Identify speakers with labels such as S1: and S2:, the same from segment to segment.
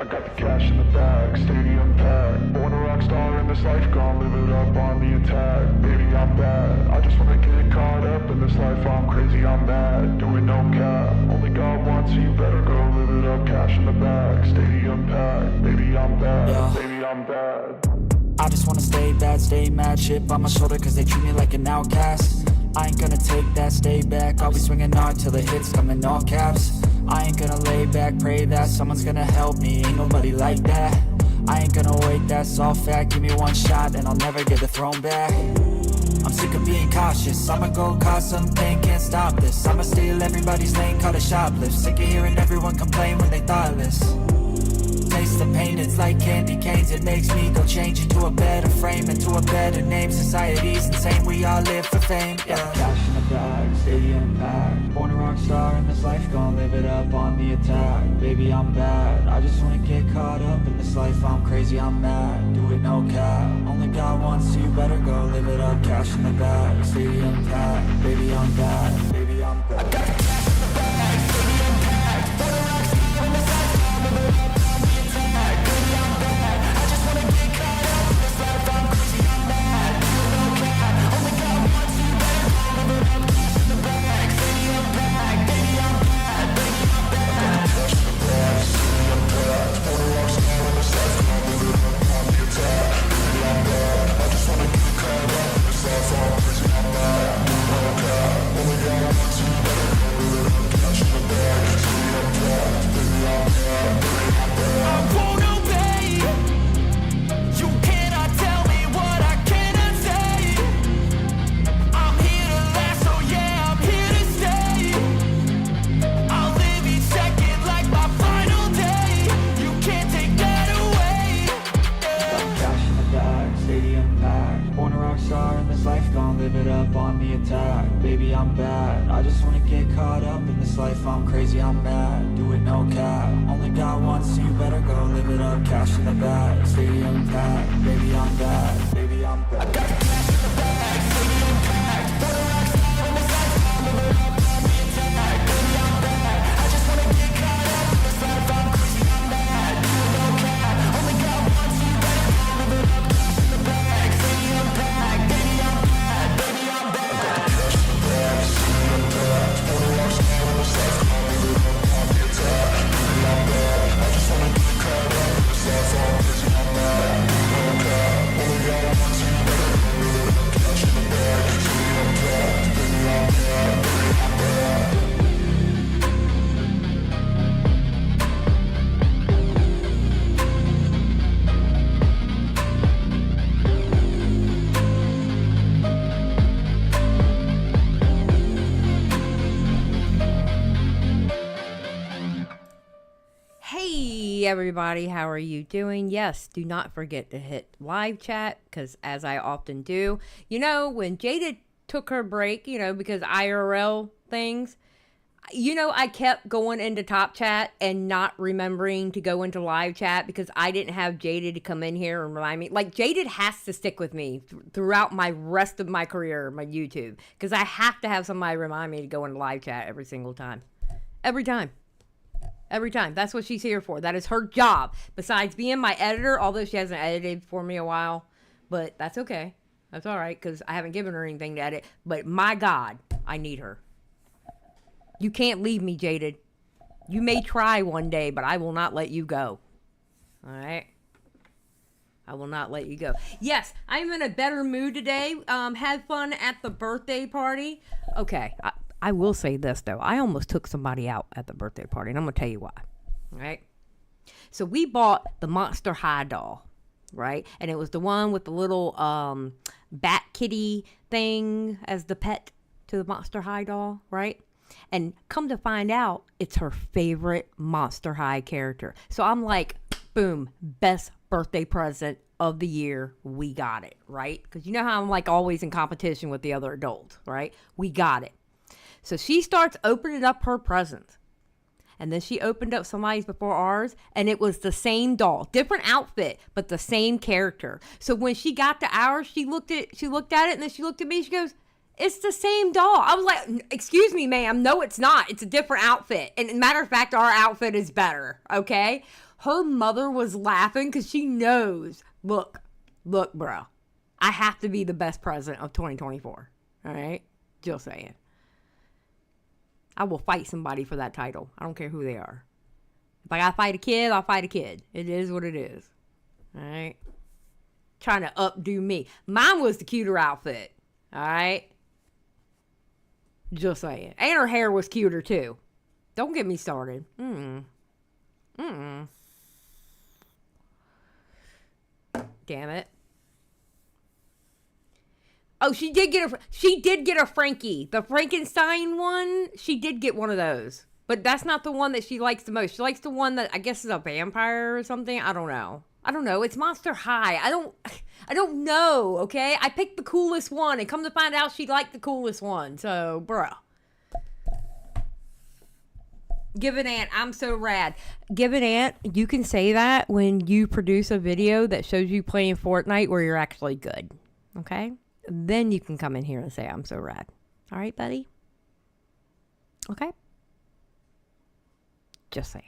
S1: I got the cash in the bag, stadium packed. Born a rock star in this life, gon' live it up on the attack. Baby, I'm bad. I just wanna get caught up in this life. I'm crazy, I'm mad. Doing no cap. Only God wants you, better go live it up. Cash in the bag, stadium packed. Baby, I'm bad. Yeah. Baby, I'm bad.
S2: I just wanna stay bad, stay mad. Chip on my shoulder cause they treat me like an outcast. I ain't gonna take that, stay back. I'll be swinging hard till the hits come in all caps. I ain't gonna lay back, pray that someone's gonna help me. Ain't nobody like that. I ain't gonna wait, that's all fact. Give me one shot and I'll never get the throne back. I'm sick of being cautious. I'ma go cause something, can't stop this. I'ma steal everybody's lane, call it shoplift. Sick of hearing everyone complain when they thoughtless. Taste the pain, it's like candy canes. It makes me go change into a better frame, into a better name. Society's insane, we all live for fame. Yeah. Cash in the bag, stadium packed. Born a rock star in this life, gon' live it up on the attack. Baby, I'm bad. I just wanna get caught up in this life. I'm crazy, I'm mad. Do it no cap. Only God wants you, better go live it up. Cash in the bag, stadium packed. Baby, I'm bad. Baby, I'm bad. I got the cash in the bag, stadium packed. Born a rock star in this life, gon' live it up. I'm crazy, I'm mad, do it no cap. Only God wants you, better go live it up. Cash in the bag, stadium packed. Baby, I'm bad, baby, I'm bad. I got the cash in the bag, stadium packed. Born a rock star in this life, gon' live it up on the attack. Baby, I'm bad, I just wanna get caught up in this life. I'm crazy, I'm mad, do it no cap. Only God wants you, better go live it up. Cash in the bag, stadium packed. Baby, I'm bad, baby, I'm bad. I got the cash in the bag, stadium packed. Born a rock star in this life, gon' live it up on the attack. Baby, I'm bad, I just wanna get caught up in this life. I'm crazy, I'm mad, do it no cap. Only God wants you, better go live it up. Cash in the bag, stadium packed. Baby, I'm bad, baby, I'm bad.
S3: Hey everybody, how are you doing? Yes, do not forget to hit live chat because as I often do, when Jada took her break, because IRL things, I kept going into top chat and not remembering to go into live chat because I didn't have Jaded to come in here and remind me. Like, Jaded has to stick with me throughout my rest of my career, my YouTube, because I have to have somebody remind me to go into live chat every single time. Every time. That's what she's here for. That is her job. Besides being my editor, although she hasn't edited for me a while, but that's okay. That's all right because I haven't given her anything to edit. But my God, I need her. You can't leave me, Jaded. You may try one day, but I will not let you go. All right? I will not let you go. Yes, I'm in a better mood today. Had fun at the birthday party. Okay, I will say this, though. I almost took somebody out at the birthday party, and I'm going to tell you why. All right? So we bought the Monster High doll, right? And it was the one with the little bat kitty thing as the pet to the Monster High doll, right? And come to find out, it's her favorite Monster High character. So I'm like, boom, best birthday present of the year. We got it, right? Because you know how I'm like always in competition with the other adults, right? We got it. So she starts opening up her presents. And then she opened up somebody's before ours, and it was the same doll, different outfit, but the same character. So when she got to ours, she looked at it, and then she looked at me, she goes, "It's the same doll." I was like, "Excuse me, ma'am. No, it's not. It's a different outfit. And matter of fact, our outfit is better." Okay. Her mother was laughing because she knows, look, bro, I have to be the best president of 2024. All right? Just saying. I will fight somebody for that title. I don't care who they are. If I gotta fight a kid, I'll fight a kid. It is what it is. All right? Trying to updo me. Mine was the cuter outfit. All right? Just saying. And her hair was cuter, too. Don't get me started. Damn it. Oh, she did get a Frankie. The Frankenstein one, she did get one of those. But that's not the one that she likes the most. She likes the one that I guess is a vampire or something. I don't know. It's Monster High. I don't know, okay? I picked the coolest one and come to find out she liked the coolest one. So, bruh. Give it Ant, I'm so rad. Give it Ant, you can say that when you produce a video that shows you playing Fortnite where you're actually good. Okay? Then you can come in here and say I'm so rad. All right, buddy? Okay? Just saying.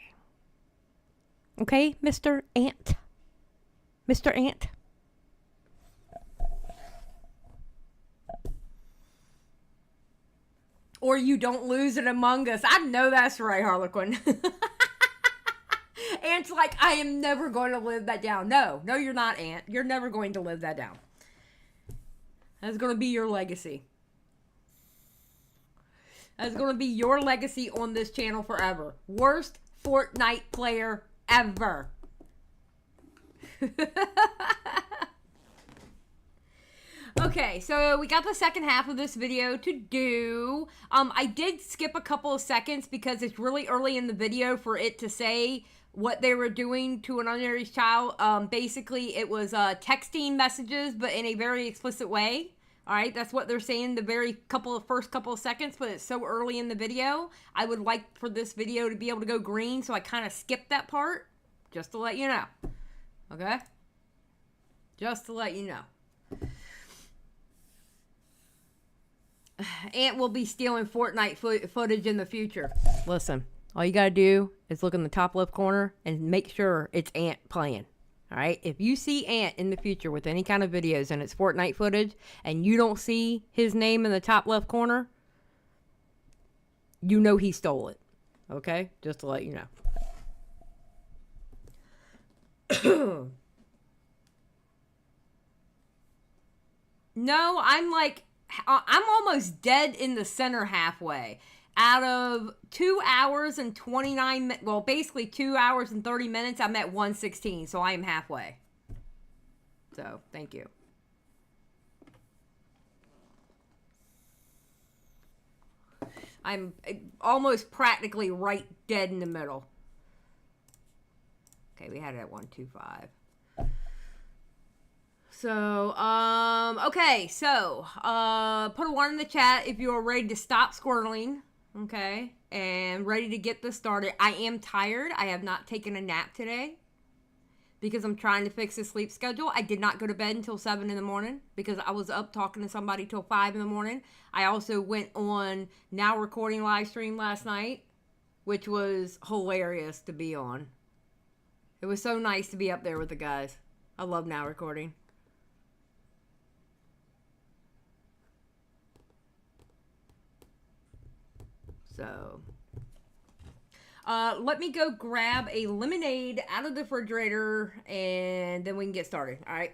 S3: Okay, Mr. Ant? Mr. Ant? Or you don't lose it among us. I know that's right, Harlequin. Ant's like, I am never going to live that down. No, you're not, Ant. You're never going to live that down. That's going to be your legacy. That's going to be your legacy on this channel forever. Worst Fortnite player ever. Okay, so we got the second half of this video to do. I did skip a couple of seconds because it's really early in the video for it to say what they were doing to an underage child. Basically, it was texting messages, but in a very explicit way. All right, that's what they're saying the first couple of seconds, but it's so early in the video. I would like for this video to be able to go green, so I kind of skipped that part, just to let you know. Okay? Just to let you know. Ant will be stealing Fortnite footage in the future. Listen, all you gotta do is look in the top left corner and make sure it's Ant playing. All right? If you see Ant in the future with any kind of videos and it's Fortnite footage and you don't see his name in the top left corner, you know he stole it. Okay? Just to let you know. No, I'm almost dead in the center halfway. Out of 2 hours and 29 minutes, well, basically 2 hours and 30 minutes, I'm at 116, so I am halfway. So, thank you. I'm almost practically right dead in the middle. Okay, we had it at 125. So, okay, so, put a 1 in the chat if you are ready to stop squirreling, okay, and ready to get this started. I am tired. I have not taken a nap today because I'm trying to fix the sleep schedule. I did not go to bed until 7 in the morning because I was up talking to somebody till 5 in the morning. I also went on Now Recording live stream last night, which was hilarious to be on. It was so nice to be up there with the guys. I love Now Recording. So, let me go grab a lemonade out of the refrigerator and then we can get started. All right.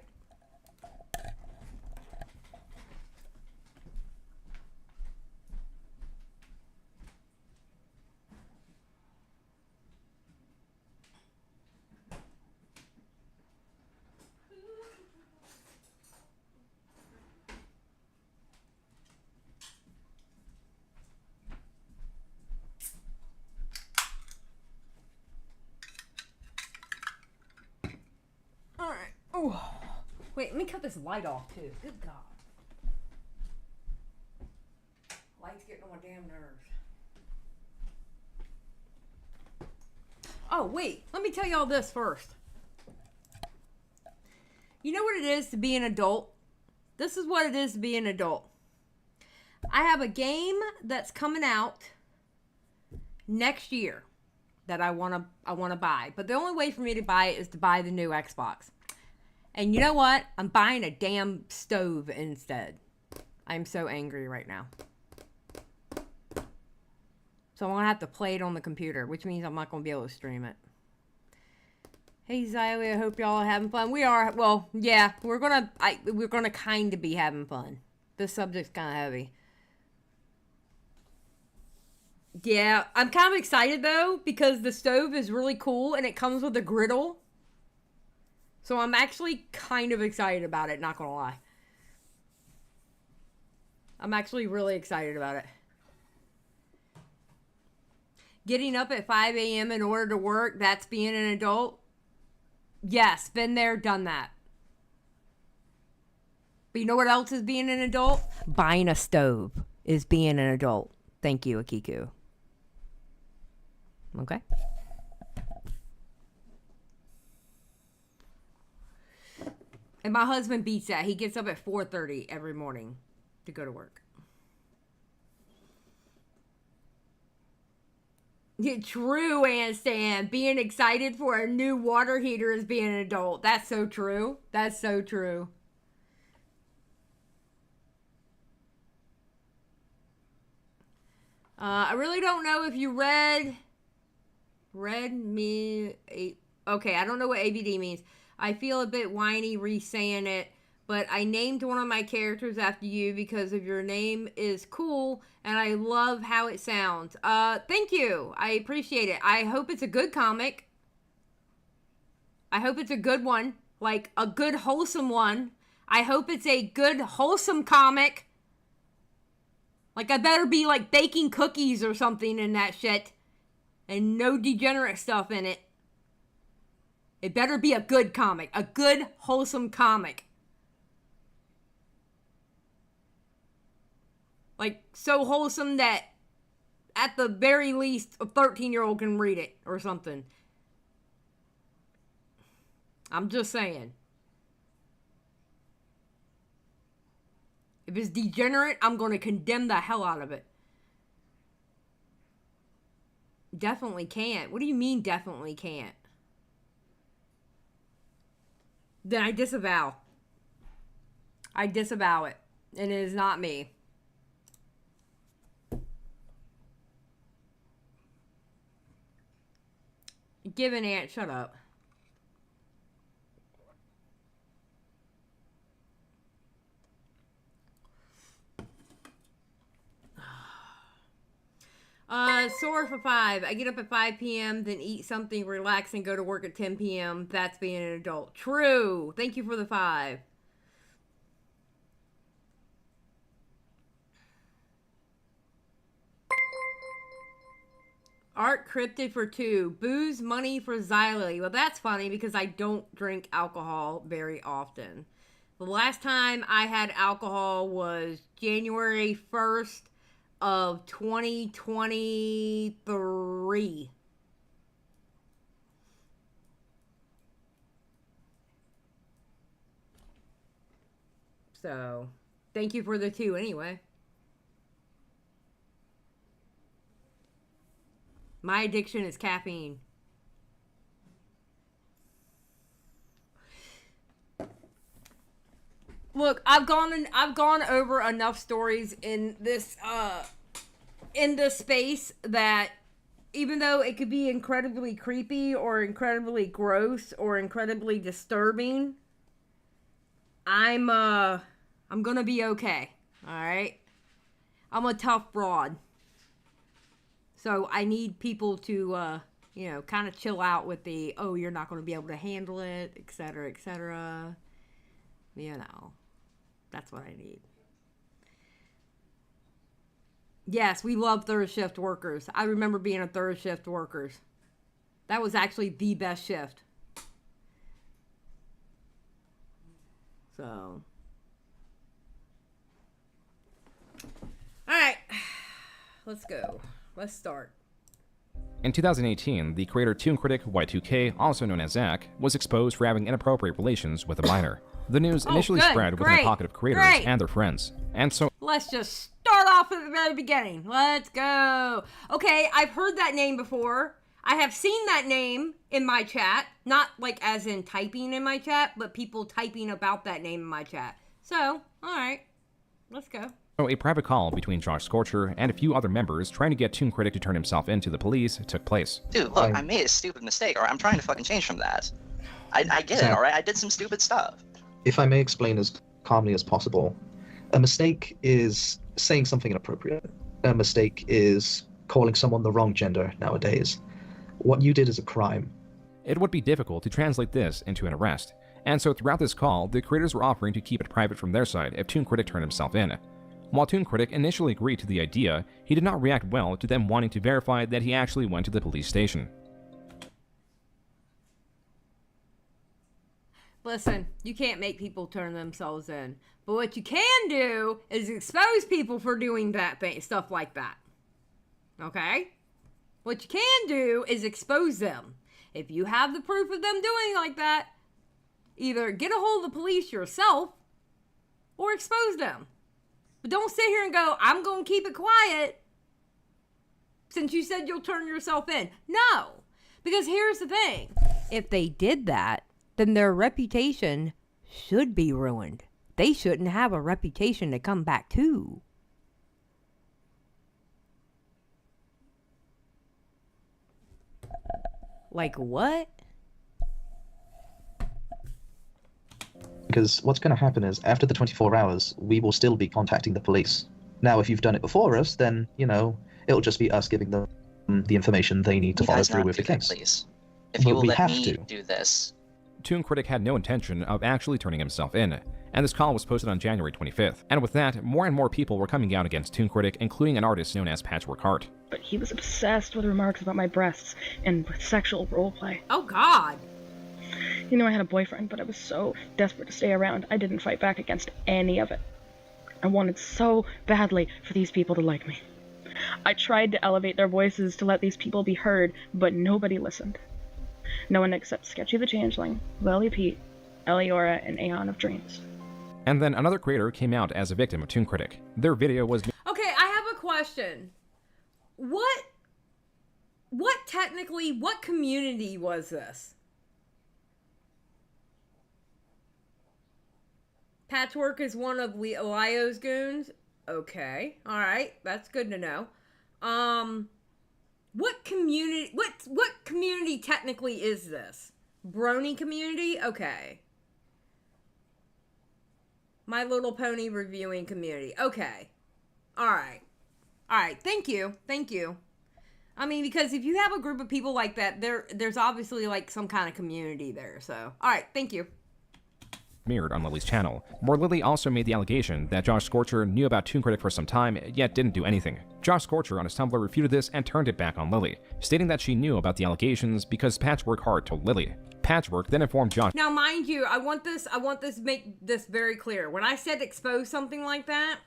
S3: Oh, wait, let me cut this light off too. Good God. Light's getting on my damn nerves. Oh, wait, let me tell y'all this first. You know what it is to be an adult? This is what it is to be an adult. I have a game that's coming out next year that I want to buy. But the only way for me to buy it is to buy the new Xbox. And you know what? I'm buying a damn stove instead. I'm so angry right now. So I'm going to have to play it on the computer, which means I'm not going to be able to stream it. Hey, Xylie, I hope y'all are having fun. We are. Well, yeah, we're going to kind of be having fun. This subject's kind of heavy. Yeah, I'm kind of excited, though, because the stove is really cool, and it comes with a griddle. So I'm actually kind of excited about it, not going to lie. I'm actually really excited about it. Getting up at 5 a.m. in order to work, that's being an adult. Yes, been there, done that. But you know what else is being an adult? Buying a stove is being an adult. Thank you, Akiku. Okay. And my husband beats that. He gets up at 4:30 every morning to go to work. Yeah, true, Ann Stan. Being excited for a new water heater is being an adult. That's so true. That's so true. I really don't know if you read me. Okay, I don't know what ABD means. I feel a bit whiny re-saying it, but I named one of my characters after you because of your name is cool, and I love how it sounds. Thank you. I appreciate it. I hope it's a good comic. I hope it's a good one. Like, a good, wholesome one. I hope it's a good, wholesome comic. Like, I better be, like, baking cookies or something in that shit. And no degenerate stuff in it. It better be a good comic. A good, wholesome comic. Like, so wholesome that, at the very least, a 13-year-old can read it or something. I'm just saying. If it's degenerate, I'm going to condemn the hell out of it. Definitely can't. What do you mean, definitely can't? Then I disavow. I disavow it. And it is not me. Give an ant, shut up. Sore for 5. I get up at 5 p.m., then eat something, relax, and go to work at 10 p.m. That's being an adult. True. Thank you for the 5. Art cryptid for 2. Booze money for Xylie. Well, that's funny because I don't drink alcohol very often. The last time I had alcohol was January 1st of 2023. So, thank you for the 2 anyway. My addiction is caffeine. Look, I've gone over enough stories in this space that even though it could be incredibly creepy or incredibly gross or incredibly disturbing, I'm gonna be okay. All right, I'm a tough broad, so I need people to kind of chill out with the you're not gonna be able to handle it, etc., etc. That's what I need. Yes, we love third shift workers. I remember being a third shift workers. That was actually the best shift. So. Alright. Let's go. Let's start.
S4: In 2018, the creator Toon critic Y2K, also known as Zach, was exposed for having inappropriate relations with a minor. The news initially spread within the pocket of creators and their friends, and so...
S3: Let's just start off at the very beginning. Let's go. Okay, I've heard that name before. I have seen that name in my chat, not like as in typing in my chat, but people typing about that name in my chat. So, all right, let's go.
S4: So a private call between Josh Scorcher and a few other members trying to get Toon Critic to turn himself in to the police took place.
S5: Dude, look, I made a stupid mistake, alright? I'm trying to fucking change from that. I get it, alright? I did some stupid stuff.
S6: If I may explain as calmly as possible, a mistake is saying something inappropriate. A mistake is calling someone the wrong gender nowadays. What you did is a crime.
S4: It would be difficult to translate this into an arrest, and so throughout this call, the creators were offering to keep it private from their side if Toon Critic turned himself in. While Toon Critic initially agreed to the idea, he did not react well to them wanting to verify that he actually went to the police station.
S3: Listen, you can't make people turn themselves in. But what you can do is expose people for doing that thing, stuff like that. Okay? What you can do is expose them. If you have the proof of them doing like that, either get a hold of the police yourself or expose them. But don't sit here and go, I'm going to keep it quiet since you said you'll turn yourself in. No. Because here's the thing. If they did that, then their reputation should be ruined. They shouldn't have a reputation to come back to. Like what?
S6: Because what's going to happen is, after the 24 hours, we will still be contacting the police. Now, if you've done it before us, then, you know, it'll just be us giving them the information they need to follow through with the case.
S5: Please. If you will let me do this.
S4: Toon Critic had no intention of actually turning himself in, and this call was posted on January 25th. And with that, more and more people were coming out against Toon Critic, including an artist known as Patchwork Heart.
S7: But he was obsessed with remarks about my breasts and with sexual roleplay.
S3: Oh, God.
S7: You know, I had a boyfriend, but I was so desperate to stay around, I didn't fight back against any of it. I wanted so badly for these people to like me. I tried to elevate their voices to let these people be heard, but nobody listened. No one except Sketchy the Changeling, Lily Pete, Eliora, and Aeon of Dreams.
S4: And then another creator came out as a victim of Toon Critic. Their video was...
S3: Okay, I have a question. What community was this? Patchwork is one of Leo's goons? Okay, alright, that's good to know. What community technically is this? Brony community? Okay. My Little Pony reviewing community. Okay. Alright. Alright, thank you. Thank you. I mean, because if you have a group of people like that, there's obviously like some kind of community there, so. Alright, thank you.
S4: Mirrored on Lily's channel, where Lily also made the allegation that Josh Scorcher knew about Toon Critic for some time, yet didn't do anything. Josh Scorcher on his Tumblr refuted this and turned it back on Lily, stating that she knew about the allegations because Patchwork Heart told Lily. Patchwork then informed Josh.
S3: Now, mind you, I want this to make this very clear. When I said expose something like that,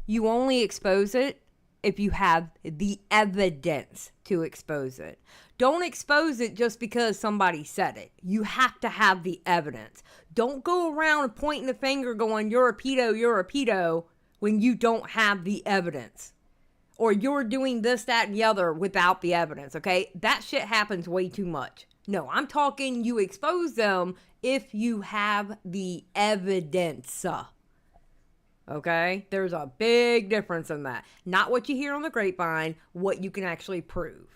S3: you only expose it if you have the evidence to expose it. Don't expose it just because somebody said it. You have to have the evidence. Don't go around pointing the finger going, you're a pedo, when you don't have the evidence. Or you're doing this, that, and the other without the evidence, okay? That shit happens way too much. No, I'm talking you expose them if you have the evidence. Okay? There's a big difference in that. Not what you hear on the grapevine, what you can actually prove.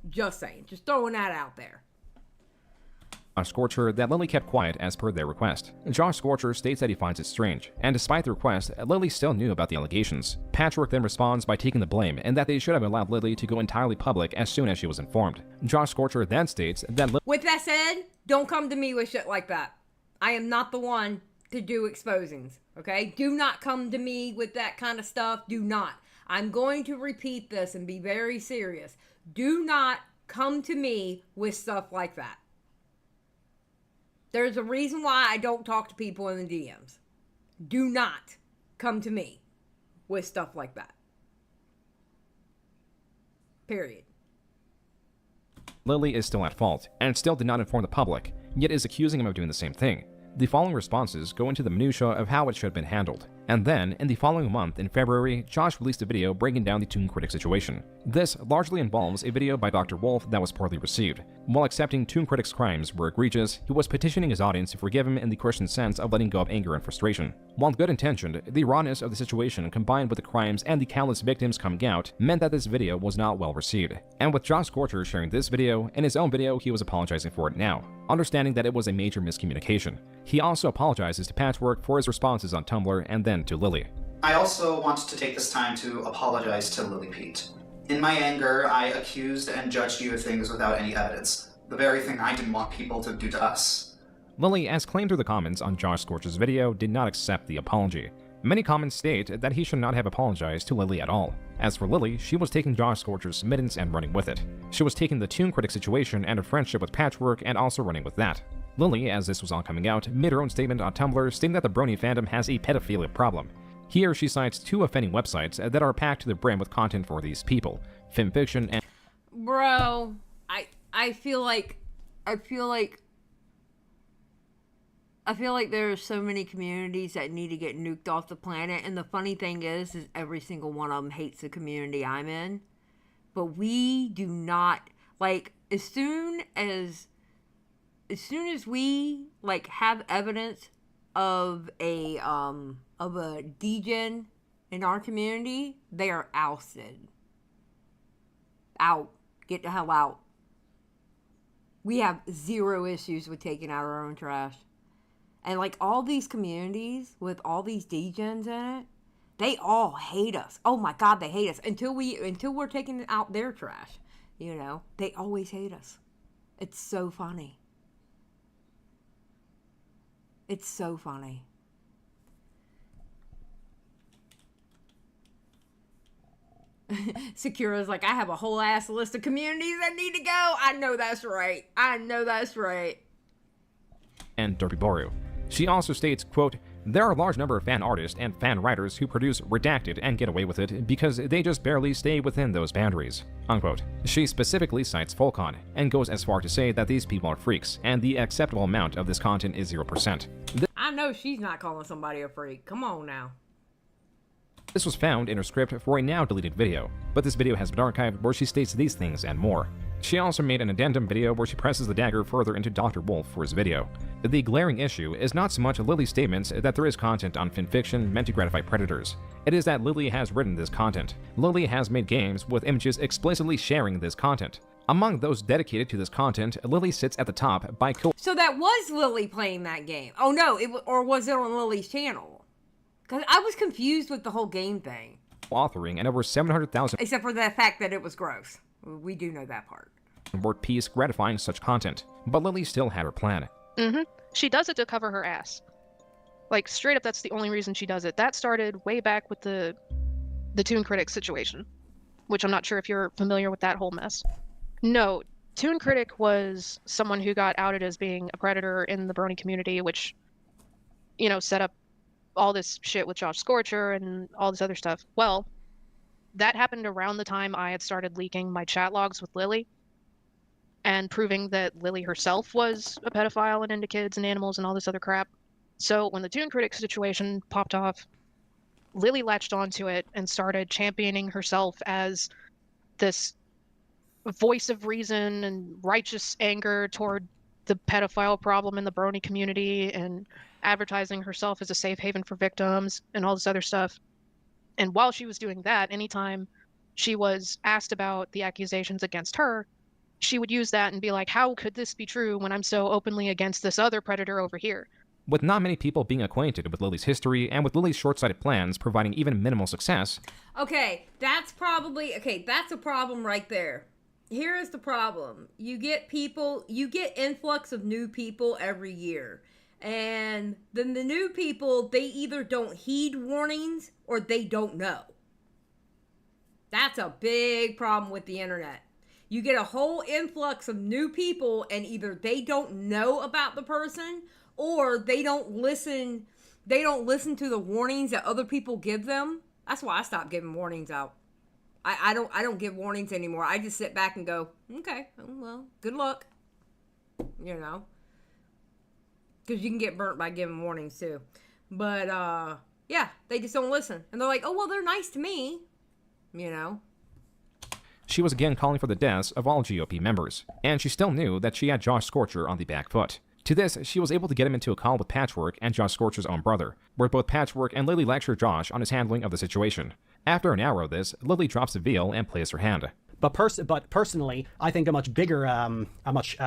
S3: Just saying. Just throwing that out there.
S4: Josh Scorcher that Lily kept quiet as per their request. Josh Scorcher states that he finds it strange, and despite the request, Lily still knew about the allegations. Patchwork then responds by taking the blame, and that they should have allowed Lily to go entirely public as soon as she was informed. Josh Scorcher then states that
S3: with that said, don't come to me with shit like that. I am not the one to do exposings, okay? Do not come to me with that kind of stuff. Do not. I'm going to repeat this and be very serious. Do not come to me with stuff like that. There's a reason why I don't talk to people in the DMs. Do not come to me with stuff like that. Period.
S4: Lily is still at fault, and still did not inform the public, yet is accusing him of doing the same thing. The following responses go into the minutiae of how it should have been handled. And then, in the following month, in February, Josh released a video breaking down the Toon Critic situation. This largely involves a video by Dr. Wolf that was poorly received. While accepting Toon Critic's crimes were egregious, he was petitioning his audience to forgive him in the Christian sense of letting go of anger and frustration. While good-intentioned, the rawness of the situation combined with the crimes and the countless victims coming out meant that this video was not well received. And with Josh Scorcher sharing this video, in his own video he was apologizing for it now, understanding that it was a major miscommunication. He also apologizes to Patchwork for his responses on Tumblr and then to Lily.
S8: I also want to take this time to apologize to Lily Pete. In my anger, I accused and judged you of things without any evidence. The very thing I didn't want people to do to us.
S4: Lily, as claimed through the comments on Josh Scorcher's video, did not accept the apology. Many comments state that he should not have apologized to Lily at all. As for Lily, she was taking Josh Scorcher's admittance and running with it. She was taking the Toon Critic situation and her friendship with Patchwork and also running with that. Lily, as this was all coming out, made her own statement on Tumblr stating that the Brony fandom has a pedophilia problem. Here she cites 2 offending websites that are packed to the brim with content for these people, fanfiction and—
S3: Bro, I feel like there are so many communities that need to get nuked off the planet, and the funny thing is every single one of them hates the community I'm in. But we do not, like, as soon as we like have evidence of a degen in our community, they are ousted. Out. Get the hell out. We have 0 issues with taking out our own trash. And like all these communities with all these degens in it, they all hate us. Oh my God, they hate us. Until we're taking out their trash. You know, they always hate us. It's so funny. It's so funny. Sakura's like, I have a whole ass list of communities that need to go. I know that's right. I know that's right.
S4: And Derpyboru. She also states, quote, there are a large number of fan artists and fan writers who produce redacted and get away with it because they just barely stay within those boundaries, unquote. She specifically cites Volcon and goes as far to say that these people are freaks and the acceptable amount of this content is 0%.
S3: I know she's not calling somebody a freak. Come on now.
S4: This was found in her script for a now deleted video, but this video has been archived where she states these things and more. She also made an addendum video where she presses the dagger further into Dr. Wolf for his video. The glaring issue is not so much Lily's statements that there is content on fanfiction meant to gratify predators. It is that Lily has written this content. Lily has made games with images explicitly sharing this content. Among those dedicated to this content, Lily sits at the top by
S3: So that was Lily playing that game. Oh no, or was it on Lily's channel? Because I was confused with the whole game thing.
S4: Authoring and over 700,000
S3: except for the fact that it was gross. We do know that part.
S4: Word piece gratifying such content, but Lily still had her plan.
S9: She does it to cover her ass. Like, straight up, that's the only reason she does it. That started way back with the Toon Critic situation, which I'm not sure if you're familiar with that whole mess. No, Toon Critic was someone who got outed as being a predator in the Brony community, which, you know, set up all this shit with Josh Scorcher and all this other stuff. Well, that happened around the time I had started leaking my chat logs with Lily and proving that Lily herself was a pedophile and into kids and animals and all this other crap. So when the Toon Critic situation popped off, Lily latched onto it and started championing herself as this voice of reason and righteous anger toward the pedophile problem in the Brony community and advertising herself as a safe haven for victims and all this other stuff. And while she was doing that, anytime she was asked about the accusations against her, she would use that and be like, how could this be true when I'm so openly against this other predator over here?
S4: With not many people being acquainted with Lily's history and with Lily's short-sighted plans providing even minimal success.
S3: Okay, that's a problem right there. Here is the problem. You get influx of new people every year. And then the new people, they either don't heed warnings or they don't know. That's a big problem with the internet. You get a whole influx of new people and either they don't know about the person or they don't listen to the warnings that other people give them. That's why I stopped giving warnings out. I don't give warnings anymore. I just sit back and go, okay, well, good luck. You know. Because you can get burnt by giving warnings too. But Yeah, they just don't listen. And they're like, oh, well, they're nice to me. You know?
S4: She was again calling for the deaths of all GOP members, and she still knew that she had Josh Scorcher on the back foot. To this, she was able to get him into a call with Patchwork and Josh Scorcher's own brother, where both Patchwork and Lily lecture Josh on his handling of the situation. After an hour of this, Lily drops the veil and plays her hand.
S10: But personally, I think a much bigger, a much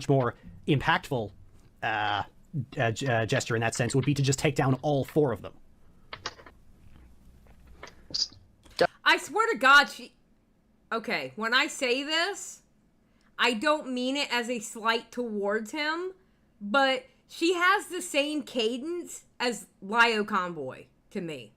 S10: more impactful gesture in that sense would be to just take down all 4 of them.
S3: I swear to God, okay, when I say this, I don't mean it as a slight towards him, but she has the same cadence as Lio Convoy to me.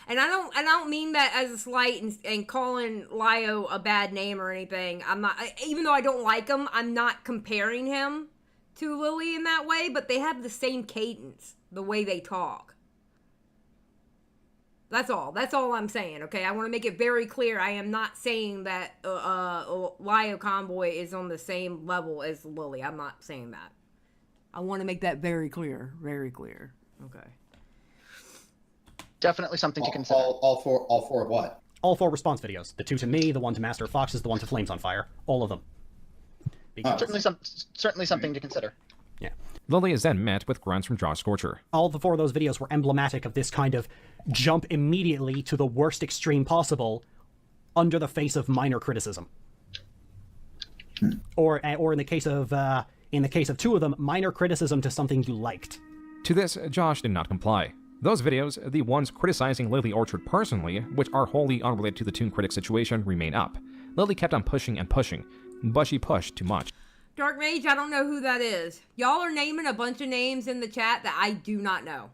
S3: And I don't mean that as a slight and calling Lio a bad name or anything. I'm not, even though I don't like him, I'm not comparing him to Lily in that way, but they have the same cadence, the way they talk. That's all I'm saying, okay? I want to make it very clear. I am not saying that Lio Convoy is on the same level as Lily. I'm not saying that. I want to make that very clear. Very clear. Okay.
S11: Definitely something to consider.
S12: All four of what?
S10: All 4 response videos. The 2 to me, the 1 to Master of Foxes, the 1 to Flames on Fire. All of them.
S11: Certainly something to consider.
S10: Yeah.
S4: Lily is then met with grunts from Josh Scorcher.
S10: All the 4 of those videos were emblematic of this kind of jump immediately to the worst extreme possible under the face of minor criticism. Or in the case of 2 of them, minor criticism to something you liked.
S4: To this, Josh did not comply. Those videos, the ones criticizing Lily Orchard personally, which are wholly unrelated to the Toon Critic situation, remain up. Lily kept on pushing and pushing, but she pushed too much.
S3: Dark Mage, I don't know who that is. Y'all are naming a bunch of names in the chat that I do not know.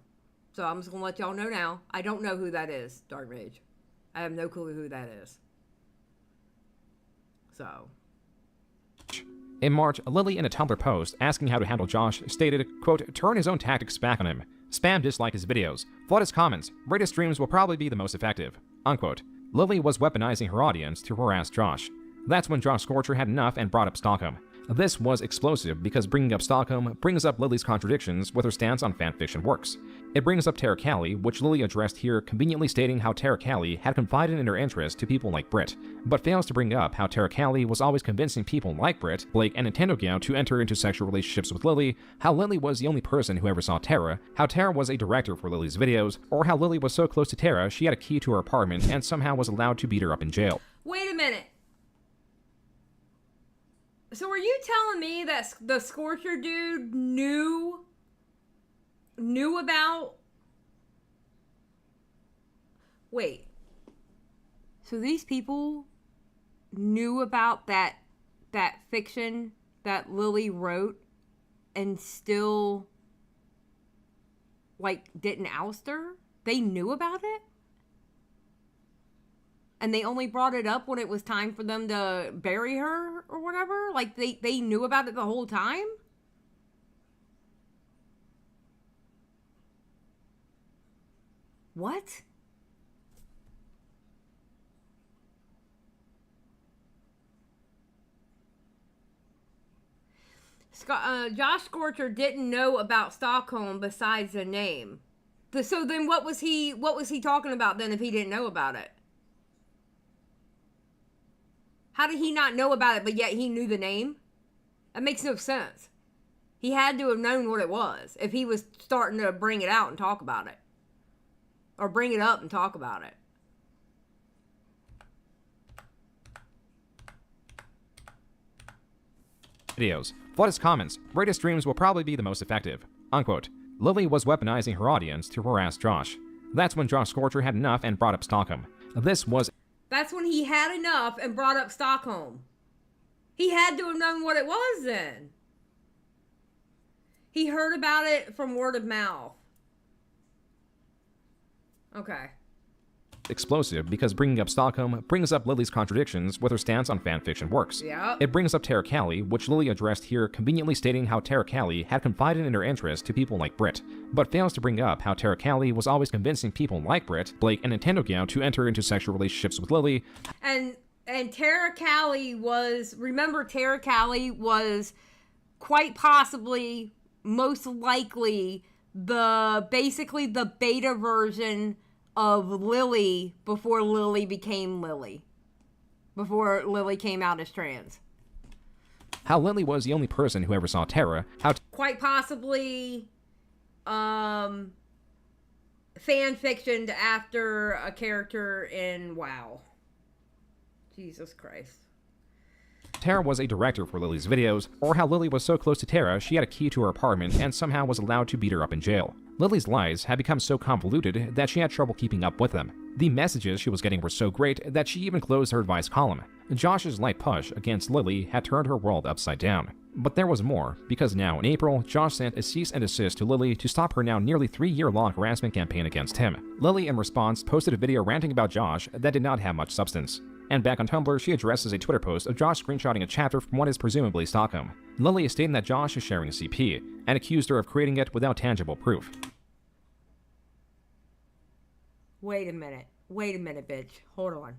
S3: So I'm just going to let y'all know now. I don't know who that is, Dark Mage. I have no clue who that is. So.
S4: In March, Lily in a Tumblr post asking how to handle Josh stated, quote, turn his own tactics back on him. Spam dislike his videos. Flood his comments. Rate his streams will probably be the most effective. Unquote. Lily was weaponizing her audience to harass Josh. That's when Josh Scorcher had enough and brought up Stockholm. This was explosive because bringing up Stockholm brings up Lily's contradictions with her stance on fanfiction works. It brings up Tara Callie, which Lily addressed here, conveniently stating how Tara Callie had confided in her interest to people like Britt, but fails to bring up how Tara Callie was always convincing people like Britt, Blake, and Nintendo Gal to enter into sexual relationships with Lily, how Lily was the only person who ever saw Tara, how Tara was a director for Lily's videos, or how Lily was so close to Tara she had a key to her apartment and somehow was allowed to beat her up in jail.
S3: Wait a minute. So are you telling me that the Scorcher dude knew about... Wait. So these people knew about that fiction that Lily wrote and still, like, didn't oust her? They knew about it? And they only brought it up when it was time for them to bury her or whatever? Like, they knew about it the whole time? What? Josh Scorcher didn't know about Stockholm besides the name. So then what was he talking about then if he didn't know about it? How did he not know about it, but yet he knew the name? That makes no sense. He had to have known what it was if he was starting to bring it out and talk about it. Or bring it up and talk about it.
S4: Videos. Flood his comments. Rate his streams will probably be the most effective. Unquote. Lily was weaponizing her audience to harass Josh. That's when Josh Scorcher had enough and brought up Stockholm.
S3: That's when he had enough and brought up Stockholm. He had to have known what it was then. He heard about it from word of mouth. Okay.
S4: Explosive because bringing up Stockholm brings up Lily's contradictions with her stance on fanfiction works.
S3: Yep.
S4: It brings up Tara Callie, which Lily addressed here, conveniently stating how Tara Callie had confided in her interest to people like Britt, but fails to bring up how Tara Callie was always convincing people like Britt, Blake, and Nintendo Gal to enter into sexual relationships with Lily.
S3: And Tara Callie was, remember, Tara Callie was quite possibly, most likely, basically the beta version of Lily before Lily became Lily. Before Lily came out as trans.
S4: How Lily was the only person who ever saw Tara, how
S3: Quite possibly fan fictioned after a character in WoW. Jesus Christ.
S4: Tara was a director for Lily's videos, or how Lily was so close to Tara she had a key to her apartment and somehow was allowed to beat her up in jail. Lily's lies had become so convoluted that she had trouble keeping up with them. The messages she was getting were so great that she even closed her advice column. Josh's light push against Lily had turned her world upside down. But there was more, because now in April, Josh sent a cease and desist to Lily to stop her now nearly 3-year-long harassment campaign against him. Lily, in response, posted a video ranting about Josh that did not have much substance. And back on Tumblr, she addresses a Twitter post of Josh screenshotting a chapter from what is presumably Stockholm. Lily is stating that Josh is sharing a CP, and accused her of creating it without tangible proof.
S3: Wait a minute, bitch. Hold on.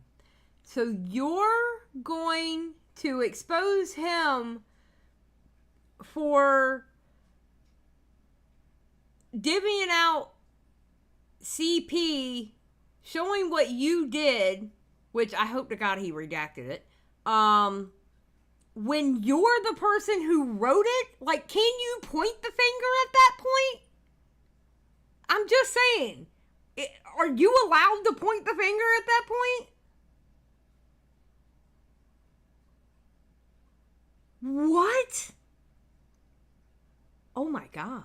S3: So you're going to expose him for divvying out CP, showing what you did, which I hope to God he redacted it, when you're the person who wrote it? Like, can you point the finger at that point? I'm just saying. Are you allowed to point the finger at that point? What? Oh my God.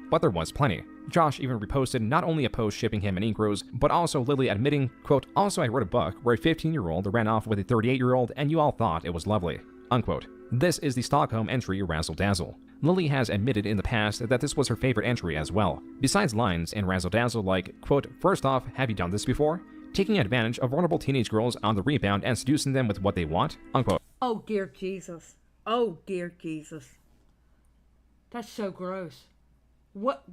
S4: But there was plenty. Josh even reposted not only a post shipping him and Inkros, but also Lily admitting, quote, "Also I wrote a book where a 15-year-old ran off with a 38-year-old and you all thought it was lovely," unquote. This is the Stockholm entry Razzle Dazzle. Lily has admitted in the past that this was her favorite entry as well. Besides lines in Razzle Dazzle like, quote, "First off, have you done this before? Taking advantage of vulnerable teenage girls on the rebound and seducing them with what they want," unquote.
S3: Oh dear Jesus. Oh dear Jesus. That's so gross. What?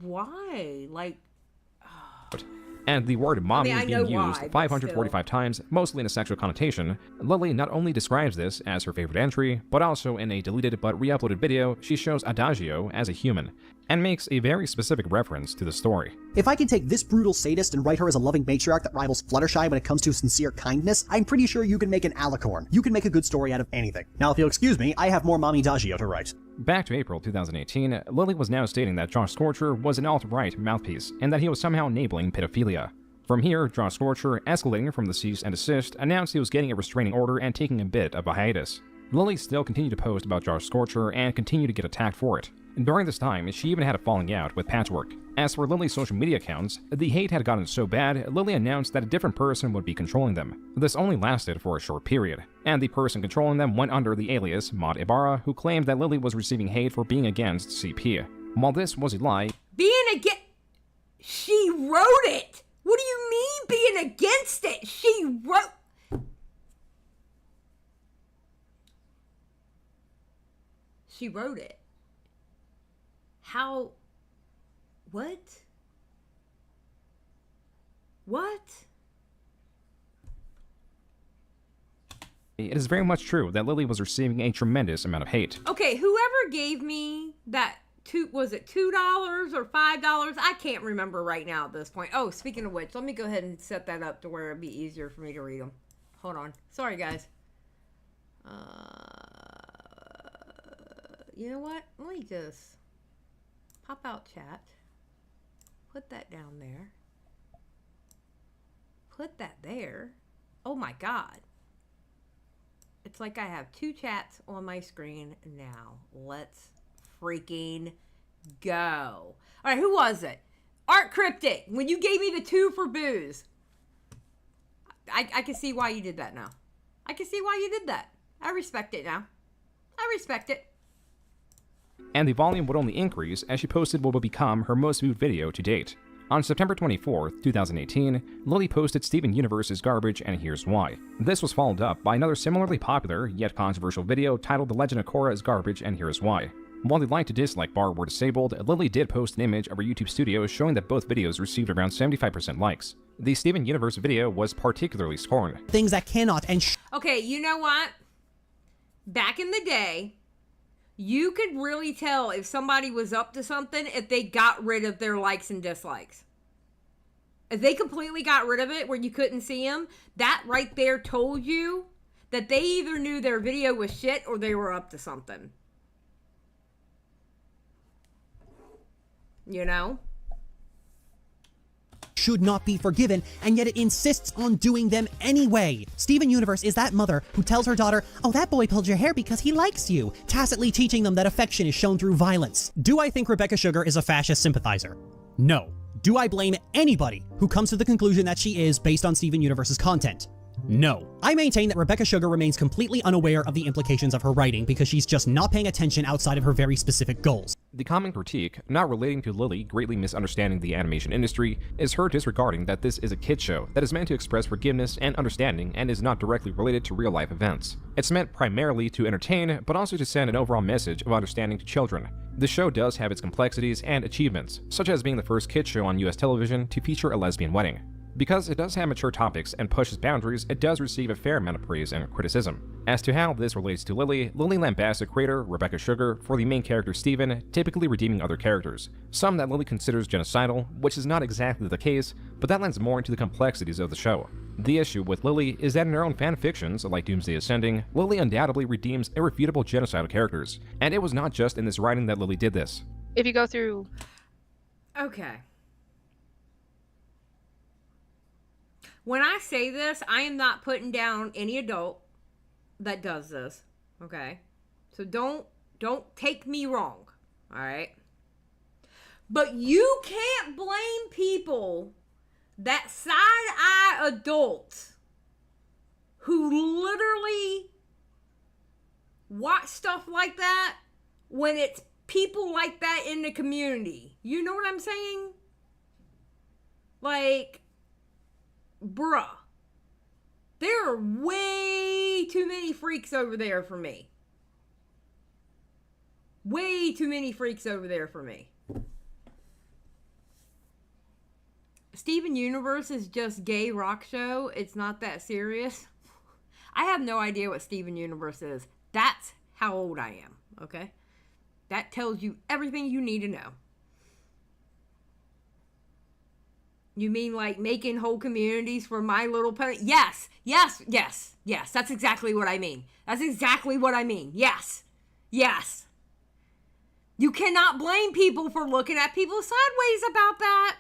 S3: Why? Like...
S4: And the word mommy
S3: I
S4: is
S3: know
S4: being used
S3: why, but
S4: 545 times, mostly in a sexual connotation. Lily not only describes this as her favorite entry, but also in a deleted but re-uploaded video, she shows Adagio as a human, and makes a very specific reference to the story.
S10: If I can take this brutal sadist and write her as a loving matriarch that rivals Fluttershy when it comes to sincere kindness, I'm pretty sure you can make an alicorn. You can make a good story out of anything. Now, if you'll excuse me, I have more Mommy Adagio to write.
S4: Back to April 2018, Lily was now stating that Josh Scorcher was an alt-right mouthpiece, and that he was somehow enabling pedophilia. From here, Josh Scorcher, escalating from the cease and desist, announced he was getting a restraining order and taking a bit of a hiatus. Lily still continued to post about Josh Scorcher and continued to get attacked for it. During this time, she even had a falling out with Patchwork. As for Lily's social media accounts, the hate had gotten so bad, Lily announced that a different person would be controlling them. This only lasted for a short period, and the person controlling them went under the alias Maud Ibarra, who claimed that Lily was receiving hate for being against CP. While this was a lie,
S3: She wrote it! What do you mean being against it? She wrote... She wrote it. How... What? What?
S4: it is very much true that Lily was receiving a tremendous amount of hate.
S3: Okay, whoever gave me that was it $2 or $5? I can't remember right now at this point. Oh, speaking of which, let me go ahead and set that up to where it'd be easier for me to read them. Hold on. Sorry, guys. You know what? Let me just pop out chat. Put that down there. Put that there. Oh my God. It's like I have two chats on my screen now. Let's freaking go. All right, who was it? Art Cryptic, when you gave me the 2 for booze. I can see why you did that now. I can see why you did that. I respect it now. I respect it.
S4: And the volume would only increase as she posted what would become her most viewed video to date. On September 24th, 2018, Lily posted Steven Universe's Garbage and Here's Why. This was followed up by another similarly popular, yet controversial video titled The Legend of Korra's Garbage and Here's Why. While the like to dislike bar were disabled, Lily did post an image of her YouTube studio showing that both videos received around 75% likes. The Steven Universe video was particularly scorned.
S10: Things that cannot and
S3: Okay, you know what? back in the day, you could really tell if somebody was up to something if they got rid of their likes and dislikes. If they completely got rid of it where you couldn't see them, that right there told you that they either knew their video was shit or they were up to something. You know?
S10: Should not be forgiven, and yet it insists on doing them anyway. Steven Universe is that mother who tells her daughter, "Oh, that boy pulled your hair because he likes you," tacitly teaching them that affection is shown through violence. Do I think Rebecca Sugar is a fascist sympathizer? No. Do I blame anybody who comes to the conclusion that she is based on Steven Universe's content? No. I maintain that Rebecca Sugar remains completely unaware of the implications of her writing because she's just not paying attention outside of her very specific goals.
S4: The common critique, not relating to Lily greatly misunderstanding the animation industry, is her disregarding that this is a kid show that is meant to express forgiveness and understanding and is not directly related to real-life events. It's meant primarily to entertain, but also to send an overall message of understanding to children. The show does have its complexities and achievements, such as being the first kid show on US television to feature a lesbian wedding. Because it does have mature topics and pushes boundaries, it does receive a fair amount of praise and criticism. As to how this relates to Lily lambasts the creator, Rebecca Sugar, for the main character Steven, typically redeeming other characters. Some that Lily considers genocidal, which is not exactly the case, but that lends more into the complexities of the show. The issue with Lily is that in her own fanfictions, like Doomsday Ascending, Lily undoubtedly redeems irrefutable genocidal characters. And it was not just in this writing that Lily did this.
S9: If you go through...
S3: Okay. When I say this, I am not putting down any adult that does this, okay? So don't take me wrong, all right? But you can't blame people that side-eye adults who literally watch stuff like that when it's people like that in the community. You know what I'm saying? Like... Bruh, there are way too many freaks over there for me. Way too many freaks over there for me. Steven Universe is just gay rock show. It's not that serious. I have no idea what Steven Universe is. That's how old I am, okay? That tells you everything you need to know. You mean like making whole communities for My Little Pony? Yes. That's exactly what I mean. That's exactly what I mean. Yes. You cannot blame people for looking at people sideways about that.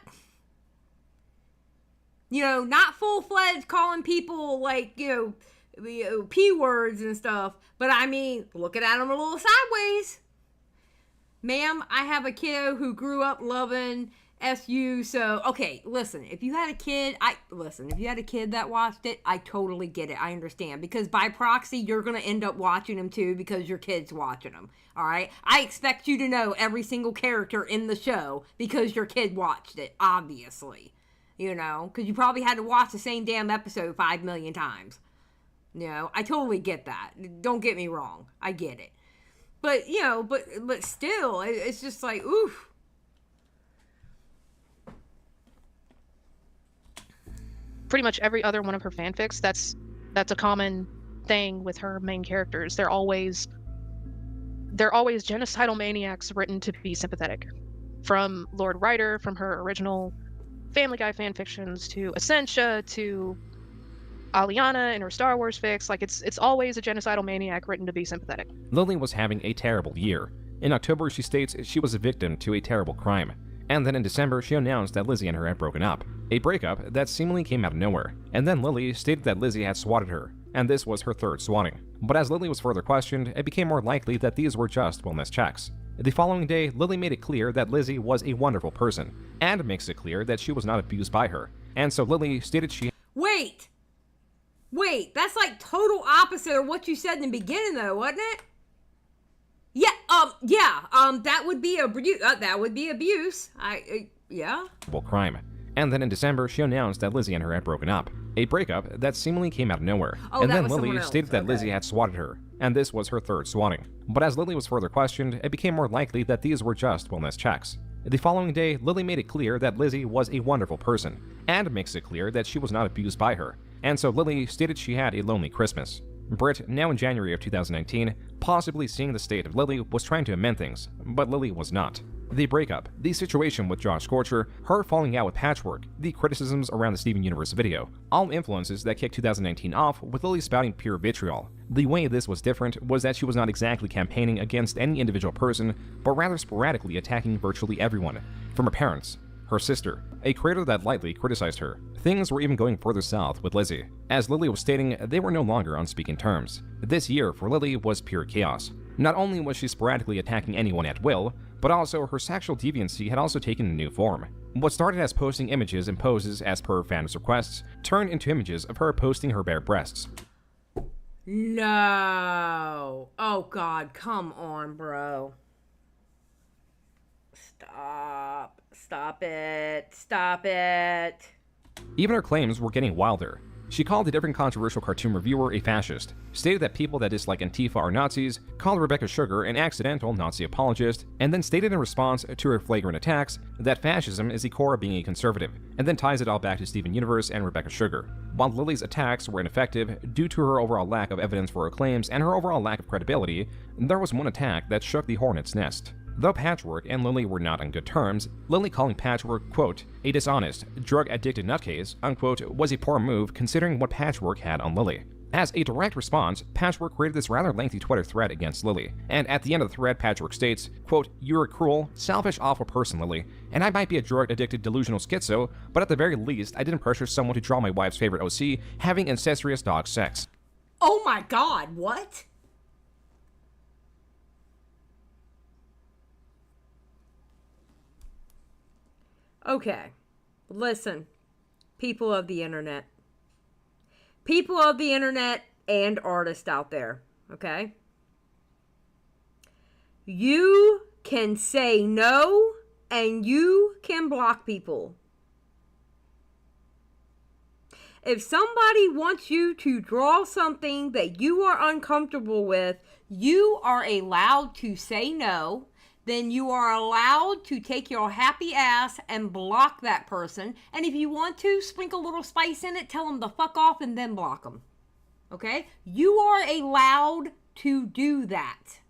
S3: You know, not full-fledged calling people like, you know, P words and stuff. But I mean, looking at them a little sideways. Ma'am, I have a kiddo who grew up loving... SU, so, okay, listen, if you had a kid that watched it, I totally get it, I understand, because by proxy, you're gonna end up watching them too, because your kid's watching them, alright? I expect you to know every single character in the show, because your kid watched it, obviously, you know, because you probably had to watch the same damn episode 5 million times, you know, I totally get that, don't get me wrong, I get it, but, you know, but still, it's just like, oof.
S9: Pretty much every other one of her fanfics, that's a common thing with her main characters. They're always genocidal maniacs written to be sympathetic. From Lord Ryder, from her original Family Guy fanfictions, to Essentia, to Aliana in her Star Wars fics, like it's always a genocidal maniac written to be sympathetic.
S4: Lily was having a terrible year. In October, she states she was a victim to a terrible crime. And then in December, she announced that Lizzie and her had broken up. A breakup that seemingly came out of nowhere. And then Lily stated that Lizzie had swatted her, and this was her third swatting. But as Lily was further questioned, it became more likely that these were just wellness checks. The following day, Lily made it clear that Lizzie was a wonderful person, and makes it clear that she was not abused by her. And so Lily stated she...
S3: Wait, that's like total opposite of what you said in the beginning though, wasn't it? That would be abuse. Yeah.
S4: Crime. And then in December, she announced that Lizzie and her had broken up. A breakup that seemingly came out of nowhere.
S3: Oh,
S4: and
S3: that
S4: then
S3: was
S4: Lily
S3: else.
S4: stated that
S3: Okay.
S4: Lizzie had swatted her, and this was her third swatting. But as Lily was further questioned, it became more likely that these were just wellness checks. The following day, Lily made it clear that Lizzie was a wonderful person, and makes it clear that she was not abused by her. And so Lily stated she had a lonely Christmas. Britt, now in January of 2019, possibly seeing the state of Lily, was trying to amend things, but Lily was not. The breakup, the situation with Josh Scorcher, her falling out with Patchwork, the criticisms around the Steven Universe video, all influences that kicked 2019 off with Lily spouting pure vitriol. The way this was different was that she was not exactly campaigning against any individual person, but rather sporadically attacking virtually everyone, from her parents, her sister, a creator that lightly criticized her. Things were even going further south with Lizzie. As Lily was stating, they were no longer on speaking terms. This year for Lily was pure chaos. Not only was she sporadically attacking anyone at will, but also her sexual deviancy had also taken a new form. What started as posting images and poses as per fans' requests turned into images of her posting her bare breasts.
S3: No. Oh God, come on, bro. Stop. Stop it. Stop it.
S4: Even her claims were getting wilder. She called a different controversial cartoon reviewer a fascist, stated that people that dislike Antifa are Nazis, called Rebecca Sugar an accidental Nazi apologist, and then stated in response to her flagrant attacks that fascism is the core of being a conservative, and then ties it all back to Steven Universe and Rebecca Sugar. While Lily's attacks were ineffective due to her overall lack of evidence for her claims and her overall lack of credibility, there was one attack that shook the hornet's nest. Though Patchwork and Lily were not on good terms, Lily calling Patchwork, quote, a dishonest, drug-addicted nutcase, unquote, was a poor move considering what Patchwork had on Lily. As a direct response, Patchwork created this rather lengthy Twitter thread against Lily, and at the end of the thread, Patchwork states, quote, you're a cruel, selfish, awful person, Lily, and I might be a drug-addicted, delusional schizo, but at the very least, I didn't pressure someone to draw my wife's favorite OC having incestuous dog sex.
S3: Oh my God, what? Okay, listen, people of the internet. People of the internet and artists out there, okay? You can say no and you can block people. If somebody wants you to draw something that you are uncomfortable with, you are allowed to say no. Then you are allowed to take your happy ass and block that person. And if you want to, sprinkle a little spice in it, tell them to fuck off and then block them. Okay? You are allowed to do that.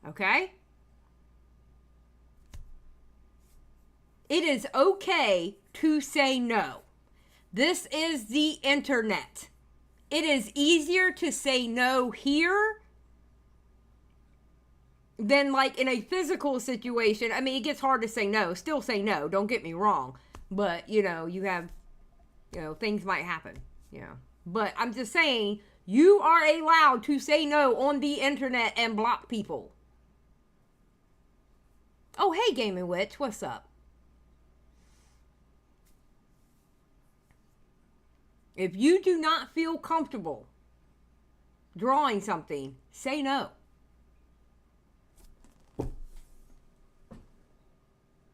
S3: Okay? It is okay to say no. This is the internet. It is easier to say no here than like in a physical situation. I mean, it gets hard to say no. Still say no. Don't get me wrong. But, you know, you have, you know, things might happen, you know. But I'm just saying, you are allowed to say no on the internet and block people. Oh, hey, Gaming Witch. What's up? If you do not feel comfortable drawing something, say no.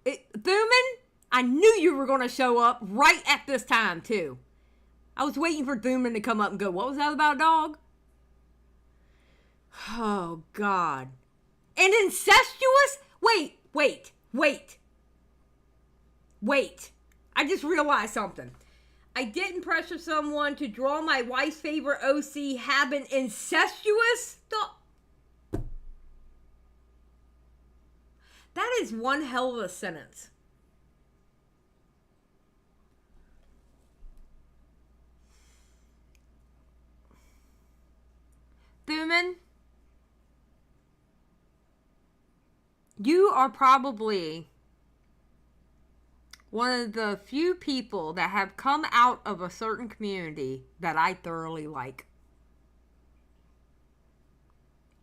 S3: Thuman, I knew you were going to show up right at this time, too. I was waiting for Thuman to come up and go, what was that about, dog? Oh, God. And incestuous? Wait. I just realized something. I didn't pressure someone to draw my wife's favorite OC having incestuous stuff. That is one hell of a sentence. Thuman, you are probably one of the few people that have come out of a certain community that I thoroughly like.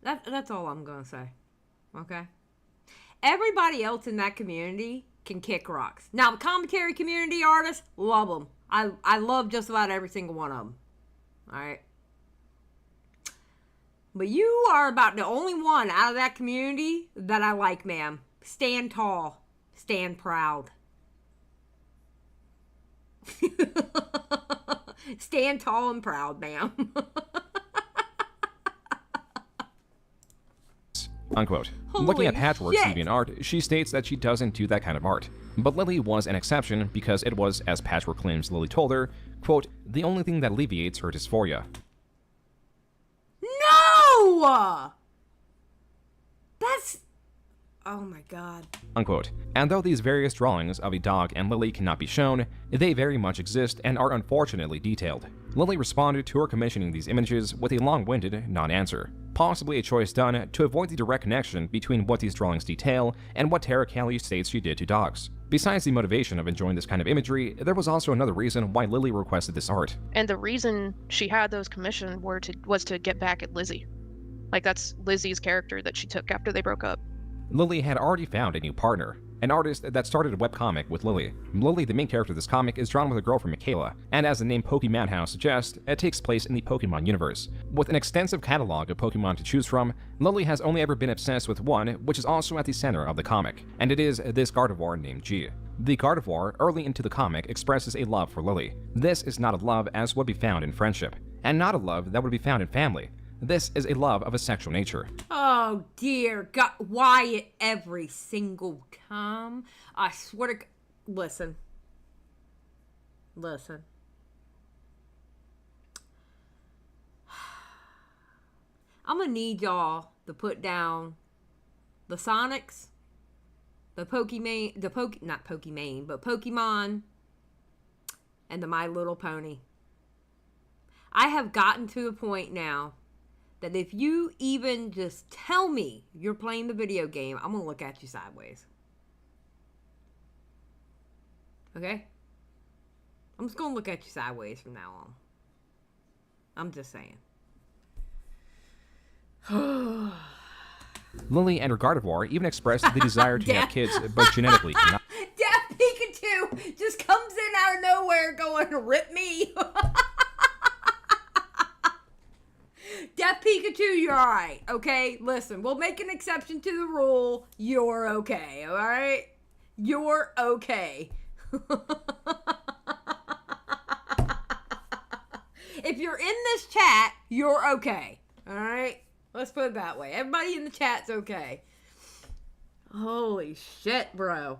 S3: That's all I'm going to say. Okay? Everybody else in that community can kick rocks. Now, the commentary community artists, love them. I love just about every single one of them. Alright? But you are about the only one out of that community that I like, ma'am. Stand tall. Stand proud. Stand tall and proud, ma'am.
S4: unquote.
S3: Holy
S4: Looking at Patchwork's
S3: shit.
S4: DeviantArt, she states that she doesn't do that kind of art. But Lily was an exception because it was, as Patchwork claims Lily told her, quote, the only thing that alleviates her dysphoria.
S3: No! That's... Oh my god.
S4: Unquote. And though these various drawings of a dog and Lily cannot be shown, they very much exist and are unfortunately detailed. Lily responded to her commissioning these images with a long-winded non-answer, possibly a choice done to avoid the direct connection between what these drawings detail and what Tara Kelly states she did to dogs. Besides the motivation of enjoying this kind of imagery, there was also another reason why Lily requested this art.
S9: And the reason she had those commissioned was to get back at Lizzie. Like, that's Lizzie's character that she took after they broke up.
S4: Lily had already found a new partner, an artist that started a webcomic with Lily. Lily, the main character of this comic, is drawn with a girlfriend Michaela, and as the name Pokemon House suggests, it takes place in the Pokemon universe. With an extensive catalog of Pokemon to choose from, Lily has only ever been obsessed with one, which is also at the center of the comic, and it is this Gardevoir named G. The Gardevoir, early into the comic, expresses a love for Lily. This is not a love as would be found in friendship, and not a love that would be found in family. This is a love of a sexual nature.
S3: Oh dear God, why every single time? I swear to God. Listen. I'm gonna need y'all to put down the Sonics, the Pokemon, not Pokemon, but Pokemon, and the My Little Pony. I have gotten to a point now that if you even just tell me you're playing the video game, I'm going to look at you sideways. Okay? I'm just going to look at you sideways from now on. I'm just saying.
S4: Lily and her Gardevoir even expressed the desire to have kids, but genetically cannot.
S3: Death Pikachu just comes in out of nowhere going, rip me. Death Pikachu, you're alright, okay? Listen, we'll make an exception to the rule. You're okay, alright? You're okay. If you're in this chat, you're okay, alright? Let's put it that way. Everybody in the chat's okay. Holy shit, bro.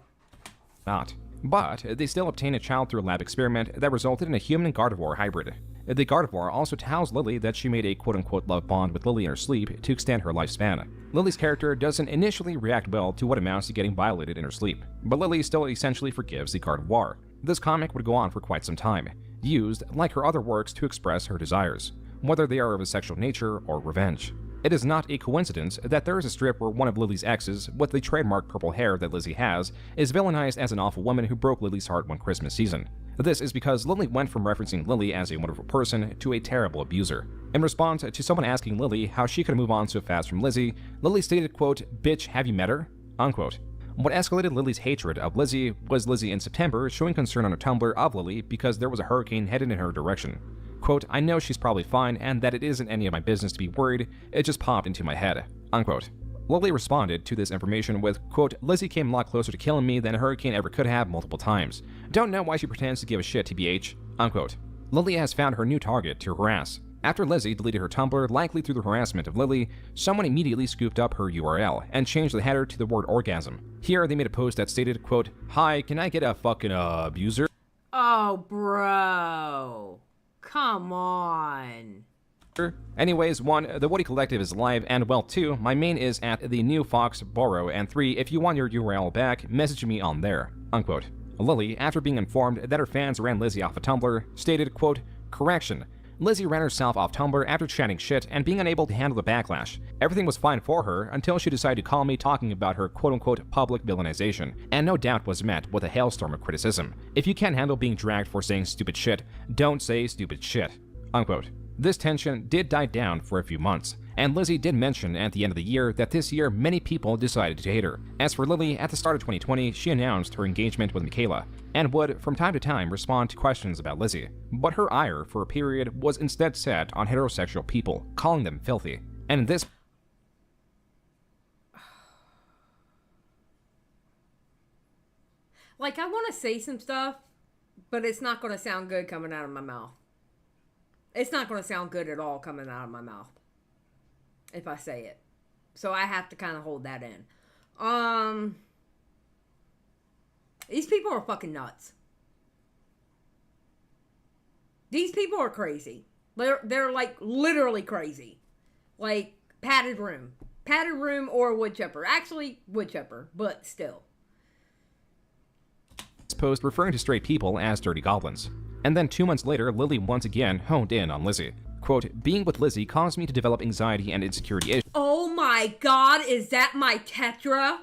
S4: Not. But they still obtained a child through a lab experiment that resulted in a human Gardevoir hybrid. The Gardevoir also tells Lily that she made a quote-unquote love bond with Lily in her sleep to extend her lifespan. Lily's character doesn't initially react well to what amounts to getting violated in her sleep, but Lily still essentially forgives the Gardevoir. This comic would go on for quite some time, used, like her other works, to express her desires, whether they are of a sexual nature or revenge. It is not a coincidence that there is a strip where one of Lily's exes, with the trademark purple hair that Lizzie has, is villainized as an awful woman who broke Lily's heart one Christmas season. This is because Lily went from referencing Lily as a wonderful person to a terrible abuser. In response to someone asking Lily how she could move on so fast from Lizzie, Lily stated, quote, "Bitch, have you met her?" Unquote. What escalated Lily's hatred of Lizzie was Lizzie in September showing concern on her Tumblr of Lily because there was a hurricane headed in her direction. Quote, "I know she's probably fine and that it isn't any of my business to be worried, it just popped into my head." Unquote. Lily responded to this information with, quote, "Lizzie came a lot closer to killing me than a hurricane ever could have multiple times. Don't know why she pretends to give a shit, TBH." Unquote. Lily has found her new target to harass. After Lizzie deleted her Tumblr, likely through the harassment of Lily, someone immediately scooped up her URL and changed the header to the word orgasm. Here, they made a post that stated, quote, "Hi, can I get a fucking abuser?"
S3: Oh, bro. Come on.
S4: Anyways, 1, the Woody Collective is live, and well, 2, my main is at the New Foxborough, and 3, if you want your URL back, message me on there. Unquote. Lily, after being informed that her fans ran Lizzie off of Tumblr, stated, quote, "Correction. Lizzie ran herself off Tumblr after chatting shit and being unable to handle the backlash. Everything was fine for her until she decided to call me talking about her quote-unquote public villainization, and no doubt was met with a hailstorm of criticism. If you can't handle being dragged for saying stupid shit, don't say stupid shit." Unquote. This tension did die down for a few months, and Lizzie did mention at the end of the year that this year many people decided to hate her. As for Lily, at the start of 2020, she announced her engagement with Michaela, and would from time to time respond to questions about Lizzie. But her ire for a period was instead set on heterosexual people, calling them filthy. And this
S3: Like, I want to say some stuff, but it's not going to sound good coming out of my mouth. It's not going to sound good at all coming out of my mouth if I say it. So I have to kind of hold that in. These people are fucking nuts. These people are crazy. They're like literally crazy. Like padded room or wood chipper. Actually, wood chipper, but still.
S4: Post referring to straight people as dirty goblins. And then 2 months later, Lily once again honed in on Lizzie. Quote, being with Lizzie caused me to develop anxiety and insecurity issues.
S3: Oh my god, is that my Tetra?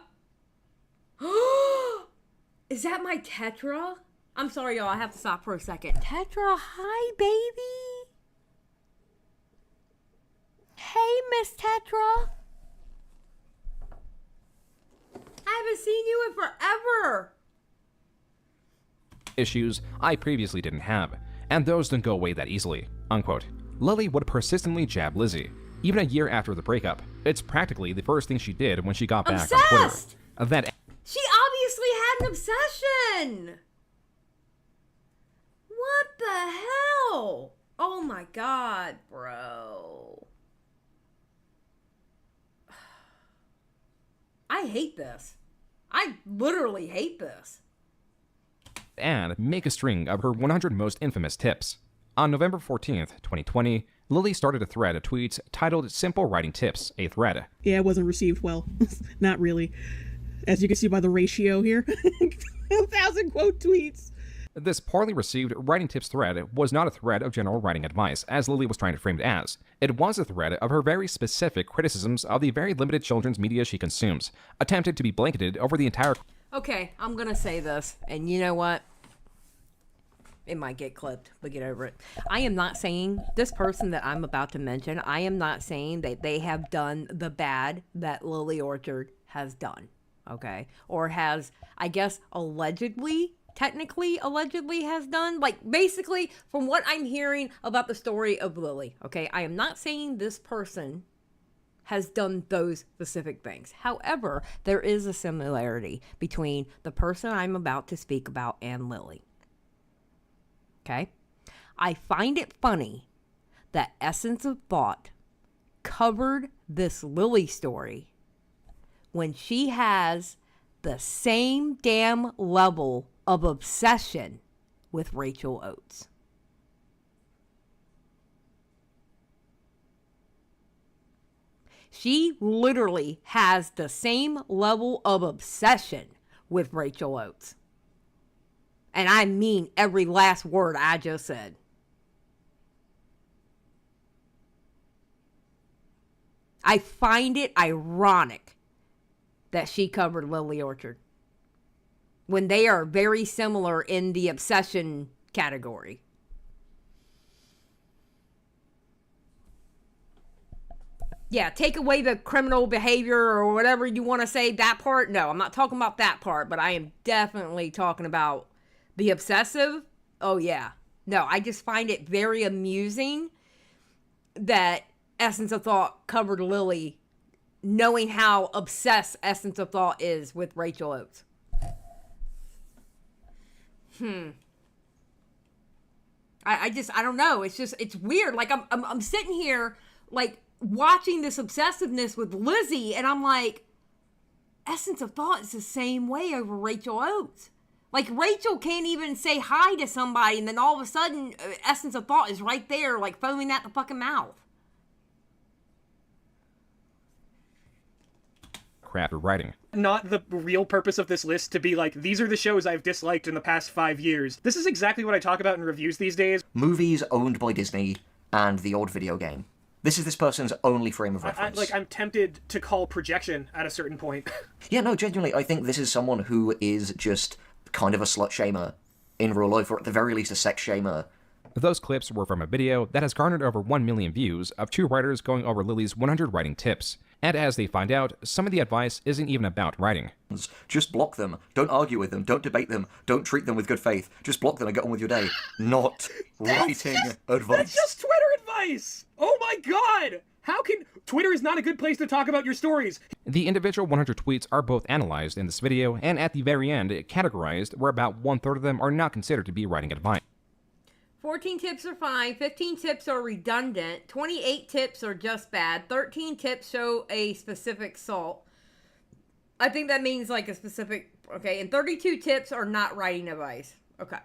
S3: Is that my Tetra? I'm sorry, y'all, I have to stop for a second. Tetra, hi, baby. Hey, Miss Tetra. I haven't seen you in forever.
S4: Issues I previously didn't have, and those don't go away that easily, unquote. Lily would persistently jab Lizzie, even a year after the breakup. It's practically the first thing she did when she got back on Twitter. That
S3: she obviously had an obsession. What the hell? Oh my god, bro. I hate this. I literally hate this.
S4: And make a string of her 100 most infamous tips. On November 14th, 2020, Lily started a thread of tweets titled Simple Writing Tips, a thread.
S12: Yeah, it wasn't received well. Not really. As you can see by the ratio here. 1,000 quote tweets.
S4: This poorly received writing tips thread was not a thread of general writing advice, as Lily was trying to frame it as. It was a thread of her very specific criticisms of the very limited children's media she consumes, attempted to be blanketed over the entire...
S3: Okay, I'm gonna say this, and you know what? It might get clipped, but get over it. I am not saying this person that I'm about to mention, I am not saying that they have done the bad that Lily Orchard has done, okay? Or has, I guess, technically allegedly has done. Like, basically, from what I'm hearing about the story of Lily, okay? I am not saying this person has done those specific things. However, there is a similarity between the person I'm about to speak about and Lily. Okay? I find it funny that Essence of Thought covered this Lily story when she has the same damn level of obsession with Rachel Oates. She literally has the same level of obsession with Rachel Oates. And I mean every last word I just said. I find it ironic that she covered Lily Orchard when they are very similar in the obsession category. Yeah, take away the criminal behavior or whatever you want to say, that part. No, I'm not talking about that part, but I am definitely talking about the obsessive. Oh, yeah. No, I just find it very amusing that Essence of Thought covered Lily, knowing how obsessed Essence of Thought is with Rachel Oates. I don't know. It's weird. Like, I'm sitting here, like, watching this obsessiveness with Lizzie, and I'm like, Essence of Thought is the same way over Rachel Oates. Like, Rachel can't even say hi to somebody, and then all of a sudden, Essence of Thought is right there, like, foaming at the fucking mouth.
S4: Crap writing.
S13: Not the real purpose of this list to be like, these are the shows I've disliked in the past 5 years. This is exactly what I talk about in reviews these days.
S11: Movies owned by Disney and the old video game. This is this person's only frame of reference.
S13: I'm tempted to call projection at a certain point.
S11: Yeah, no, genuinely, I think this is someone who is just kind of a slut shamer in real life, or at the very least a sex shamer.
S4: Those clips were from a video that has garnered over 1 million views of 2 writers going over Lily's 100 writing tips. And as they find out, some of the advice isn't even about writing.
S11: Just block them. Don't argue with them. Don't debate them. Don't treat them with good faith. Just block them and get on with your day. Not writing advice.
S13: That's just Twitter advice! Oh my god! How can... Twitter is not a good place to talk about your stories.
S4: The individual 100 tweets are both analyzed in this video, and at the very end, categorized, where about 1/3 of them are not considered to be writing advice.
S3: 14 tips are fine, 15 tips are redundant, 28 tips are just bad, 13 tips show a specific salt. I think that means like a specific, okay, and 32 tips are not writing advice. Okay.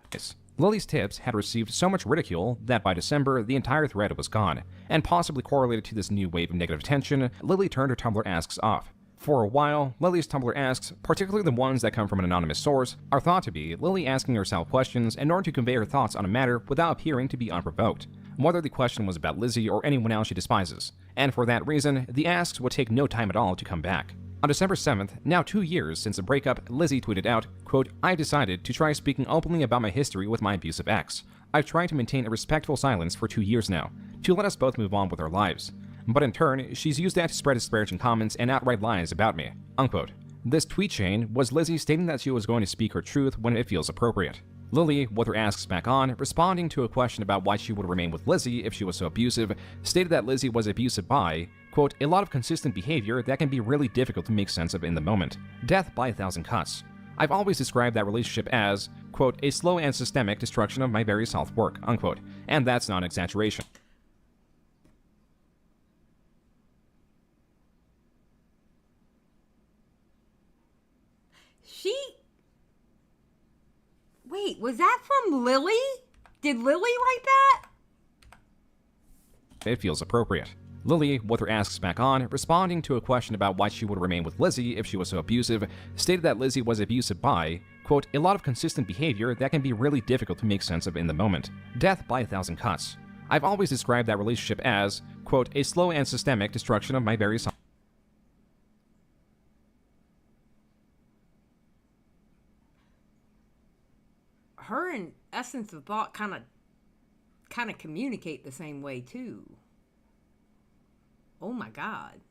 S4: Lily's tips had received so much ridicule that by December, the entire thread was gone, and possibly correlated to this new wave of negative attention, Lily turned her Tumblr asks off. For a while, Lily's Tumblr asks, particularly the ones that come from an anonymous source, are thought to be Lily asking herself questions in order to convey her thoughts on a matter without appearing to be unprovoked, whether the question was about Lizzie or anyone else she despises, and for that reason, the asks would take no time at all to come back. On December 7th, now 2 years since the breakup, Lizzie tweeted out, quote, "I've decided to try speaking openly about my history with my abusive ex. I've tried to maintain a respectful silence for 2 years now, to let us both move on with our lives. But in turn, she's used that to spread disparaging comments and outright lies about me," unquote. This tweet chain was Lizzie stating that she was going to speak her truth when it feels appropriate. Lily, with her asks back on, responding to a question about why she would remain with Lizzie if she was so abusive, stated that Lizzie was abusive by, quote, "a lot of consistent behavior that can be really difficult to make sense of in the moment. Death by 1,000 cuts. I've always described that relationship as, quote, a slow and systemic destruction of my very self-work," unquote. And that's not an exaggeration.
S3: Wait, was that from Lily? Did Lily write that?
S4: It feels appropriate. Lily, with her asks back on, responding to a question about why she would remain with Lizzie if she was so abusive, stated that Lizzie was abusive by, quote, "a lot of consistent behavior that can be really difficult to make sense of in the moment. Death by 1,000 cuts. I've always described that relationship as, quote, a slow and systemic destruction of my very self."
S3: Her and Essence of Thought kind of communicate the same way too. Oh my God.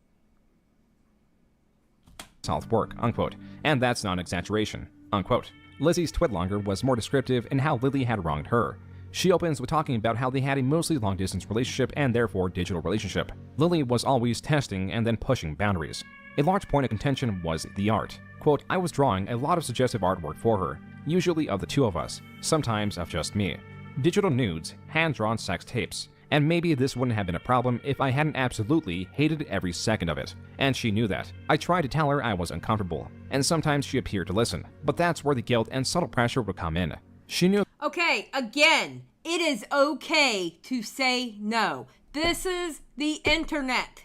S4: Self-work, unquote. And that's not an exaggeration, unquote. Lizzie's tweet longer was more descriptive in how Lily had wronged her. She opens with talking about how they had a mostly long-distance relationship and therefore digital relationship. Lily was always testing and then pushing boundaries. A large point of contention was the art. Quote, "I was drawing a lot of suggestive artwork for her, usually of the two of us, sometimes of just me. Digital nudes, hand-drawn sex tapes. And maybe this wouldn't have been a problem if I hadn't absolutely hated every second of it. And she knew that. I tried to tell her I was uncomfortable, and sometimes she appeared to listen, but that's where the guilt and subtle pressure would come in. She knew."
S3: Okay, again, it is okay to say no. This is the internet.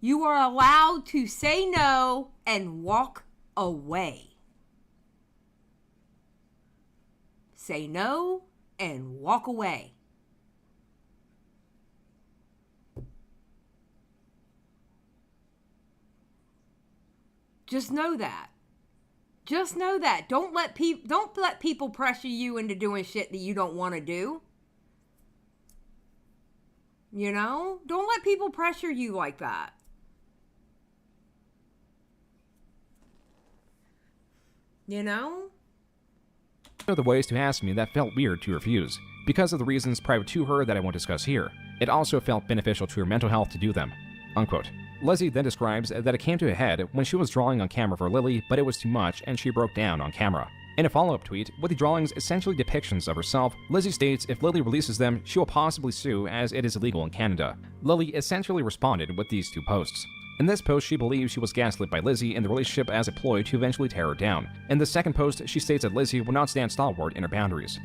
S3: You are allowed to say no and walk away. Say no and walk away. Just know that. Just know that. Don't let people pressure you into doing shit that you don't want to do. You know? Don't let people pressure you like that. You know?
S4: Other ways to ask me that felt weird to refuse, because of the reasons private to her that I won't discuss here. It also felt beneficial to her mental health to do them, unquote. Lizzie then describes that it came to a head when she was drawing on camera for Lily, but it was too much and she broke down on camera. In a follow-up tweet, with the drawings essentially depictions of herself, Lizzie states if Lily releases them, she will possibly sue as it is illegal in Canada. Lily essentially responded with these two posts. In this post, she believes she was gaslit by Lizzie in the relationship as a ploy to eventually tear her down. In the second post, she states that Lizzie will not stand stalwart in her boundaries.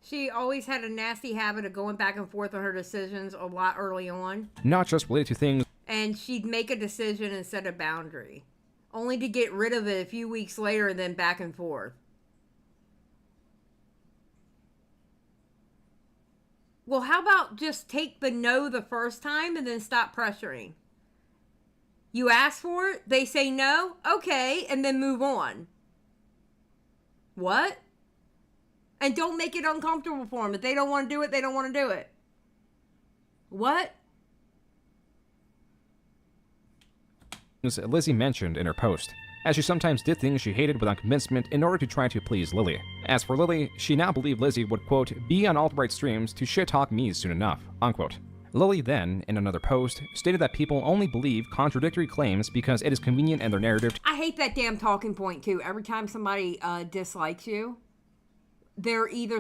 S3: She always had a nasty habit of going back and forth on her decisions a lot early on.
S4: Not just related to things.
S3: And she'd make a decision and set a boundary, only to get rid of it a few weeks later and then back and forth. Well, how about just take the no the first time and then stop pressuring? You ask for it, they say no, okay, and then move on. What? And don't make it uncomfortable for them. If they don't want to do it, they don't want to do it. What?
S4: Lizzie mentioned in her post, as she sometimes did things she hated without convincement in order to try to please Lily. As for Lily, she now believed Lizzie would, quote, be on alt-right streams to shit-talk me soon enough, unquote. Lily then, in another post, stated that people only believe contradictory claims because it is convenient in their narrative.
S3: I hate that damn talking point, too. Every time somebody dislikes you, they're either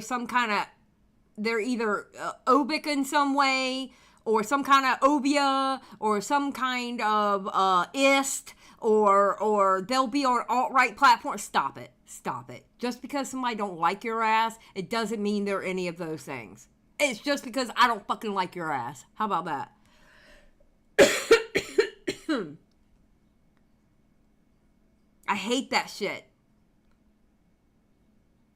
S3: obic in some way, or some kind of obia, or some kind of ist, or they'll be on alt-right platforms. Stop it. Just because somebody don't like your ass, it doesn't mean they're any of those things. It's just because I don't fucking like your ass. How about that? I hate that shit.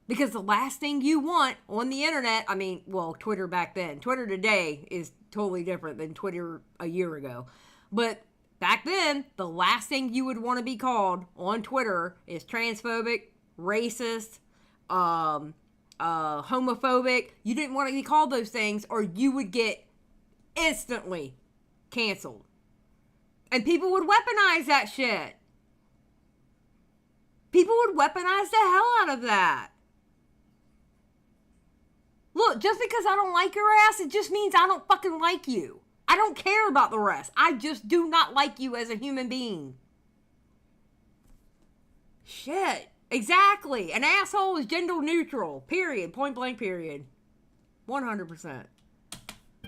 S3: Because the last thing you want on the internet, I mean, well, Twitter back then. Twitter today is totally different than Twitter a year ago. But back then, the last thing you would want to be called on Twitter is transphobic, racist, homophobic. You didn't want to be called those things, or you would get instantly canceled. And people would weaponize that shit. People would weaponize the hell out of that. Look, just because I don't like your ass, it just means I don't fucking like you. I don't care about the rest. I just do not like you as a human being. Shit. Exactly. An asshole is gender neutral. Period. Point blank period. 100%.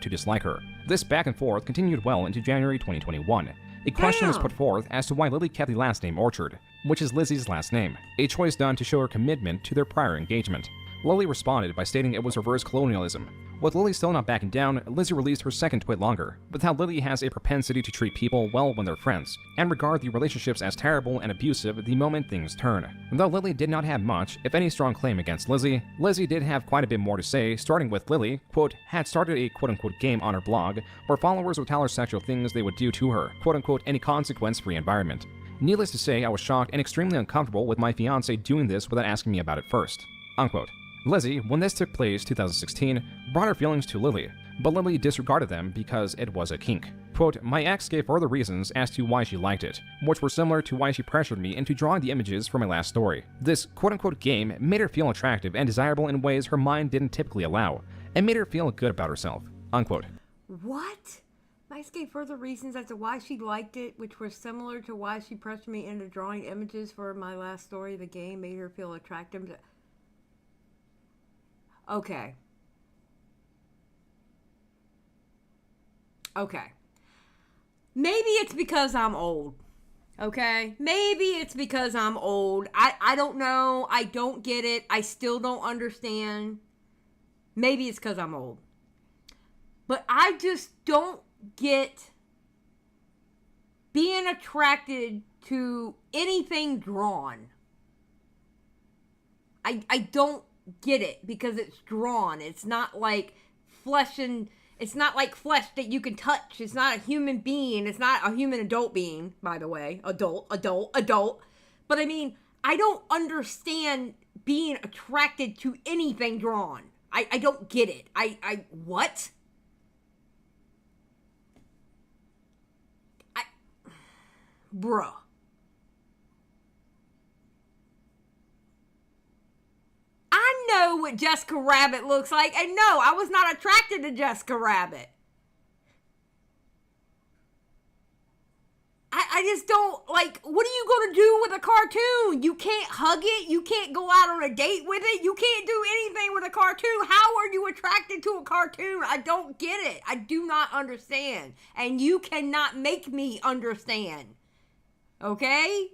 S4: To dislike her. This back and forth continued well into January 2021. A question was put forth as to why Lily kept the last name Orchard, which is Lizzie's last name, a choice done to show her commitment to their prior engagement. Lily responded by stating it was reverse colonialism. With Lily still not backing down, Lizzie released her second twit longer, with how Lily has a propensity to treat people well when they're friends, and regard the relationships as terrible and abusive the moment things turn. Though Lily did not have much, if any strong claim against Lizzie, Lizzie did have quite a bit more to say, starting with Lily, quote, had started a quote-unquote game on her blog, where followers would tell her sexual things they would do to her, quote-unquote, any consequence-free environment. Needless to say, I was shocked and extremely uncomfortable with my fiancé doing this without asking me about it first, unquote. Lizzie, when this took place 2016, brought her feelings to Lily, but Lily disregarded them because it was a kink. Quote, my ex gave further reasons as to why she liked it, which were similar to why she pressured me into drawing the images for my last story. This quote-unquote game made her feel attractive and desirable in ways her mind didn't typically allow, and made her feel good about herself, unquote.
S3: What? My ex gave further reasons as to why she liked it, which were similar to why she pressured me into drawing images for my last story. The game made her feel attractive. Okay. Maybe it's because I'm old. Okay? Maybe it's because I'm old. I don't know. I don't get it. I still don't understand. Maybe it's because I'm old. But I just don't get being attracted to anything drawn. I don't get it because it's drawn. It's not like flesh, and it's not like flesh that you can touch. It's not a human being. It's not a human adult being, by the way. Adult. But I mean, I don't understand being attracted to anything drawn. I don't get it. What? Bruh. I know what Jessica Rabbit looks like, and no, I was not attracted to Jessica Rabbit. I just don't, like, what are you going to do with a cartoon? You can't hug it. You can't go out on a date with it. You can't do anything with a cartoon. How are you attracted to a cartoon? I don't get it. I do not understand. And you cannot make me understand. Okay?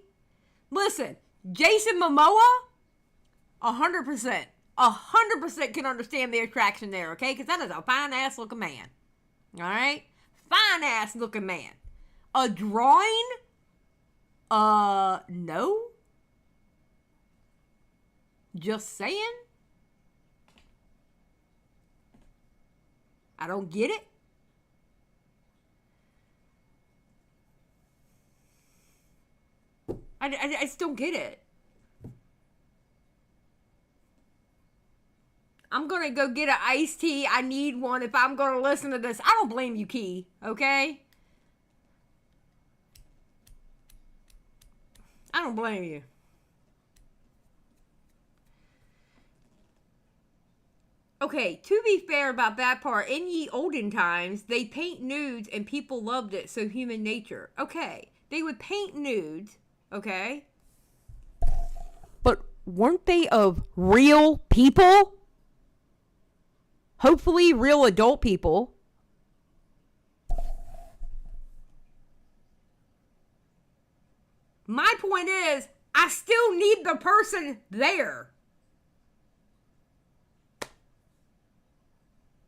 S3: Listen, Jason Momoa, 100%. 100% can understand the attraction there, okay? Because that is a fine-ass looking man. Alright? Fine-ass looking man. A drawing? No. Just saying. I don't get it. I just don't get it. I'm gonna go get an iced tea. I need one if I'm gonna listen to this. I don't blame you, Key, okay? I don't blame you. Okay, to be fair about that part, in ye olden times, they paint nudes and people loved it, so human nature. Okay, they would paint nudes, okay? But weren't they of real people? Hopefully real adult people. My point is, I still need the person there.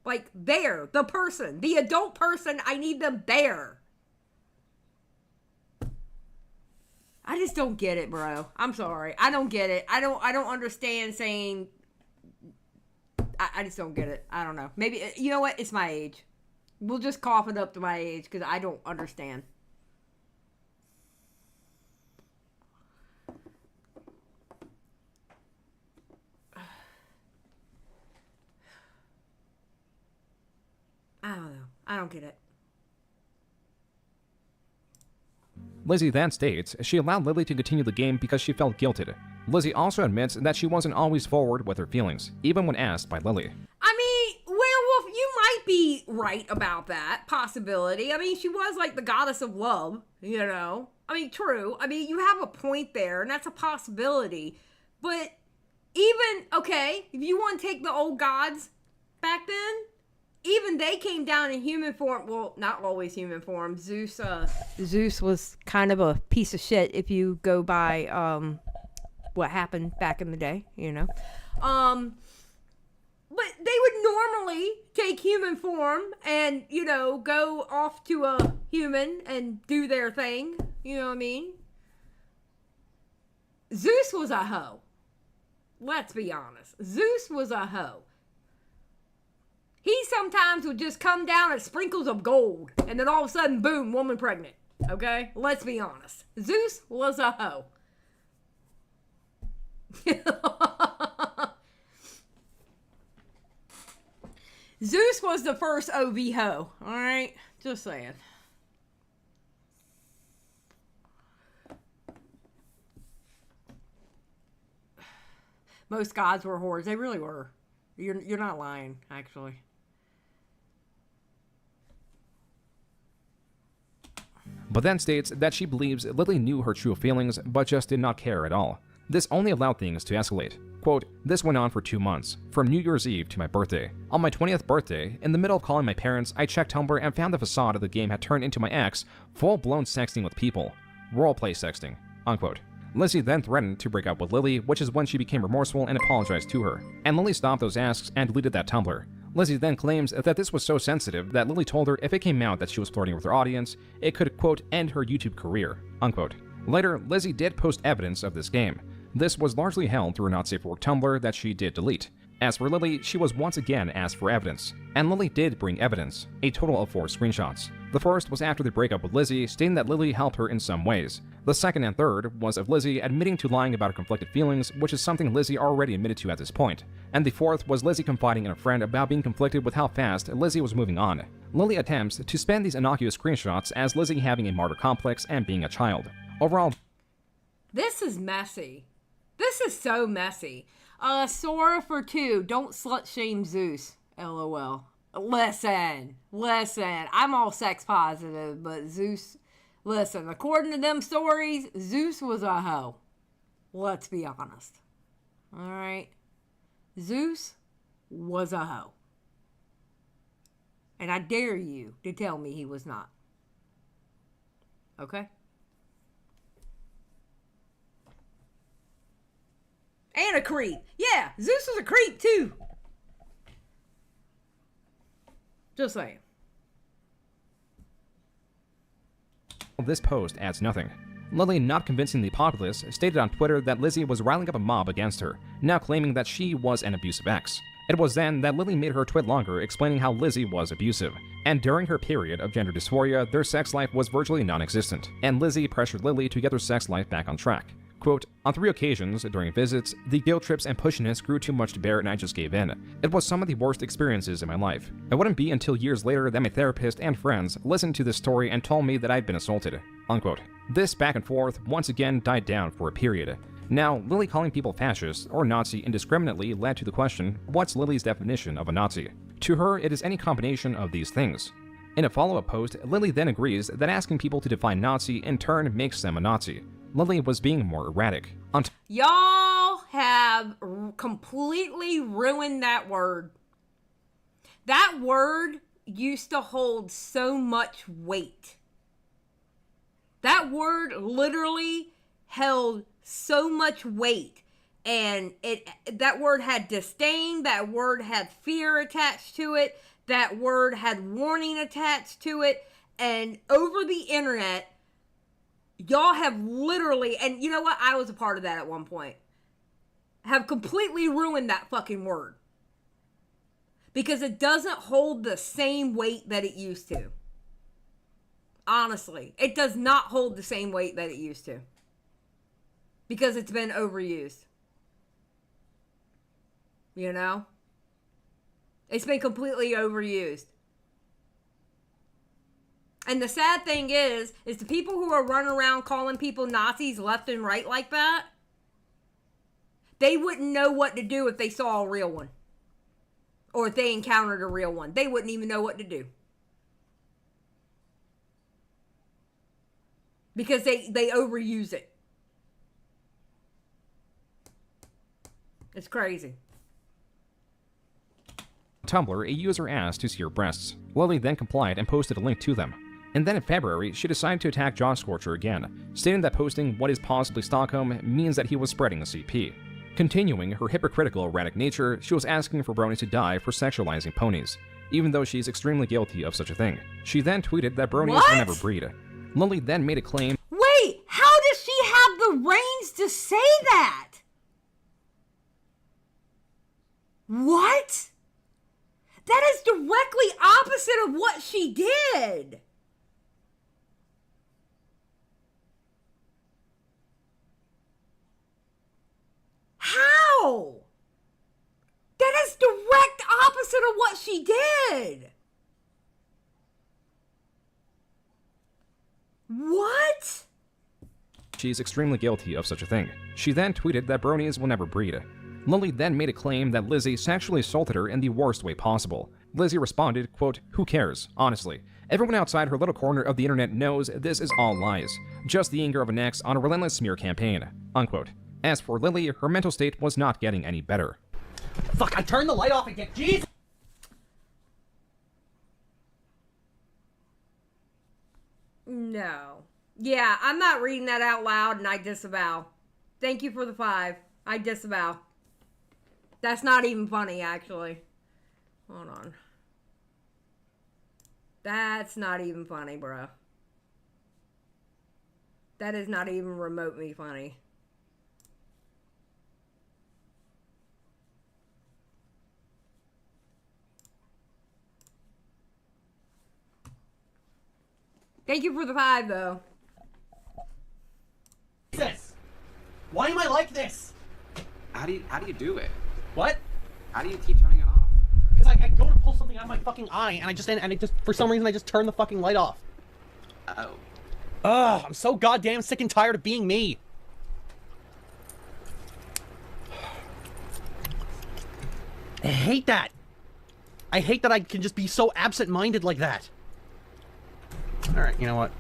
S3: Like, there. The person. The adult person, I need them there. I just don't get it, bro. I'm sorry. I don't get it. I don't understand saying... I just don't get it. I don't know. Maybe, you know what? It's my age. We'll just cough it up to my age, because I don't understand. I don't know. I don't get it.
S4: Lizzie then states she allowed Lily to continue the game because she felt guilted. Lizzie also admits that she wasn't always forward with her feelings, even when asked by Lily.
S3: I mean, Werewolf, you might be right about that possibility. I mean, she was like the goddess of love, you know? I mean, true. I mean, you have a point there, and that's a possibility. But even, okay, if you want to take the old gods back then, even they came down in human form. Well, not always human form. Zeus was kind of a piece of shit if you go by what happened back in the day, you know. But they would normally take human form and, you know, go off to a human and do their thing. You know what I mean? Zeus was a hoe. Let's be honest. Zeus was a hoe. He sometimes would just come down as sprinkles of gold, and then all of a sudden, boom, woman pregnant. Okay? Let's be honest. Zeus was a hoe. Zeus was the first OV hoe. Alright? Just saying. Most gods were whores. They really were. You're not lying, actually.
S4: But then states that she believes Lily knew her true feelings, but just did not care at all. This only allowed things to escalate. Quote, "This went on for 2 months, from New Year's Eve to my birthday. On my 20th birthday, in the middle of calling my parents, I checked Tumblr and found the facade of the game had turned into my ex, full-blown sexting with people. Roleplay sexting." Unquote. Lizzie then threatened to break up with Lily, which is when she became remorseful and apologized to her. And Lily stopped those asks and deleted that Tumblr. Lizzie then claims that this was so sensitive that Lily told her if it came out that she was flirting with her audience, it could, quote, "end her YouTube career," unquote. Later, Lizzie did post evidence of this game. This was largely held through a not safe for work Tumblr that she did delete. As for Lily, she was once again asked for evidence, and Lily did bring evidence, a total of 4 screenshots. The first was after the breakup with Lizzie, stating that Lily helped her in some ways. The second and third was of Lizzie admitting to lying about her conflicted feelings, which is something Lizzie already admitted to at this point. And the fourth was Lizzie confiding in a friend about being conflicted with how fast Lizzie was moving on. Lily attempts to spin these innocuous screenshots as Lizzie having a martyr complex and being a child. Overall,
S3: this is messy. This is so messy. Sora for 2. Don't slut shame Zeus. LOL. Listen. I'm all sex positive, but Zeus. Listen, according to them stories, Zeus was a hoe. Let's be honest. Alright? Zeus was a hoe. And I dare you to tell me he was not. Okay? And a creep. Yeah, Zeus was a creep too. Just saying.
S4: This post adds nothing. Lily, not convincing the populace, stated on Twitter that Lizzie was riling up a mob against her, now claiming that she was an abusive ex. It was then that Lily made her tweet longer explaining how Lizzie was abusive, and during her period of gender dysphoria, their sex life was virtually non-existent, and Lizzie pressured Lily to get their sex life back on track. Quote, "On 3 occasions during visits, the guilt trips and pushiness grew too much to bear and I just gave in. It was some of the worst experiences in my life. It wouldn't be until years later that my therapist and friends listened to this story and told me that I'd been assaulted." Unquote. This back and forth once again died down for a period. Now, Lily calling people fascist or Nazi indiscriminately led to the question, what's Lily's definition of a Nazi? To her, it is any combination of these things. In a follow-up post, Lily then agrees that asking people to define Nazi in turn makes them a Nazi. Lily was being more erratic.
S3: Y'all have completely ruined that word. That word used to hold so much weight. That word literally held so much weight. And that word had disdain, that word had fear attached to it, that word had warning attached to it. And over the internet, y'all have literally, and you know what? I was a part of that at one point, have completely ruined that fucking word. Because it doesn't hold the same weight that it used to. Honestly, it does not hold the same weight that it used to. Because it's been overused. You know? It's been completely overused. And the sad thing is the people who are running around calling people Nazis left and right like that, they wouldn't know what to do if they saw a real one. Or if they encountered a real one. They wouldn't even know what to do. Because they overuse it. It's crazy.
S4: Tumblr, a user asked to see her breasts. Lily then complied and posted a link to them. And then in February, she decided to attack Josh Scorcher again, stating that posting what is possibly Stockholm means that he was spreading the CP. Continuing her hypocritical, erratic nature, she was asking for bronies to die for sexualizing ponies, even though she's extremely guilty of such a thing. She then tweeted that bronies will never breed. Lily then made a claim.
S3: Wait, how does she have the reins to say that? What? That is directly opposite of what she did. How? That is direct opposite of what she did. What?
S4: She's extremely guilty of such a thing. She then tweeted that bronies will never breed. Lily then made a claim that Lizzie sexually assaulted her in the worst way possible. Lizzie responded, quote, "Who cares? Honestly. Everyone outside her little corner of the internet knows this is all lies. Just the anger of an ex on a relentless smear campaign." Unquote. As for Lily, her mental state was not getting any better.
S10: Fuck, I turned the light off again. Jeez!
S3: No. Yeah, I'm not reading that out loud, and I disavow. Thank you for the 5. I disavow. That's not even funny, actually. Hold on. That's not even funny, bro. That is not even remotely funny. Thank you for the 5, though.
S10: Jesus! Why am I like this?
S14: How do you do it?
S10: What?
S14: How do you keep turning it off?
S10: Because I go to pull something out of my fucking eye, and it just for some reason I just turn the fucking light off.
S14: Oh.
S10: Ugh, I'm so goddamn sick and tired of being me. I hate that. I hate that I can just be so absent-minded like that. Alright, you know what?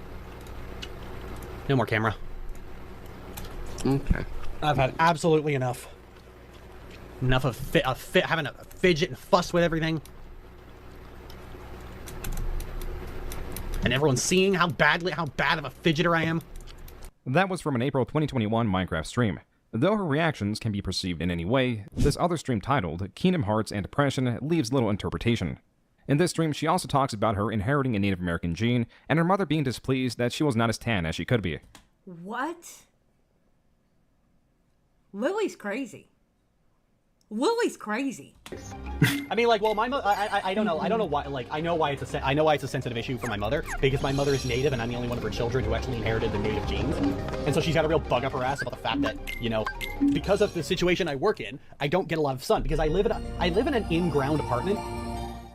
S10: No more camera.
S14: Okay.
S10: I've had absolutely enough. Enough of having a fidget and fuss with everything. And everyone's seeing how bad of a fidgeter I am.
S4: That was from an April 2021 Minecraft stream. Though her reactions can be perceived in any way, this other stream titled Kingdom Hearts and Depression leaves little interpretation. In this stream, she also talks about her inheriting a Native American gene and her mother being displeased that she was not as tan as she could be.
S3: What? Lily's crazy. Lily's crazy.
S10: I mean, like, well, my mother, I don't know why, like, I know why it's a sensitive issue for my mother, because my mother is Native and I'm the only one of her children who actually inherited the Native genes. And so she's got a real bug up her ass about the fact that, you know, because of the situation I work in, I don't get a lot of sun, because I live in an in-ground apartment.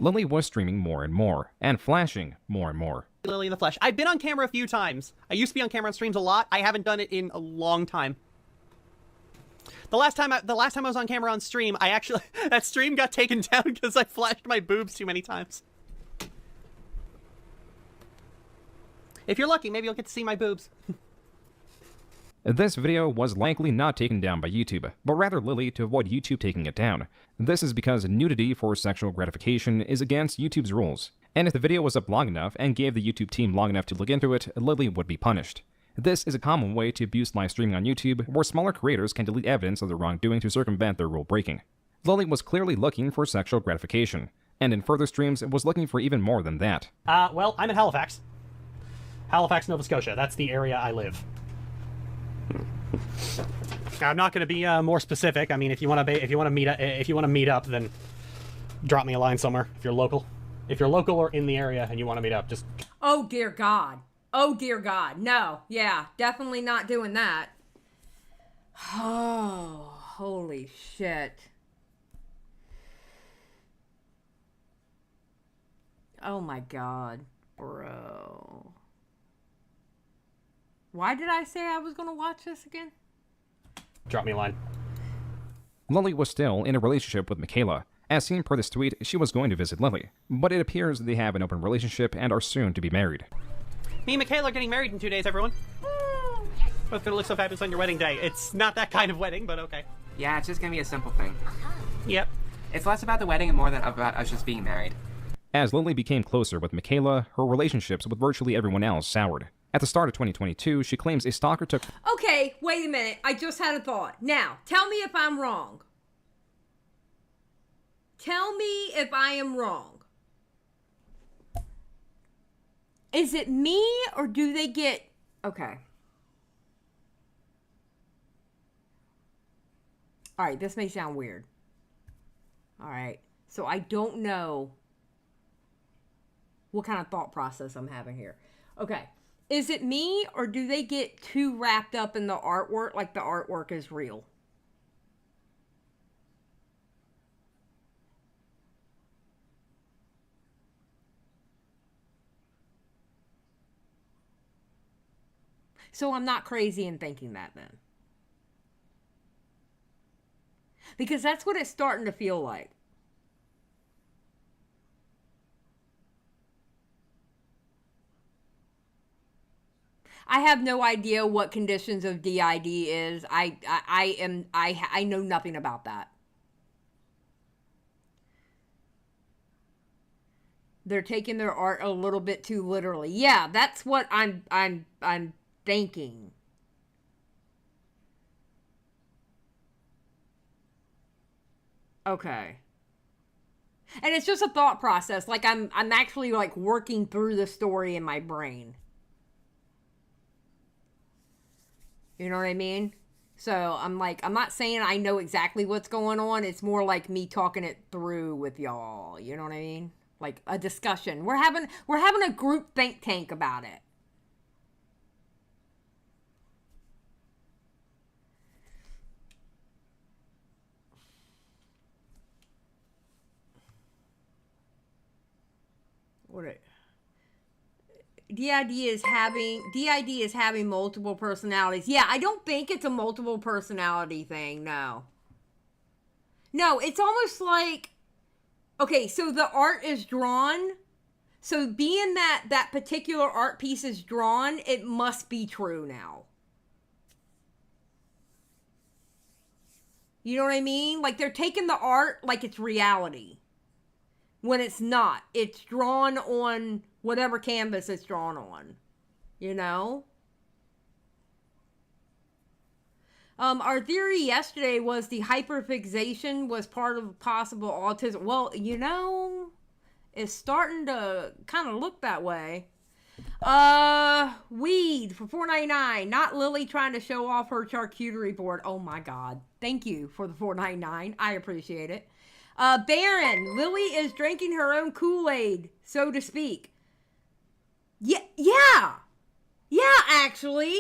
S4: Lily was streaming more and more, and flashing more and more.
S10: Lily in the flesh. I've been on camera a few times. I used to be on camera on streams a lot. I haven't done it in a long time. The last time I was on camera on stream, that stream got taken down because I flashed my boobs too many times. If you're lucky, maybe you'll get to see my boobs.
S4: This video was likely not taken down by YouTube, but rather Lily to avoid YouTube taking it down. This is because nudity for sexual gratification is against YouTube's rules, and if the video was up long enough and gave the YouTube team long enough to look into it, Lily would be punished. This is a common way to abuse live streaming on YouTube, where smaller creators can delete evidence of their wrongdoing to circumvent their rule breaking. Lily was clearly looking for sexual gratification, and in further streams was looking for even more than that.
S10: Well, I'm in Halifax. Halifax, Nova Scotia. That's the area I live. Now, I'm not going to be more specific. I mean, if you want to meet up, then drop me a line somewhere. If you're local or in the area and you want to meet up, just.
S3: Oh dear God. Oh dear God. No. Yeah, definitely not doing that. Oh, holy shit. Oh my God, bro. Why did I say I was going to watch this again?
S10: Drop me a line.
S4: Lily was still in a relationship with Michaela. As seen per this tweet, she was going to visit Lily, but it appears they have an open relationship and are soon to be married.
S10: Me and Michaela are getting married in 2 days, everyone. Both gonna look so fabulous on your wedding day. It's not that kind of wedding, but okay.
S14: Yeah, it's just gonna be a simple thing.
S10: Yep.
S14: It's less about the wedding and more than about us just being married.
S4: As Lily became closer with Michaela, her relationships with virtually everyone else soured. At the start of 2022, she claims a stalker took...
S3: Okay, wait a minute. I just had a thought. Now, tell me if I'm wrong. Tell me if I am wrong. Is it me or do they get... Okay. Alright, this may sound weird. Alright, so I don't know what kind of thought process I'm having here. Okay. Is it me, or do they get too wrapped up in the artwork, like the artwork is real? So I'm not crazy in thinking that then. Because that's what it's starting to feel like. I have no idea what conditions of DID is. I know nothing about that. They're taking their art a little bit too literally. Yeah, that's what I'm thinking. Okay. And it's just a thought process. Like I'm actually like working through the story in my brain. You know what I mean? So I'm not saying I know exactly what's going on. It's more like me talking it through with y'all. You know what I mean? Like a discussion. We're having a group think tank about it. DID is having multiple personalities. Yeah, I don't think it's a multiple personality thing, no. No, it's almost like, okay, so the art is drawn. So being that particular art piece is drawn, it must be true now. You know what I mean? Like they're taking the art like it's reality. When it's not. It's drawn on whatever canvas it's drawn on. You know? Our theory yesterday was the hyperfixation was part of possible autism. Well, you know, it's starting to kind of look that way. Weed for $4.99. Not Lily trying to show off her charcuterie board. Oh my God. Thank you for the $4.99. I appreciate it. Baron, Lily is drinking her own Kool-Aid, so to speak. Yeah, actually.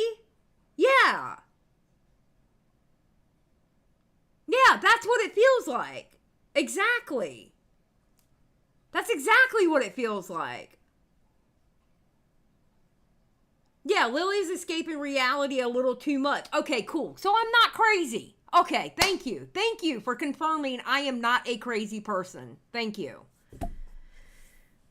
S3: Yeah, that's what it feels like. Exactly. That's exactly what it feels like. Yeah, Lily's escaping reality a little too much. Okay, cool. So I'm not crazy. Okay, thank you. Thank you for confirming I am not a crazy person. Thank you.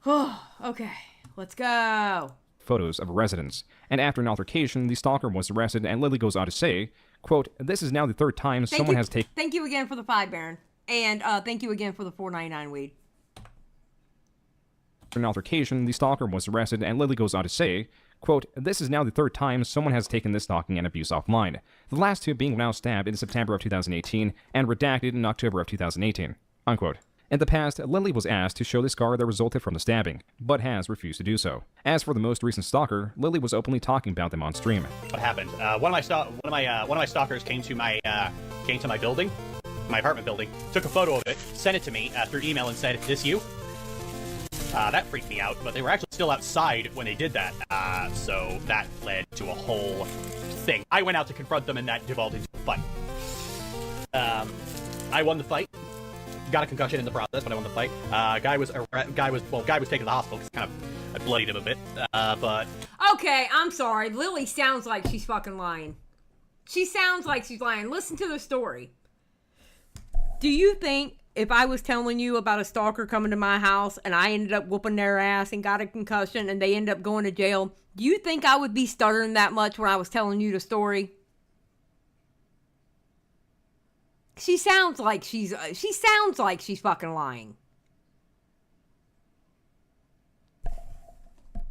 S3: Oh, okay, let's go.
S4: photos of a residence. And after an altercation, the stalker was arrested, and Lily goes on to say, quote, "This is now the third time someone has taken..."
S3: Thank you again for the 5, Baron. And thank you again for the $4.99 weed.
S4: After an altercation, the stalker was arrested, and Lily goes on to say, quote, "This is now the third time someone has taken this stalking and abuse offline. The last two being now stabbed in September of 2018 and redacted in October of 2018, unquote. In the past, Lily was asked to show the scar that resulted from the stabbing, but has refused to do so. As for the most recent stalker, Lily was openly talking about them on stream.
S15: What happened? One of my stalkers came to my building, my apartment building, took a photo of it, sent it to me through email, and said, "This you?" That freaked me out, but they were actually still outside when they did that, so that led to a whole thing. I went out to confront them, and that devolved into a fight. I won the fight. Got a concussion in the process, but I won the fight. Guy was taken to the hospital because I bloodied him a bit. But
S3: Okay, I'm sorry. Lily sounds like she's fucking lying. She sounds like she's lying. Listen to the story. Do you think if I was telling you about a stalker coming to my house and I ended up whooping their ass and got a concussion and they ended up going to jail, do you think I would be stuttering that much when I was telling you the story? She sounds like she's fucking lying.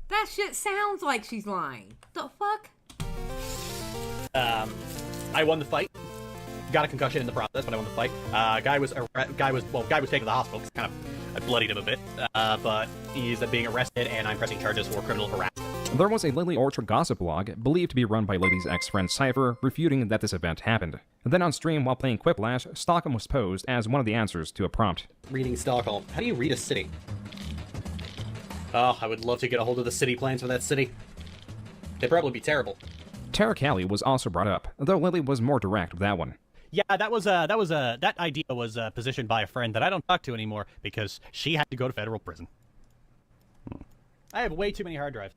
S3: That shit sounds like she's lying. The fuck?
S15: I won the fight. Got a concussion in the process, but I won the fight. Guy was taken to the hospital because I bloodied him a bit. But he's being arrested, and I'm pressing charges for criminal harassment.
S4: There was a Lily Orchard gossip blog, believed to be run by Lily's ex-friend Cypher, refuting that this event happened. Then on stream while playing Quiplash, Stockholm was posed as one of the answers to a prompt.
S15: Reading Stockholm. How do you read a city? Oh, I would love to get a hold of the city plans for that city. They'd probably be terrible.
S4: Tara Callie was also brought up, though Lily was more direct with that one.
S15: Yeah, that idea was positioned by a friend that I don't talk to anymore because she had to go to federal prison. I have way too many hard drives.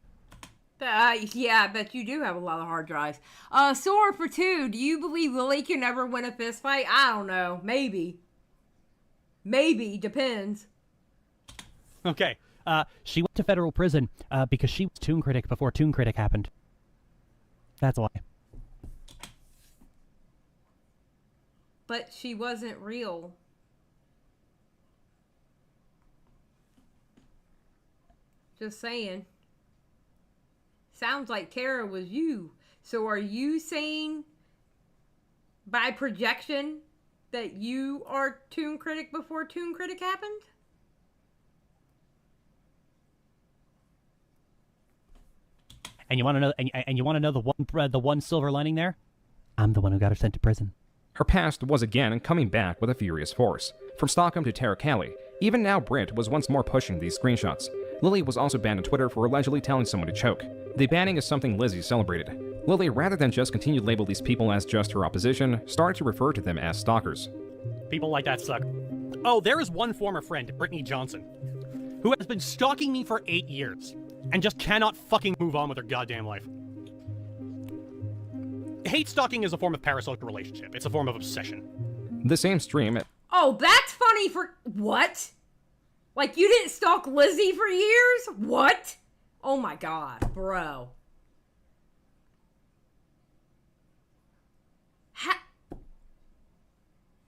S3: Yeah, I bet you do have a lot of hard drives. Sore for 2, do you believe Lily can ever win a fist fight? I don't know. Maybe. Maybe. Depends.
S15: Okay. She went to federal prison because she was Toon Critic before Toon Critic happened. That's why.
S3: But she wasn't real. Just saying. Sounds like Tara was you. So are you saying by projection that you are Toon Critic before Toon Critic happened?
S15: And you want to know? And you want to know the one silver lining there? I'm the one who got her sent to prison.
S4: Her past was again coming back with a furious force. From Stockholm to Tara Callie, even now Britt was once more pushing these screenshots. Lily was also banned on Twitter for allegedly telling someone to choke. The banning is something Lizzie celebrated. Lily, rather than just continue to label these people as just her opposition, started to refer to them as stalkers.
S15: People like that suck. Oh, there is one former friend, Brittany Johnson, who has been stalking me for 8 years and just cannot fucking move on with her goddamn life. Hate stalking is a form of parasocial relationship. It's a form of obsession.
S4: The same stream...
S3: Oh, that's funny for... What? Like, you didn't stalk Lizzie for years? What? Oh my god, bro.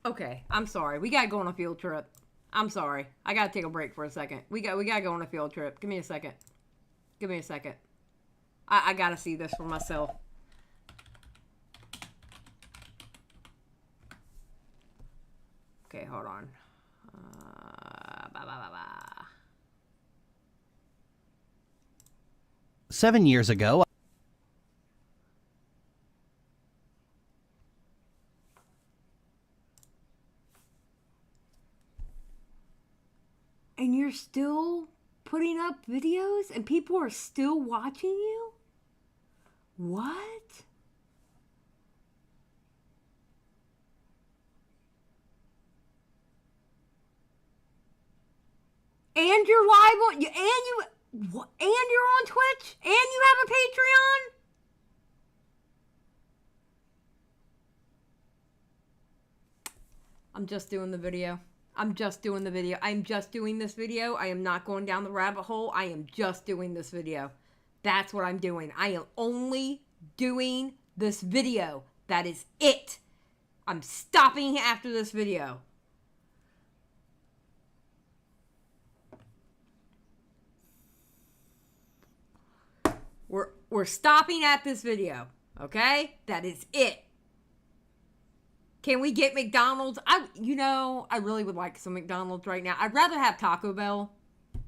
S3: Okay, I'm sorry. We gotta go on a field trip. I'm sorry. I gotta take a break for a second. We gotta go on a field trip. Give me a second. Give me a second. I gotta see this for myself. Okay, hold on.
S15: 7 years ago...
S3: And you're still putting up videos and people are still watching you? What? And you're live on, and you're on Twitch, and you have a Patreon? I'm just doing the video. I'm just doing this video. I am not going down the rabbit hole. I am just doing this video. That's what I'm doing. I am only doing this video. That is it. I'm stopping after this video. We're stopping at this video. Okay? That is it. Can we get McDonald's? I really would like some McDonald's right now. I'd rather have Taco Bell,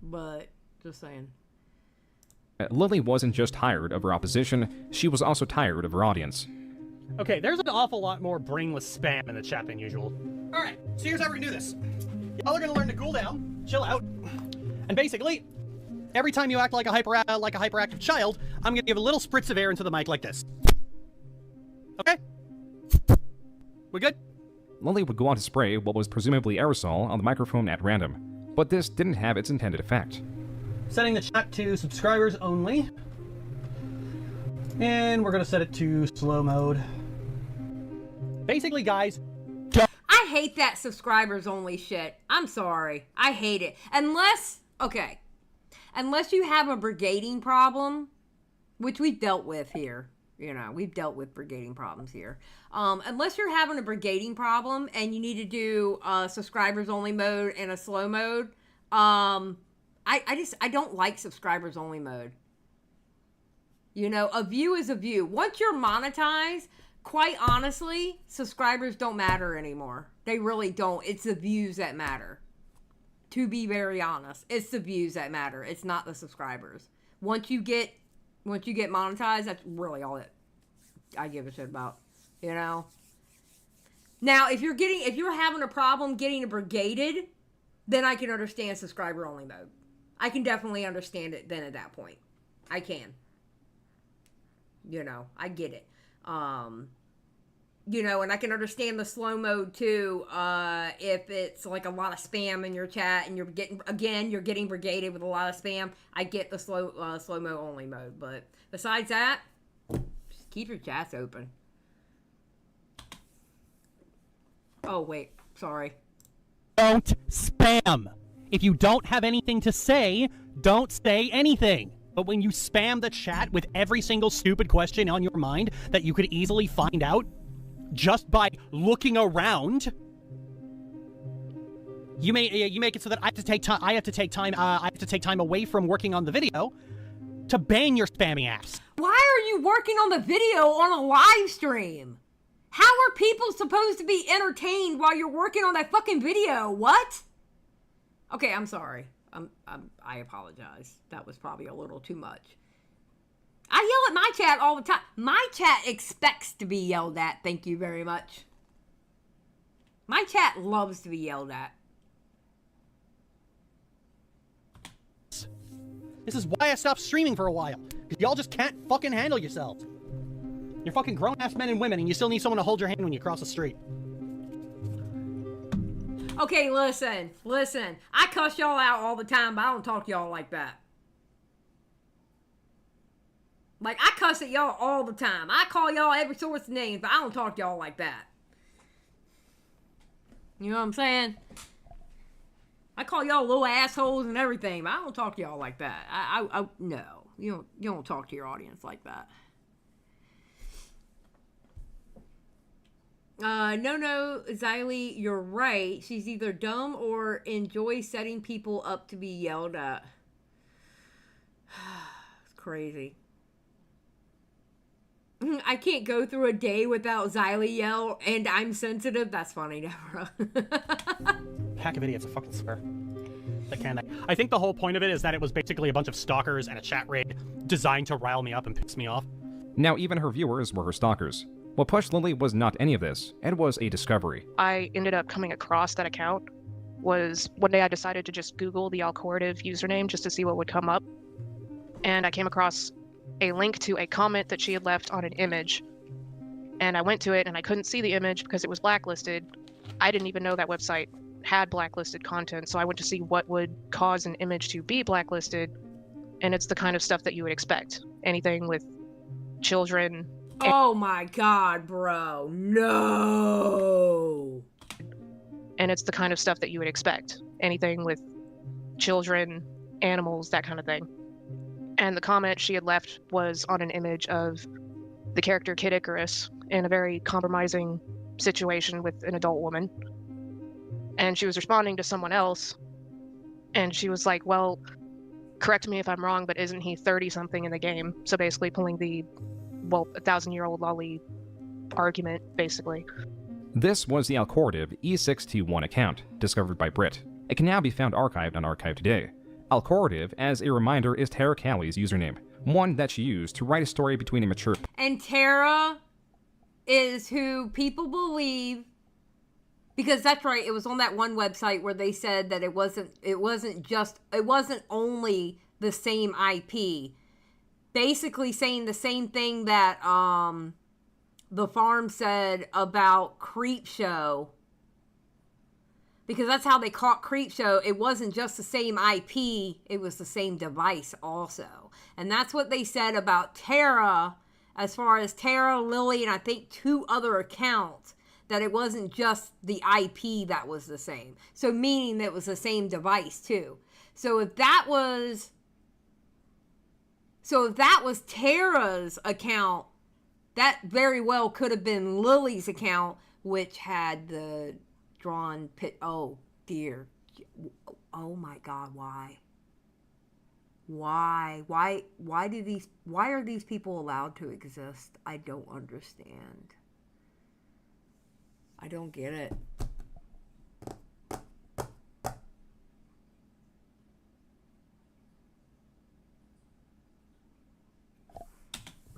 S3: but just saying.
S4: Lily wasn't just tired of her opposition, she was also tired of her audience.
S15: Okay, there's an awful lot more brainless spam in the chat than usual. Alright, so here's how we're gonna do this. Y'all are gonna learn to cool down, chill out, and basically, every time you act like a hyperactive child, I'm gonna give a little spritz of air into the mic like this. Okay? We good?
S4: Lily would go on to spray what was presumably aerosol on the microphone at random, but this didn't have its intended effect.
S15: Setting the chat to subscribers only. And we're gonna set it to slow mode. Basically, guys,
S3: I hate that subscribers only shit. I'm sorry. I hate it. Unless you have a brigading problem, which we've dealt with here. We've dealt with brigading problems here. Unless you're having a brigading problem and you need to do subscribers only mode and a slow mode, I don't like subscribers only mode. A view is a view. Once you're monetized, quite honestly, subscribers don't matter anymore. They really don't. It's the views that matter. To be very honest, it's the views that matter. It's not the subscribers. Once you get monetized, that's really all that I give a shit about. Now, if you're having a problem getting a brigaded, then I can understand subscriber only mode. I can definitely understand it then at that point. I can. I get it. And I can understand the slow mode too, if it's like a lot of spam in your chat and you're getting brigaded with a lot of spam. I get the slow mo only mode, but besides that, just keep your chats open. Oh wait, sorry.
S15: don't spam. If you don't have anything to say, don't say anything. But when you spam the chat with every single stupid question on your mind that you could easily find out just by looking around, you make it so that I have to take time away from working on the video to ban your spamming ass.
S3: Why are you working on the video on a live stream? How are people supposed to be entertained while you're working on that fucking video? What? Okay, I'm sorry. I apologize. That was probably a little too much. I yell at my chat all the time. My chat expects to be yelled at. Thank you very much. My chat loves to be yelled at.
S15: This is why I stopped streaming for a while. Because y'all just can't fucking handle yourselves. You're fucking grown-ass men and women, and you still need someone to hold your hand when you cross the street.
S3: Okay, listen. I cuss y'all out all the time, but I don't talk to y'all like that. Like, I cuss at y'all all the time. I call y'all every sort of names, but I don't talk to y'all like that. You know what I'm saying? I call y'all little assholes and everything, but I don't talk to y'all like that. No. You don't talk to your audience like that. No, Xylie, you're right. She's either dumb or enjoys setting people up to be yelled at. It's crazy. I can't go through a day without Xylie yell, and I'm sensitive. That's funny, Deborah.
S15: Pack of idiots, a fucking swear. I think the whole point of it is that it was basically a bunch of stalkers and a chat raid designed to rile me up and piss me off.
S4: Now, even her viewers were her stalkers. What pushed Lily was not any of this. It was a discovery.
S9: I ended up coming across that account. Was one day I decided to just Google the Alcorative username just to see what would come up. And I came across a link to a comment that she had left on an image. And I went to it and I couldn't see the image because it was blacklisted. I didn't even know that website had blacklisted content, so I went to see what would cause an image to be blacklisted. And it's the kind of stuff that you would expect. Anything with children.
S3: Oh my god, bro. No.
S9: And it's the kind of stuff that you would expect. Anything with children, animals, that kind of thing. And the comment she had left was on an image of the character Kid Icarus in a very compromising situation with an adult woman. And she was responding to someone else, and she was like, well, correct me if I'm wrong, but isn't he 30-something in the game? So basically pulling the, well, 1,000-year-old lolly argument, basically.
S4: This was the Alcorative E621 account, discovered by Brit. It can now be found archived on Archive Today. Alcorative, as a reminder, is Tara Callie's username, one that she used to write a story between a mature...
S3: And Tara is who people believe, because that's right, it was on that one website where they said that it wasn't only the same IP. Basically saying the same thing that the farm said about Creepshow. Because that's how they caught Creepshow. It wasn't just the same IP, it was the same device also. And that's what they said about Tara, as far as Tara, Lily, and I think 2 other accounts, that it wasn't just the IP that was the same. So meaning that it was the same device too. So if that was Tara's account, that very well could have been Lily's account, which had the drawn pit. Oh dear. Oh my God, why? Why are these people allowed to exist? I don't understand. I don't get it.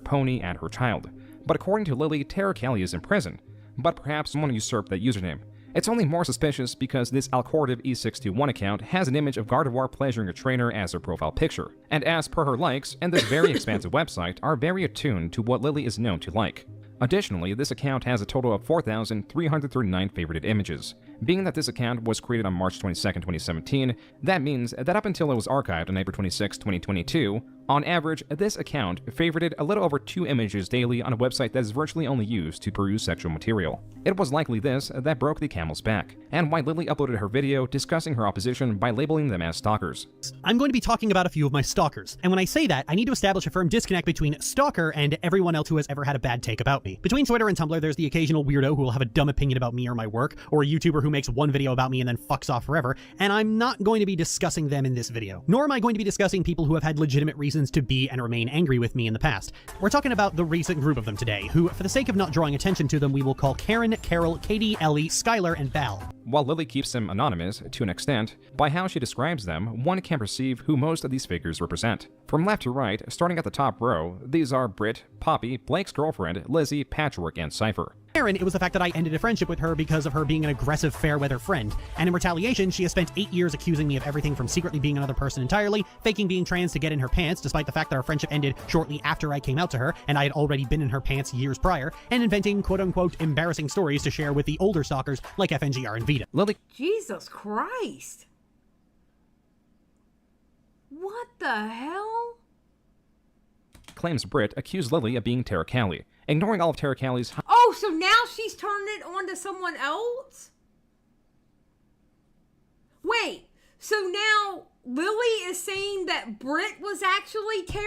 S4: Pony and her child. But according to Lily, Tara Callie is in prison, but perhaps someone usurped that username. It's only more suspicious because this Alcorative E621 account has an image of Gardevoir pleasuring a trainer as her profile picture, and as per her likes, and this very expansive website are very attuned to what Lily is known to like. Additionally, this account has a total of 4,339 favorited images. Being that this account was created on March 22, 2017, that means that up until it was archived on April 26, 2022, on average, this account favorited a little over 2 images daily on a website that is virtually only used to peruse sexual material. It was likely this that broke the camel's back, and why Lily uploaded her video discussing her opposition by labeling them as stalkers.
S10: I'm going to be talking about a few of my stalkers, and when I say that, I need to establish a firm disconnect between stalker and everyone else who has ever had a bad take about me. Between Twitter and Tumblr, there's the occasional weirdo who will have a dumb opinion about me or my work, or a YouTuber who makes one video about me and then fucks off forever, and I'm not going to be discussing them in this video. Nor am I going to be discussing people who have had legitimate reasons to be and remain angry with me in the past. We're talking about the recent group of them today, who, for the sake of not drawing attention to them, we will call Karen, Carol, Katie, Ellie, Skylar, and Val.
S4: While Lily keeps them anonymous, to an extent, by how she describes them, one can perceive who most of these figures represent. From left to right, starting at the top row, these are Britt, Poppy, Blake's girlfriend, Lizzie, Patchwork, and Cypher.
S10: Karen, it was the fact that I ended a friendship with her because of her being an aggressive fair-weather friend, and in retaliation, she has spent 8 years accusing me of everything from secretly being another person entirely, faking being trans to get in her pants, despite the fact that our friendship ended shortly after I came out to her, and I had already been in her pants years prior, and inventing quote-unquote embarrassing stories to share with the older stalkers like FNGR and Vita.
S4: Lily.
S3: Jesus Christ. What the hell?
S4: Claims Britt accused Lily of being Tara Callie, ignoring all of Tara Callie's...
S3: Oh, so now she's turned it on to someone else? Wait, so now Lily is saying that Britt was actually Tara?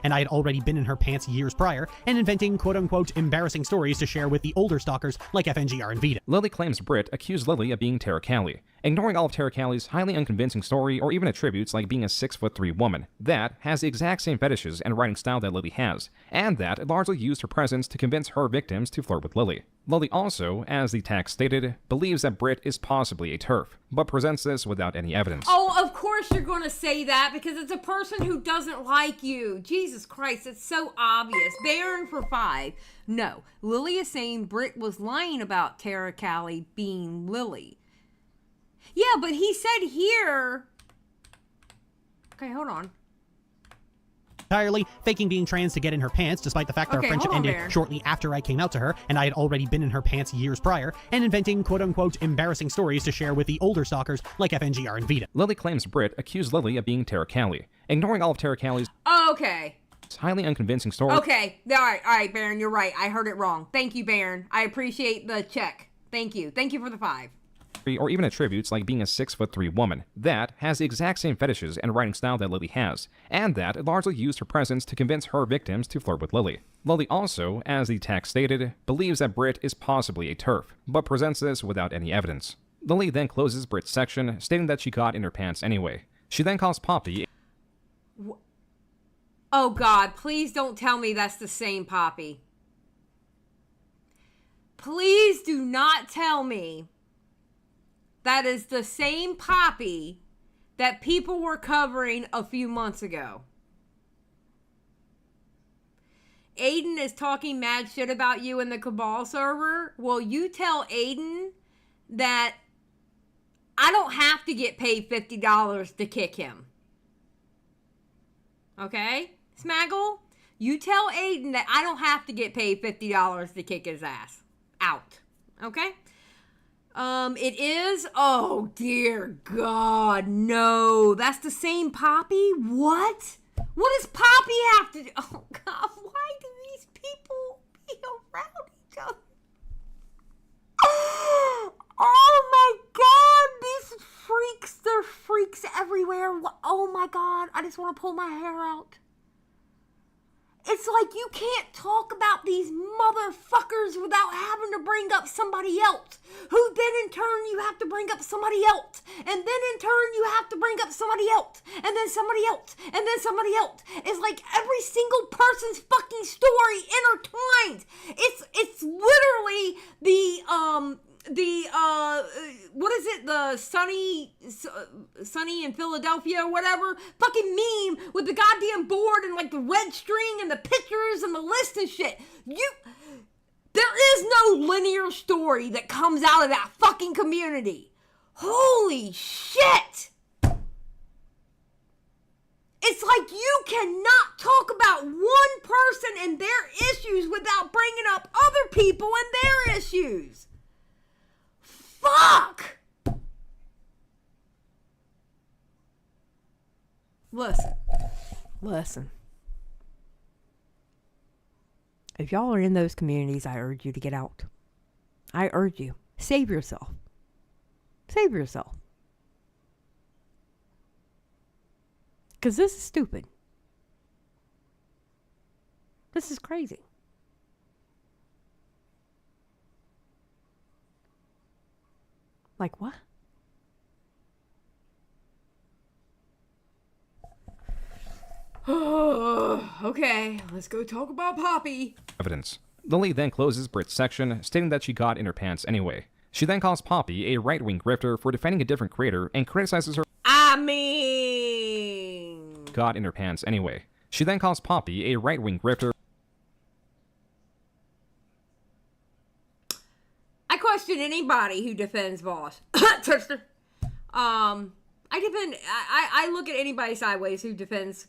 S10: And I had already been in her pants years prior, and inventing quote-unquote embarrassing stories to share with the older stalkers like FNGR and Vita.
S4: Lily claims Britt accused Lily of being Tara Callie, ignoring all of Tara Callie's highly unconvincing story or even attributes like being a 6'3" woman that has the exact same fetishes and writing style that Lily has, and that largely used her presence to convince her victims to flirt with Lily. Lily also, as the text stated, believes that Britt is possibly a TERF, but presents this without any evidence.
S3: Oh, of course you're going to say that because it's a person who doesn't like you. Jesus Christ, it's so obvious. Baron for 5. No, Lily is saying Britt was lying about Tara Callie being Lily. Yeah, but he said here... Okay, hold on.
S10: Entirely, faking being trans to get in her pants, despite the fact that our friendship ended shortly after I came out to her, and I had already been in her pants years prior, and inventing quote-unquote embarrassing stories to share with the older stalkers like FNGR and Vita.
S4: Lily claims Britt accused Lily of being Tara Callie, ignoring all of Tara Callie's
S3: okay.
S4: highly unconvincing story.
S3: Okay, all right, Baron, you're right. I heard it wrong. Thank you, Baron. I appreciate the check. Thank you for the 5.
S4: or even attributes like being a 6'3" woman that has the exact same fetishes and writing style that Lily has, and that largely used her presence to convince her victims to flirt with Lily. Lily also, as the text stated, believes that Britt is possibly a TERF, but presents this without any evidence. Lily then closes Britt's section, stating that she got in her pants anyway. She then calls Poppy.
S3: Oh God, please don't tell me that's the same Poppy. Please do not tell me that is the same Poppy that people were covering a few months ago. Aiden is talking mad shit about you in the Cabal server. Well, you tell Aiden that I don't have to get paid $50 to kick him. Okay? Smaggle? You tell Aiden that I don't have to get paid $50 to kick his ass out. Okay? It is, oh dear God, no. That's the same Poppy? What? What does Poppy have to do? Oh God, why do these people be around each other? Oh my God, these freaks, they're freaks everywhere. Oh my God, I just want to pull my hair out. It's like you can't talk about these motherfuckers without having to bring up somebody else. Who then in turn you have to bring up somebody else. And then in turn you have to bring up somebody else. And then somebody else. And then somebody else. It's like every single person's fucking story intertwined. It's literally what is it, the Sunny in Philadelphia or whatever fucking meme with the goddamn board and like the red string and the pictures and the list and shit. There is no linear story that comes out of that fucking community. Holy shit! It's like you cannot talk about one person and their issues without bringing up other people and their issues. Fuck! Listen. If y'all are in those communities, I urge you to get out. I urge you. Save yourself. Save yourself. Because this is stupid. This is crazy. Like what? Okay, let's go talk about Poppy.
S4: Evidence. Lily then closes Britt's section, stating that she got in her pants anyway. She then calls Poppy a right-wing grifter for defending a different creator and criticizes her.
S3: I mean...
S4: Got in her pants anyway. She then calls Poppy a right-wing grifter.
S3: I question anybody who defends Boss. Trickster. I look at anybody sideways who defends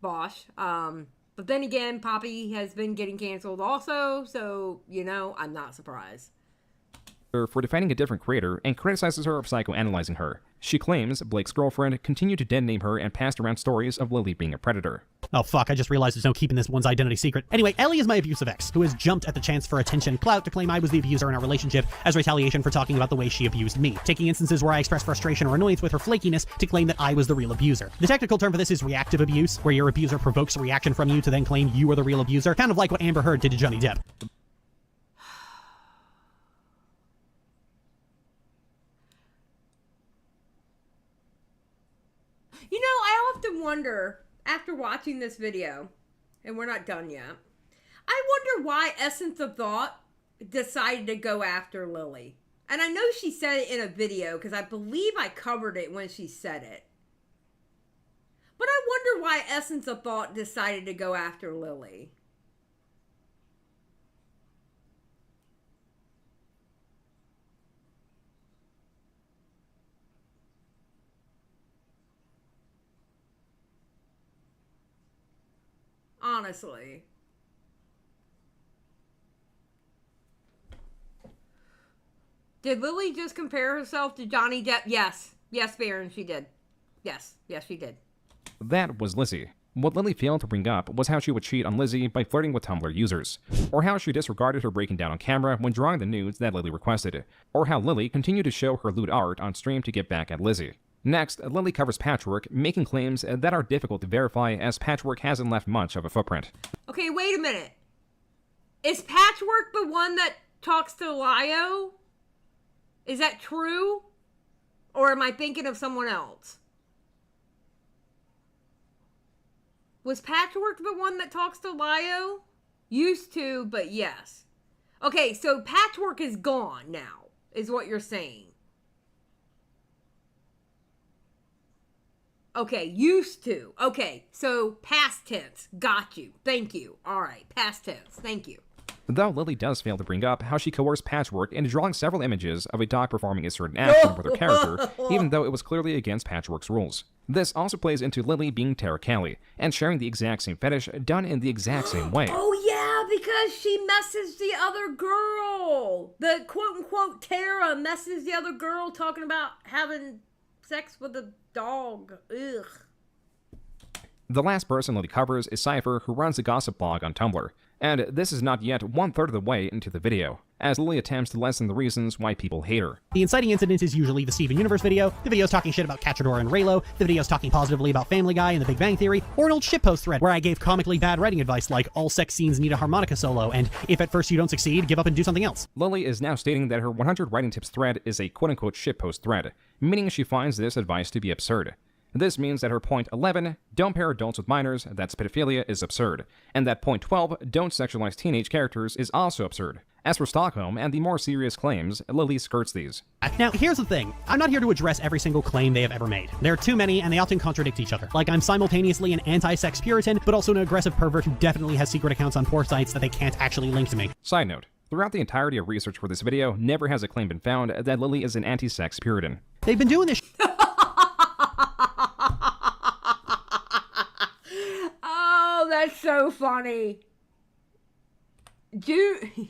S3: Bosch. But then again, Poppy has been getting canceled also, so, I'm not surprised.
S4: For defending a different creator and criticizes her of psychoanalyzing her. She claims Blake's girlfriend continued to den name her and passed around stories of Lily being a predator.
S10: Oh fuck, I just realized there's no keeping this one's identity secret. Anyway, Ellie is my abusive ex, who has jumped at the chance for attention and clout to claim I was the abuser in our relationship as retaliation for talking about the way she abused me, taking instances where I expressed frustration or annoyance with her flakiness to claim that I was the real abuser. The technical term for this is reactive abuse, where your abuser provokes a reaction from you to then claim you are the real abuser, kind of like what Amber Heard did to Johnny Depp.
S3: I often wonder, after watching this video, and we're not done yet, I wonder why Essence of Thought decided to go after Lily. And I know she said it in a video, because I believe I covered it when she said it. But I wonder why Essence of Thought decided to go after Lily. Honestly. Did Lily just compare herself to Johnny Depp? Yes. Yes, Baron, she did. Yes, she did.
S4: That was Lizzie. What Lily failed to bring up was how she would cheat on Lizzie by flirting with Tumblr users, or how she disregarded her breaking down on camera when drawing the nudes that Lily requested, or how Lily continued to show her lewd art on stream to get back at Lizzie. Next, Lily covers Patchwork, making claims that are difficult to verify as Patchwork hasn't left much of a footprint.
S3: Okay, wait a minute. Is Patchwork the one that talks to Lio? Is that true? Or am I thinking of someone else? Was Patchwork the one that talks to Lio? Used to, but yes. Okay, so Patchwork is gone now, is what you're saying. Okay, used to. Okay, so past tense. Got you. Thank you. All right, past tense. Thank you.
S4: Though Lily does fail to bring up how she coerced Patchwork into drawing several images of a dog performing a certain action with her character, even though it was clearly against Patchwork's rules. This also plays into Lily being Tara Callie, and sharing the exact same fetish done in the exact same way.
S3: Oh yeah, because she messaged the other girl. The quote-unquote Tara messaged the other girl talking about having sex with a dog. Ugh.
S4: The last person Lily covers is Cypher, who runs a gossip blog on Tumblr. And this is not yet 1/3 of the way into the video, as Lily attempts to lessen the reasons why people hate her.
S10: The inciting incident is usually the Steven Universe video, the videos talking shit about Cachador and Raylo, the videos talking positively about Family Guy and The Big Bang Theory, or an old shitpost thread where I gave comically bad writing advice like all sex scenes need a harmonica solo, and if at first you don't succeed, give up and do something else.
S4: Lily is now stating that her 100 writing tips thread is a quote-unquote shitpost thread, meaning she finds this advice to be absurd. This means that her point 11, don't pair adults with minors, that's pedophilia, is absurd, and that point 12, don't sexualize teenage characters, is also absurd. As for Stockholm and the more serious claims, Lily skirts these.
S10: Now, here's the thing. I'm not here to address every single claim they have ever made. There are too many, and they often contradict each other. Like, I'm simultaneously an anti-sex Puritan, but also an aggressive pervert who definitely has secret accounts on porn sites that they can't actually link to me.
S4: Side note, throughout the entirety of research for this video, never has a claim been found that Lily is an anti-sex Puritan.
S10: They've been doing this
S3: Oh, that's so funny. Joon.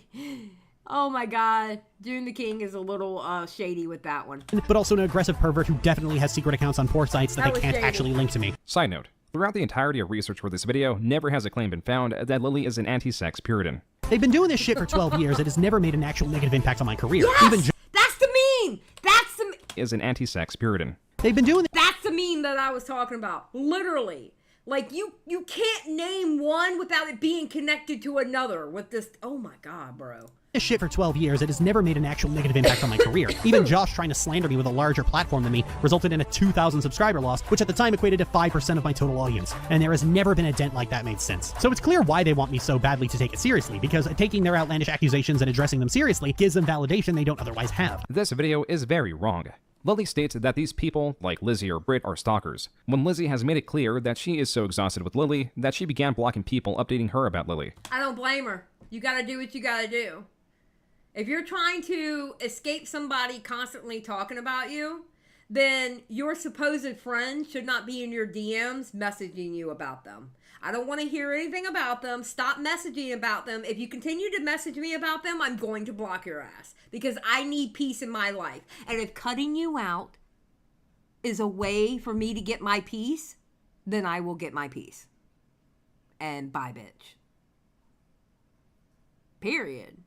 S3: Oh my god. Joon the King is a little shady with that one.
S10: but also an aggressive pervert who definitely has secret accounts on porn sites that they can't
S3: shady.
S10: actually link to me.
S4: Side note, throughout the entirety of research for this video, never has a claim been found that Lily is an anti-sex Puritan.
S10: They've been doing this shit for 12 years. It has never made an actual negative impact on my career.
S3: Yes!
S10: Even
S3: That's the meme! That's the
S4: is an anti-sex Puritan.
S10: They've been doing
S3: That's the meme that I was talking about. Literally. Like, you can't name one without it being connected to another with this. Oh my god, bro.
S10: this shit for 12 years. It has never made an actual negative impact on my career. Even Josh trying to slander me with a larger platform than me resulted in a 2,000 subscriber loss, which at the time equated to 5% of my total audience. And there has never been a dent like that made since. So it's clear why they want me so badly to take it seriously, because taking their outlandish accusations and addressing them seriously gives them validation they don't otherwise have.
S4: This video is very wrong. Lily states that these people, like Lizzie or Britt, are stalkers, when Lizzie has made it clear that she is so exhausted with Lily that she began blocking people updating her about Lily.
S3: I don't blame her. You gotta do what you gotta do. If you're trying to escape somebody constantly talking about you, then your supposed friend should not be in your DMs messaging you about them. I don't want to hear anything about them. Stop messaging about them. If you continue to message me about them, I'm going to block your ass because I need peace in my life. And if cutting you out is a way for me to get my peace, then I will get my peace. And bye, bitch. Period.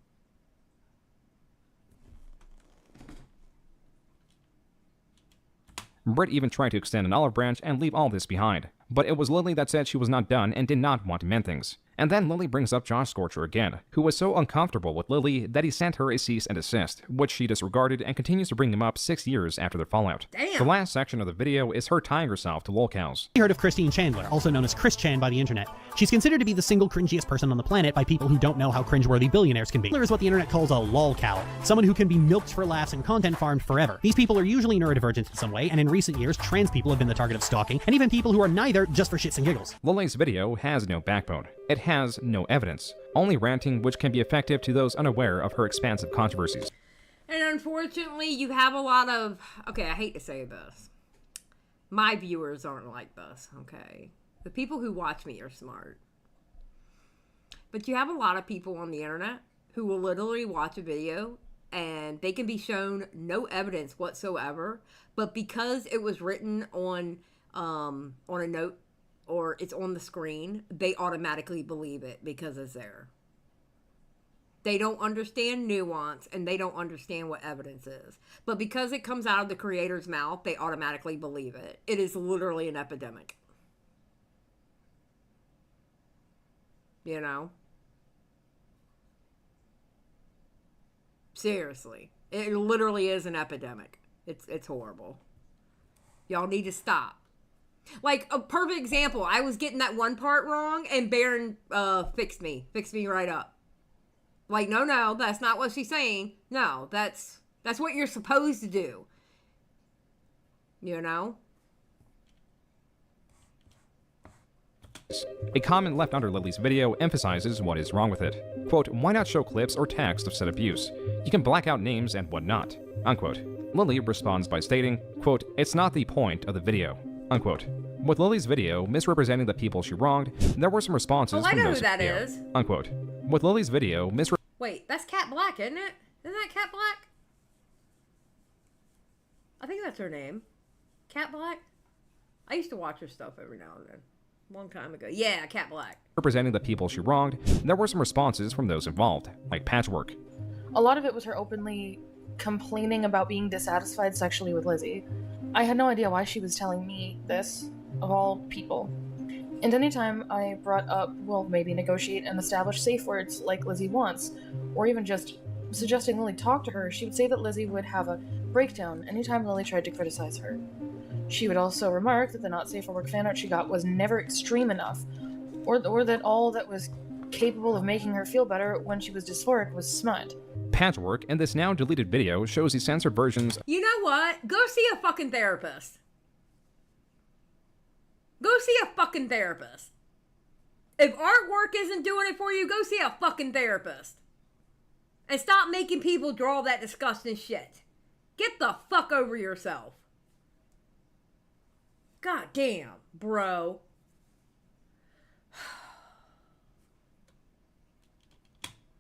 S4: Britt even tried to extend an olive branch and leave all this behind. But it was Lily that said she was not done and did not want to mend things. And then Lily brings up Josh Scorcher again, who was so uncomfortable with Lily that he sent her a cease and desist, which she disregarded and continues to bring him up 6 years after their fallout.
S3: Damn.
S4: The last section of the video is her tying herself to lolcows.
S10: You heard of Christine Chandler, also known as Chris Chan by the internet. She's considered to be the single cringiest person on the planet by people who don't know how cringeworthy billionaires can be. Chandler is what the internet calls a lolcow, someone who can be milked for laughs and content farmed forever. These people are usually neurodivergent in some way, and in recent years, trans people have been the target of stalking, and even people who are neither just for shits and giggles.
S4: Lily's video has no backbone. It has no evidence, only ranting which can be effective to those unaware of her expansive controversies.
S3: And unfortunately, you have a lot of, okay, I hate to say this. My viewers aren't like this, okay? The people who watch me are smart. But you have a lot of people on the internet who will literally watch a video and they can be shown no evidence whatsoever, but because it was written on a note or it's on the screen, they automatically believe it because it's there. They don't understand nuance, and they don't understand what evidence is. But because it comes out of the creator's mouth, they automatically believe it. It is literally an epidemic. You know? Seriously. It literally is an epidemic. It's horrible. Y'all need to stop. Like, a perfect example, I was getting that one part wrong, and Baron fixed me right up. Like, no, that's not what she's saying. No, that's what you're supposed to do. You know?
S4: A comment left under Lily's video emphasizes what is wrong with it. Quote, why not show clips or text of said abuse? You can black out names and whatnot. Unquote. Lily responds by stating, quote, it's not the point of the video. Unquote. With Lily's video misrepresenting the people she wronged, there were some responses
S3: I
S4: from
S3: know
S4: those
S3: who that is.
S4: Unquote. With Lily's video
S3: Wait, that's Cat Black, isn't it? Isn't that Cat Black? I think that's her name. Cat Black? I used to watch her stuff every now and then. Long time ago. Yeah, Cat Black.
S4: representing the people she wronged, there were some responses from those involved, like Patchwork.
S16: A lot of it was her openly complaining about being dissatisfied sexually with Lizzie. I had no idea why she was telling me this, of all people. And anytime I brought up, well, maybe negotiate and establish safe words like Lizzie wants, or even just suggesting Lily talk to her, she would say that Lizzie would have a breakdown anytime Lily tried to criticize her. She would also remark that the not safe for work fanart she got was never extreme enough, or that all that was capable of making her feel better when she was dysphoric was smut.
S4: Patchwork in this now deleted video shows the censored versions.
S3: You know what? Go see a fucking therapist. Go see a fucking therapist. If artwork isn't doing it for you, go see a fucking therapist. And stop making people draw that disgusting shit. Get the fuck over yourself. God damn, bro.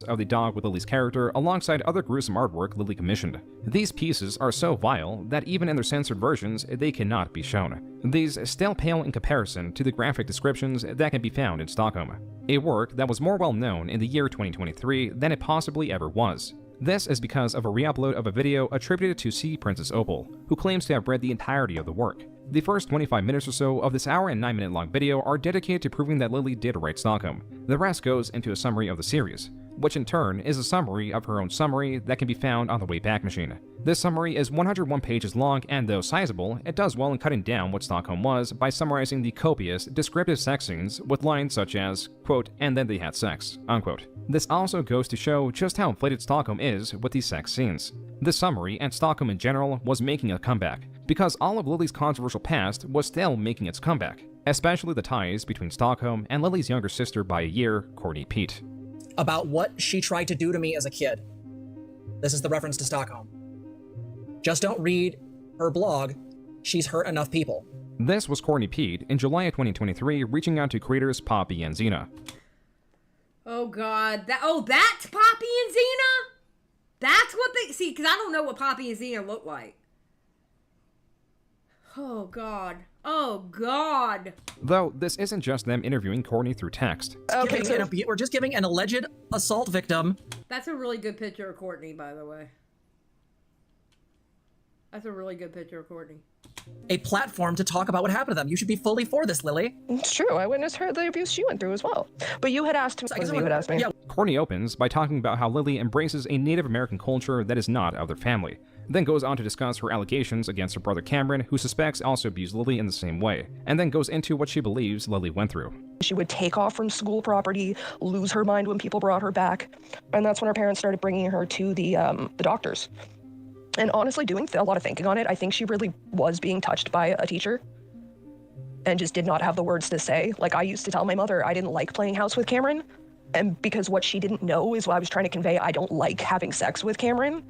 S4: Of the dog with Lily's character alongside other gruesome artwork Lily commissioned. These pieces are so vile that even in their censored versions, they cannot be shown. These still pale in comparison to the graphic descriptions that can be found in Stockholm, a work that was more well known in the year 2023 than it possibly ever was. This is because of a re-upload of a video attributed to Sea Princess Opal, who claims to have read the entirety of the work. The first 25 minutes or so of this hour and 9-minute long video are dedicated to proving that Lily did write Stockholm. The rest goes into a summary of the series, which in turn is a summary of her own summary that can be found on the Wayback Machine. This summary is 101 pages long, and though sizable, it does well in cutting down what Stockholm was by summarizing the copious, descriptive sex scenes with lines such as, quote, and then they had sex, unquote. This also goes to show just how inflated Stockholm is with these sex scenes. This summary, and Stockholm in general, was making a comeback, because all of Lily's controversial past was still making its comeback, especially the ties between Stockholm and Lily's younger sister by a year, Courtney Pete.
S17: About what she tried to do to me as a kid. This is the reference to Stockholm. Just don't read her blog. She's hurt enough people.
S4: This was Courtney Pete in July of 2023 reaching out to creators Poppy and Xena.
S3: Oh god, that's Poppy and Xena? That's what they see, because I don't know what Poppy and Xena look like. Oh god. Oh god.
S4: Though this isn't just them interviewing Courtney through text.
S17: Okay, we're just giving an alleged assault victim.
S3: That's a really good picture of Courtney, by the way. That's a really good picture of Courtney.
S17: A platform to talk about what happened to them. You should be fully for this, Lily.
S18: It's true. I witnessed the abuse she went through as well. But you had asked me.
S17: Yeah.
S4: Courtney opens by talking about how Lily embraces a Native American culture that is not of their family, then goes on to discuss her allegations against her brother Cameron, who suspects also abused Lily in the same way, and then goes into what she believes Lily went through.
S18: She would take off from school property, lose her mind when people brought her back, and that's when her parents started bringing her to the doctors. And honestly, doing a lot of thinking on it, I think she really was being touched by a teacher and just did not have the words to say. Like, I used to tell my mother I didn't like playing house with Cameron, and because what she didn't know is what I was trying to convey, I don't like having sex with Cameron.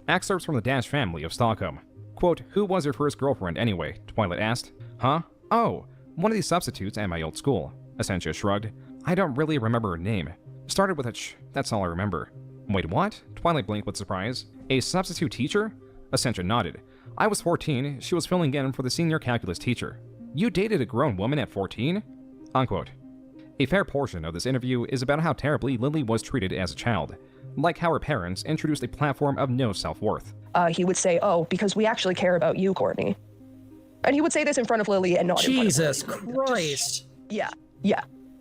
S4: Excerpts from the Dash family of Stockholm. Quote, who was your first girlfriend anyway? Twilight asked. Huh? Oh, one of the substitutes at my old school. Essentia shrugged. I don't really remember her name. Started with a ch, that's all I remember. Wait, what? Twilight blinked with surprise. A substitute teacher? Essentia nodded. I was 14, she was filling in for the senior calculus teacher. You dated a grown woman at 14? unquote. A fair portion of this interview is about how terribly Lily was treated as a child, like how her parents introduced a platform of no self-worth.
S18: He would say, oh, because we actually care about you, Courtney. And he would say this in front of Lily and not
S17: Jesus
S18: in front of Lily.
S17: Christ.
S18: Yeah.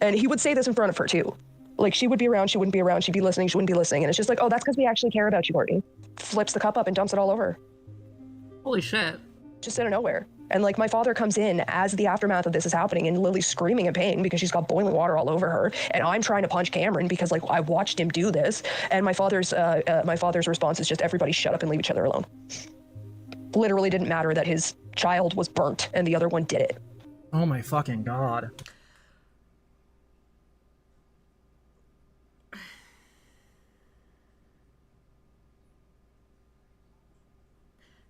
S18: And he would say this in front of her, too. Like, she would be around, she wouldn't be around, she'd be listening, she wouldn't be listening. And it's just like, oh, that's because we actually care about you, Courtney. Flips the cup up and dumps it all over her.
S19: Holy shit.
S18: Just out of nowhere. And, like, my father comes in as the aftermath of this is happening, and Lily's screaming in pain because she's got boiling water all over her. And I'm trying to punch Cameron because, like, I watched him do this. And my father's response is just, everybody shut up and leave each other alone. Literally didn't matter that his child was burnt and the other one did it.
S17: Oh my fucking god.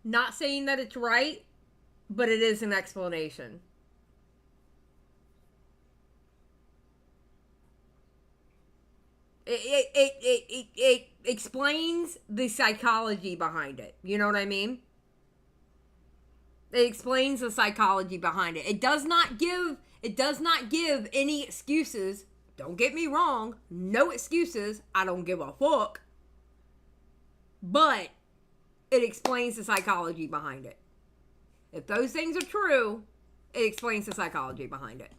S3: Not saying that it's right, but it is an explanation. It explains the psychology behind it. You know what I mean? It explains the psychology behind it. It does not give any excuses. Don't get me wrong. No excuses. I don't give a fuck. But it explains the psychology behind it. If those things are true, it explains the psychology behind it.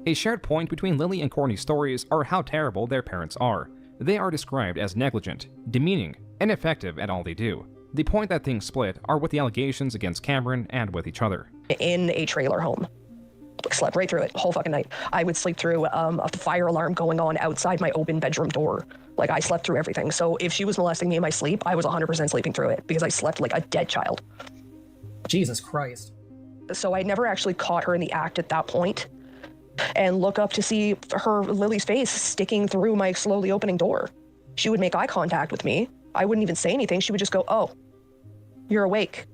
S4: A shared point between Lily and Courtney's stories are how terrible their parents are. They are described as negligent, demeaning, ineffective at all they do. The point that things split are with the allegations against Cameron and with each other.
S18: In a trailer home. Slept right through it, whole fucking night. I would sleep through a fire alarm going on outside my open bedroom door. Like, I slept through everything. So if she was molesting me in my sleep, I was 100% sleeping through it because I slept like a dead child.
S17: Jesus Christ.
S18: So I never actually caught her in the act at that point. And look up to see Lily's face sticking through my slowly opening door. She would make eye contact with me. I wouldn't even say anything. She would just go, oh, you're awake.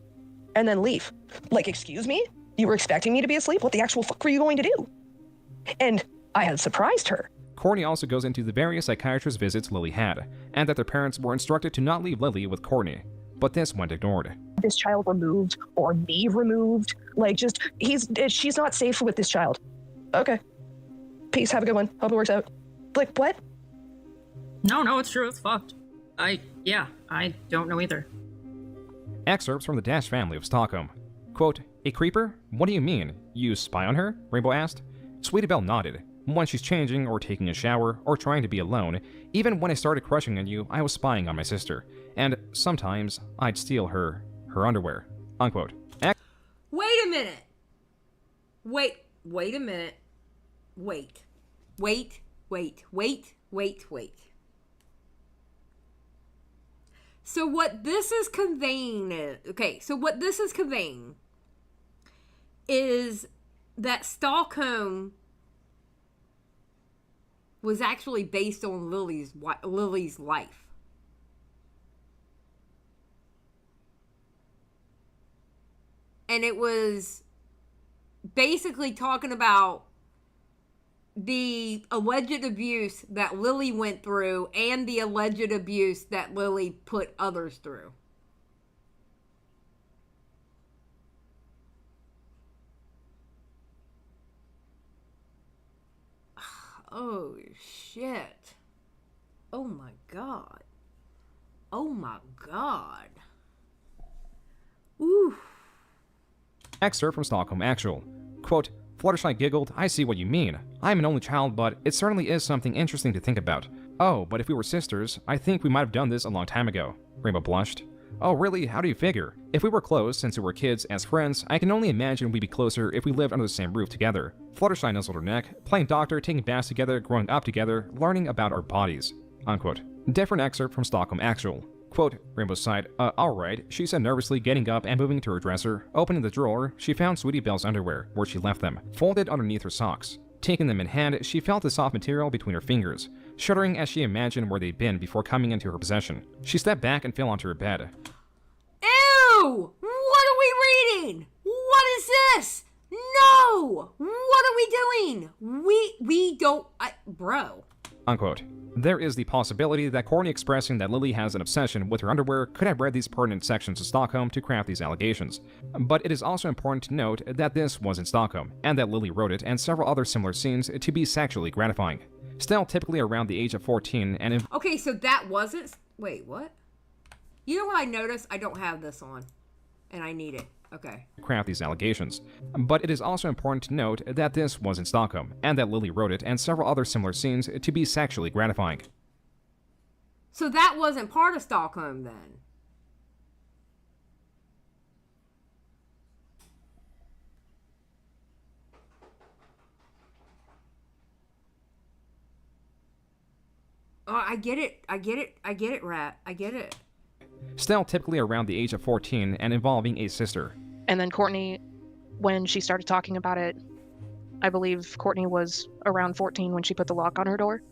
S18: And then leave. Like, excuse me? You were expecting me to be asleep? What the actual fuck were you going to do? And I had surprised her.
S4: Courtney also goes into the various psychiatrist visits Lily had, and that their parents were instructed to not leave Lily with Courtney. But this went ignored.
S18: This child removed, or me removed. Like, just, she's not safe with this child. Okay. Peace, have a good one. Hope it works out. Like, what?
S19: No, it's true, it's fucked. I don't know either.
S4: Excerpts from the Dash family of Stockholm. Quote, a creeper? What do you mean? You spy on her? Rainbow asked. Sweetie Belle nodded. When she's changing or taking a shower or trying to be alone, even when I started crushing on you, I was spying on my sister. And sometimes I'd steal her underwear. Unquote.
S3: Wait a minute. Wait a minute. Wait. So what this is conveying is that Stockholm was actually based on Lily's life. And it was basically talking about the alleged abuse that Lily went through and the alleged abuse that Lily put others through. Oh, shit. Oh, my God. Oh, my God. Ooh.
S4: Excerpt from Stockholm Actual. Quote, Fluttershy giggled, I see what you mean. I'm an only child, but it certainly is something interesting to think about. Oh, but if we were sisters, I think we might have done this a long time ago. Rainbow blushed. Oh, really? How do you figure? If we were close, since we were kids, as friends, I can only imagine we'd be closer if we lived under the same roof together. Fluttershy nuzzled her neck, playing doctor, taking baths together, growing up together, learning about our bodies. Unquote. Different excerpt from Stockholm Actual. Quote, Rainbow sighed, alright, she said nervously, getting up and moving to her dresser. Opening the drawer, she found Sweetie Belle's underwear, where she left them, folded underneath her socks. Taking them in hand, she felt the soft material between her fingers, shuddering as she imagined where they'd been before coming into her possession. She stepped back and fell onto her bed.
S3: Ew! What are we reading? What is this? No! What are we doing? We don't... Bro.
S4: Unquote. There is the possibility that Courtney expressing that Lily has an obsession with her underwear could have read these pertinent sections of Stockholm to craft these allegations. But it is also important to note that this was in Stockholm, and that Lily wrote it and several other similar scenes to be sexually gratifying. Still typically around the age of 14 and
S3: Okay, so that wasn't... Wait, what? You know what I noticed? I don't have this on, and I need it. Okay.
S4: Craft these allegations. But it is also important to note that this was in Stockholm, and that Lily wrote it and several other similar scenes to be sexually gratifying.
S3: So that wasn't part of Stockholm then? Oh, I get it, Rat. I get it.
S4: Still typically around the age of 14 and involving a sister.
S9: And then Courtney, when she started talking about it, I believe Courtney was around 14 when she put the lock on her door.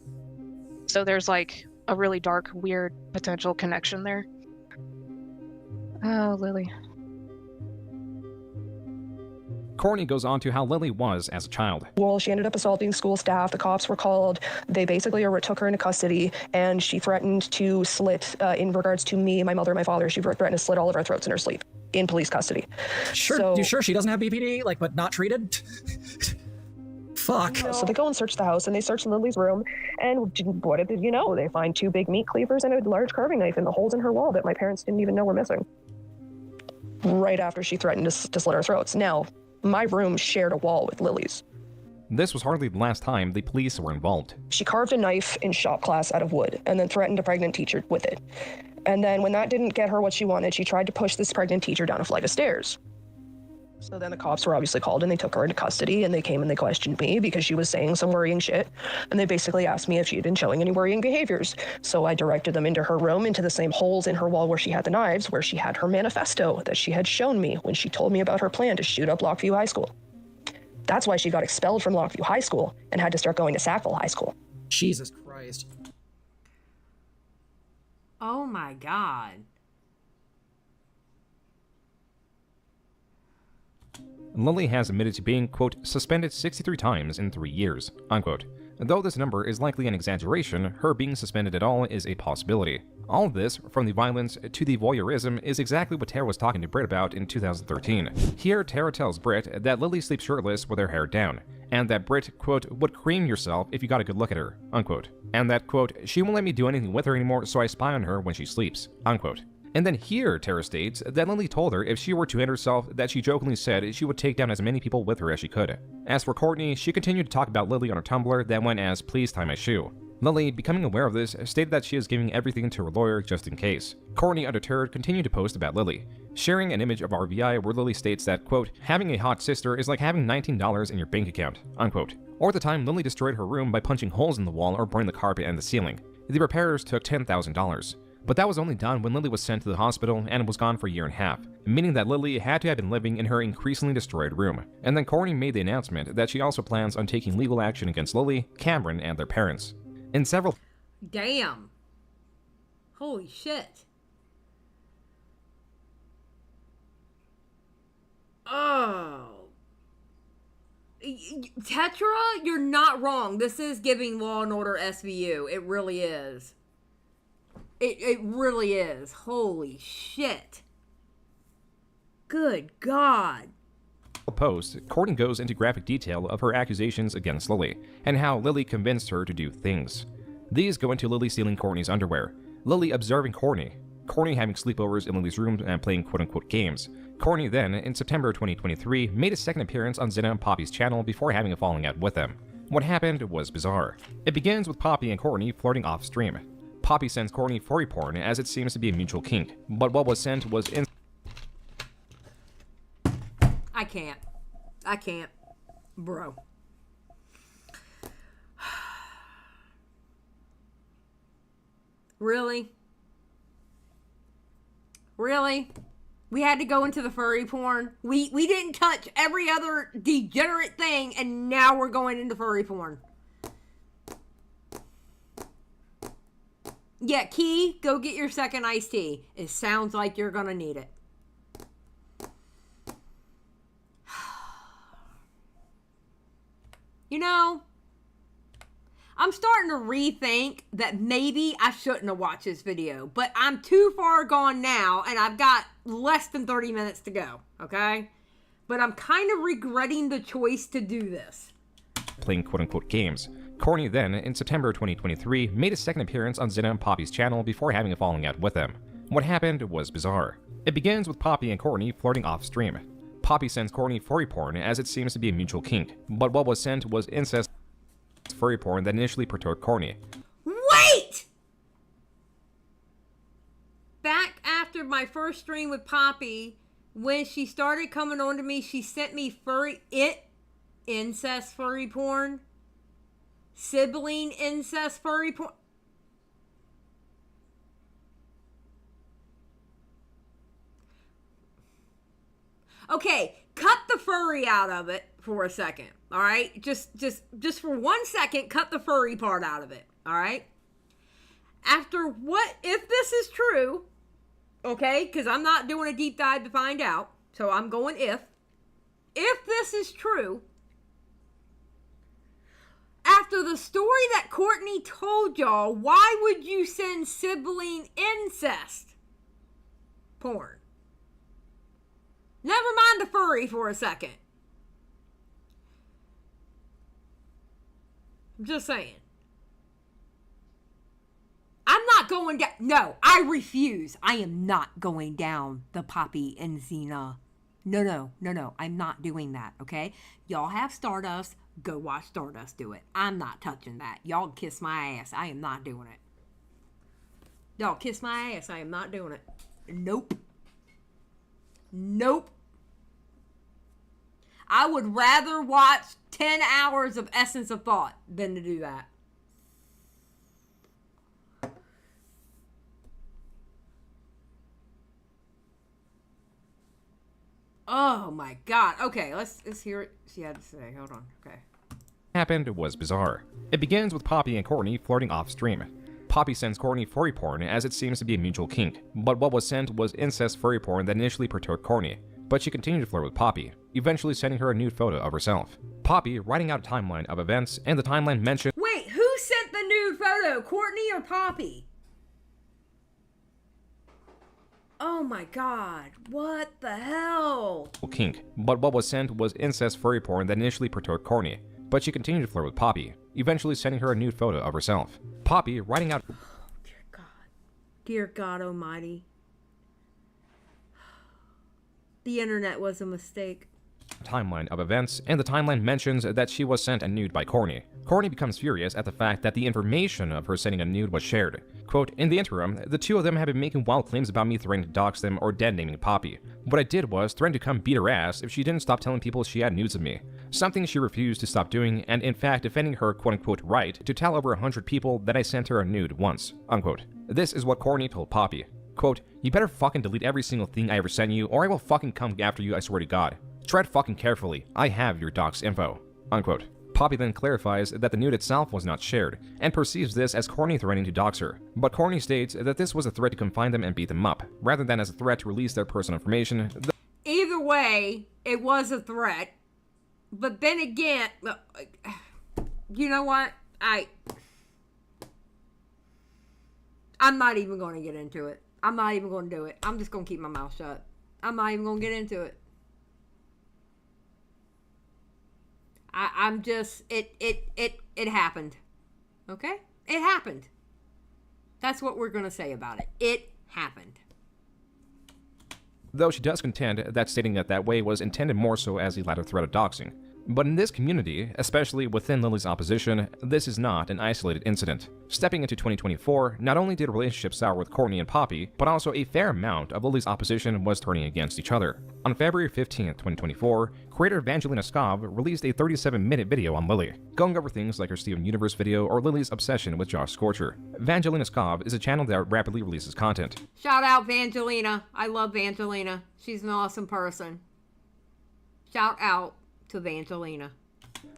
S9: So there's like a really dark, weird potential connection there. Oh, Lily.
S4: Courtney goes on to how Lily was as a child.
S18: Well, she ended up assaulting school staff. The cops were called. They basically took her into custody, and she threatened to slit, in regards to me, my mother, my father, she threatened to slit all of our throats in her sleep in police custody.
S17: Sure,
S18: So,
S17: you sure she doesn't have BPD, like, but not treated? Fuck.
S18: No. So they go and search the house, and they search Lily's room, and what did you know? They find 2 big meat cleavers and a large carving knife in the holes in her wall that my parents didn't even know were missing. Right after she threatened to slit our throats. Now, my room shared a wall with Lily's.
S4: This was hardly the last time the police were involved.
S18: She carved a knife in shop class out of wood and then threatened a pregnant teacher with it. And then when that didn't get her what she wanted, she tried to push this pregnant teacher down a flight of stairs. So then the cops were obviously called, and they took her into custody, and they came and they questioned me because she was saying some worrying shit. And they basically asked me if she had been showing any worrying behaviors. So I directed them into her room, into the same holes in her wall where she had the knives, where she had her manifesto that she had shown me when she told me about her plan to shoot up Lockview High School. That's why she got expelled from Lockview High School and had to start going to Sackville High School.
S17: Jesus Christ.
S3: Oh my God.
S4: Lily has admitted to being, quote, suspended 63 times in 3 years, unquote. Though this number is likely an exaggeration, her being suspended at all is a possibility. All of this, from the violence to the voyeurism, is exactly what Tara was talking to Britt about in 2013. Here, Tara tells Britt that Lily sleeps shirtless with her hair down, and that Britt, quote, would cream yourself if you got a good look at her, unquote. And that, quote, she won't let me do anything with her anymore, so I spy on her when she sleeps, unquote. And then here, Tara states that Lily told her if she were to end herself, that she jokingly said she would take down as many people with her as she could. As for Courtney, she continued to talk about Lily on her Tumblr that went as please tie my shoe. Lily, becoming aware of this, stated that she is giving everything to her lawyer just in case. Courtney, undeterred, continued to post about Lily, sharing an image of RVI where Lily states that, quote, having a hot sister is like having $19 in your bank account, unquote. Or the time Lily destroyed her room by punching holes in the wall or burning the carpet and the ceiling. The repairers took $10,000. But that was only done when Lily was sent to the hospital and was gone for a year and a half, meaning that Lily had to have been living in her increasingly destroyed room. And then Courtney made the announcement that she also plans on taking legal action against Lily, Cameron, and their parents. In several...
S3: Damn. Holy shit. Oh. Tetra, you're not wrong. This is giving Law and Order SVU. It really is. It really is. Holy shit. Good God.
S4: Post, Courtney goes into graphic detail of her accusations against Lily, and how Lily convinced her to do things. These go into Lily stealing Courtney's underwear, Lily observing Courtney having sleepovers in Lily's room and playing quote-unquote games. Courtney then, in September 2023, made a second appearance on Xena and Poppy's channel before having a falling out with them. What happened was bizarre. It begins with Poppy and Courtney flirting off-stream. Poppy sends Courtney furry porn as it seems to be a mutual kink, but what was sent was
S3: I can't. Bro. Really? Really? We had to go into the furry porn? We didn't touch every other degenerate thing, and now we're going into furry porn. Yeah, Key, go get your second iced tea. It sounds like you're gonna need it. You know, I'm starting to rethink that maybe I shouldn't have watched this video, but I'm too far gone now, and I've got less than 30 minutes to go, okay? But I'm kind of regretting the choice to do this.
S4: Playing quote-unquote games. Courtney then, in September 2023, made a second appearance on Xena and Poppy's channel before having a falling out with them. What happened was bizarre. It begins with Poppy and Courtney flirting off-stream. Poppy sends Courtney furry porn as it seems to be a mutual kink, but what was sent was incest furry porn that initially perturbed Courtney.
S3: Wait! Back after my first stream with Poppy, when she started coming on to me, she sent me incest furry porn. Sibling incest furry porn. Okay, cut the furry out of it for a second, all right? Just for 1 second, cut the furry part out of it, all right? After what, if this is true, okay, because I'm not doing a deep dive to find out, so I'm going if this is true, after the story that Courtney told y'all, why would you send sibling incest porn? Never mind the furry for a second. I'm just saying. I'm not going down. No, I refuse. I am not going down the Poppy and Xena. No. I'm not doing that, okay? Y'all have Stardust. Go watch Stardust do it. I'm not touching that. Y'all kiss my ass. I am not doing it. Y'all kiss my ass. I am not doing it. Nope. I would rather watch 10 hours of Essence of Thought than to do that. Oh my god. Okay, let's hear what she had to say. Hold on. Okay.
S4: Happened was bizarre. It begins with Poppy and Courtney flirting off-stream. Poppy sends Courtney furry porn as it seems to be a mutual kink, but what was sent was incest furry porn that initially perturbed Courtney, but she continued to flirt with Poppy, eventually sending her a nude photo of herself. Poppy writing out a timeline of events, and the timeline mentioned—
S3: Wait, who sent the nude photo? Courtney or Poppy? Oh my god, what the hell?
S4: kink, but what was sent was incest furry porn that initially perturbed Courtney, but she continued to flirt with Poppy, eventually sending her a nude photo of herself. Poppy writing out—
S3: Dear God Almighty. The internet was a mistake.
S4: Timeline of events, and the timeline mentions that she was sent a nude by Courtney. Courtney becomes furious at the fact that the information of her sending a nude was shared. Quote, in the interim, the two of them have been making wild claims about me threatening to dox them or dead naming Poppy. What I did was threaten to come beat her ass if she didn't stop telling people she had nudes of me. Something she refused to stop doing, and in fact defending her quote-unquote right to tell over 100 people that I sent her a nude once, unquote. This is what Courtney told Poppy. Quote, you better fucking delete every single thing I ever sent you, or I will fucking come after you, I swear to God. Tread fucking carefully. I have your docs info. Unquote. Poppy then clarifies that the nude itself was not shared, and perceives this as Courtney threatening to dox her. But Courtney states that this was a threat to confine them and beat them up, rather than as a threat to release their personal information.
S3: Either way, it was a threat. But then again, you know what? I'm not even going to get into it. I'm not even going to do it. I'm just going to keep my mouth shut. I'm not even going to get into it. I'm just, it happened. Okay? It happened. That's what we're going to say about it. It happened.
S4: Though she does contend that stating it that way was intended more so as a latter threat of doxing. But in this community, especially within Lily's opposition, this is not an isolated incident. Stepping into 2024, not only did relationships sour with Courtney and Poppy, but also a fair amount of Lily's opposition was turning against each other. On February 15, 2024, creator Evangelina Skov released a 37-minute video on Lily, going over things like her Steven Universe video or Lily's obsession with Josh Scorcher. Evangelina Skov is a channel that rapidly releases content.
S3: Shout out Evangelina. I love Evangelina. She's an awesome person. Shout out to Evangelina.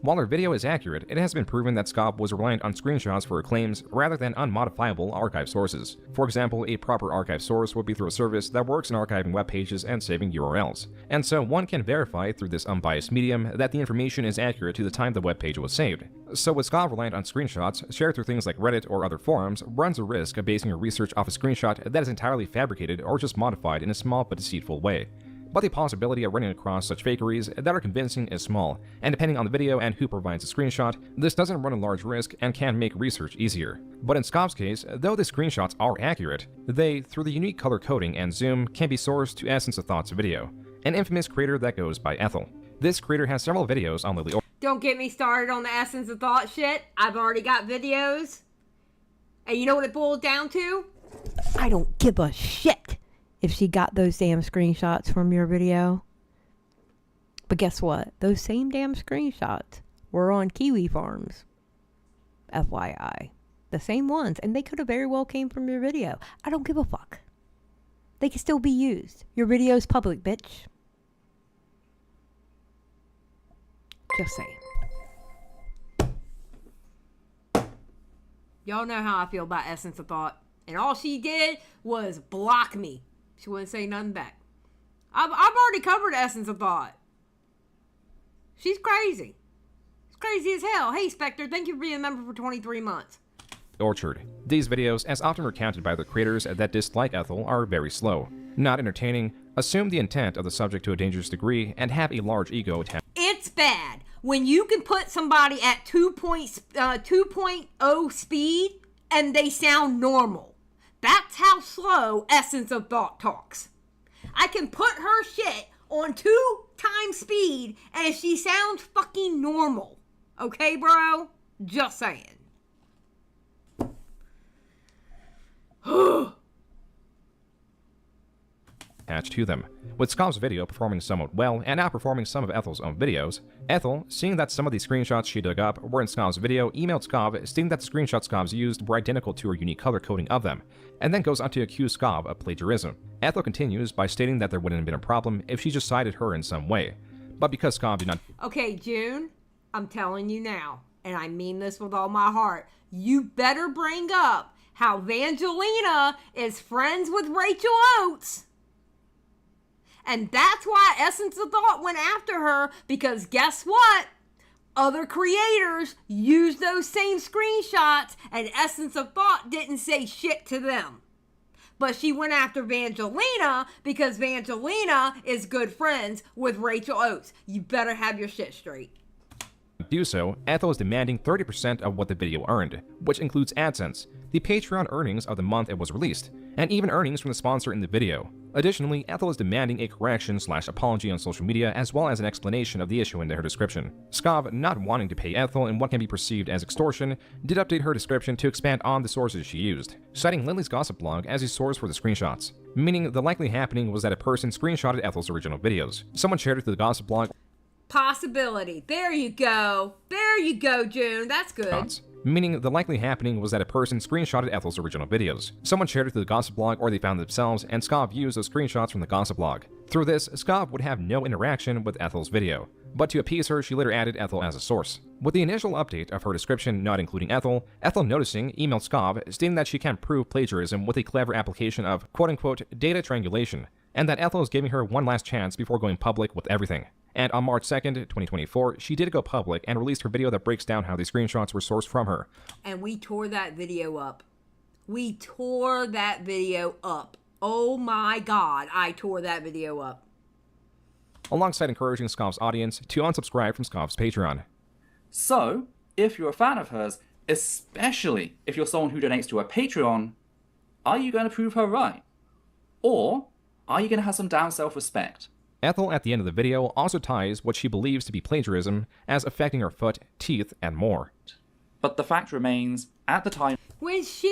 S4: While her video is accurate, it has been proven that Scov was reliant on screenshots for her claims rather than unmodifiable archive sources. For example, a proper archive source would be through a service that works in archiving web pages and saving URLs. And so one can verify through this unbiased medium that the information is accurate to the time the web page was saved. So with Scov reliant on screenshots, shared through things like Reddit or other forums, runs a risk of basing her research off a screenshot that is entirely fabricated or just modified in a small but deceitful way. But the possibility of running across such fakeries that are convincing is small, and depending on the video and who provides the screenshot, this doesn't run a large risk and can make research easier. But in Scov's case, though the screenshots are accurate, they, through the unique color coding and zoom, can be sourced to Essence of Thought's video, an infamous creator that goes by Ethel. This creator has several videos on Lily.
S3: Don't get me started on the Essence of Thought shit. I've already got videos. And you know what it boils down to? I don't give a shit if she got those damn screenshots from your video. But guess what? Those same damn screenshots were on Kiwi Farms. FYI. The same ones. And they could have very well came from your video. I don't give a fuck. They can still be used. Your video's public, bitch. Just saying. Y'all know how I feel about Essence of Thought. And all she did was block me. She wouldn't say nothing back. I've already covered Essence of Thought. She's crazy. It's crazy as hell. Hey, Spectre, thank you for being a member for 23 months.
S4: Orchard. These videos, as often recounted by the creators that dislike Ethel, are very slow, not entertaining, assume the intent of the subject to a dangerous degree, and have a large ego attached.
S3: It's bad when you can put somebody at 2.0 speed and they sound normal. That's how slow Essence of Thought talks. I can put her shit on 2 times speed and she sounds fucking normal. Okay, bro? Just saying.
S4: Attached to them. With Scov's video performing somewhat well and outperforming some of Ethel's own videos, Ethel, seeing that some of the screenshots she dug up were in Scov's video, emailed Scov stating that the screenshots Scov's used were identical to her unique color coding of them, and then goes on to accuse Scov of plagiarism. Ethel continues by stating that there wouldn't have been a problem if she just cited her in some way. But because Scov did not...
S3: Okay, Joon, I'm telling you now, and I mean this with all my heart, you better bring up how Vangelina is friends with Rachel Oates. And that's why Essence of Thought went after her, because guess what? Other creators used those same screenshots and Essence of Thought didn't say shit to them. But she went after Vangelina because Vangelina is good friends with Rachel Oates. You better have your shit straight.
S4: Do so, Ethel is demanding 30% of what the video earned, which includes AdSense, the Patreon earnings of the month it was released, and even earnings from the sponsor in the video. Additionally, Ethel is demanding a correction/apology on social media as well as an explanation of the issue in her description. Scov, not wanting to pay Ethel in what can be perceived as extortion, did update her description to expand on the sources she used, citing Lily's gossip blog as a source for the screenshots, meaning the likely happening was that a person screenshotted Ethel's original videos. Someone shared it to the gossip blog.
S3: Possibility. There you go. There you go, Joon. That's good.
S4: Meaning the likely happening was that a person screenshotted Ethel's original videos. Someone shared it to the gossip blog or they found it themselves, and Scov used those screenshots from the gossip blog. Through this, Scov would have no interaction with Ethel's video. But to appease her, she later added Ethel as a source. With the initial update of her description not including Ethel noticing emailed Scov stating that she can prove plagiarism with a clever application of quote-unquote data triangulation, and that Ethel is giving her one last chance before going public with everything. And on March 2nd, 2024, she did go public and released her video that breaks down how these screenshots were sourced from her.
S3: And we tore that video up. We tore that video up. Oh my god, I tore that video up.
S4: Alongside encouraging Scov's audience to unsubscribe from Scov's Patreon.
S20: So, if you're a fan of hers, especially if you're someone who donates to her Patreon, are you going to prove her right? Or are you going to have some damn self-respect?
S4: Ethel, at the end of the video, also ties what she believes to be plagiarism as affecting her foot, teeth, and more.
S20: But the fact remains, at the time...
S3: When she...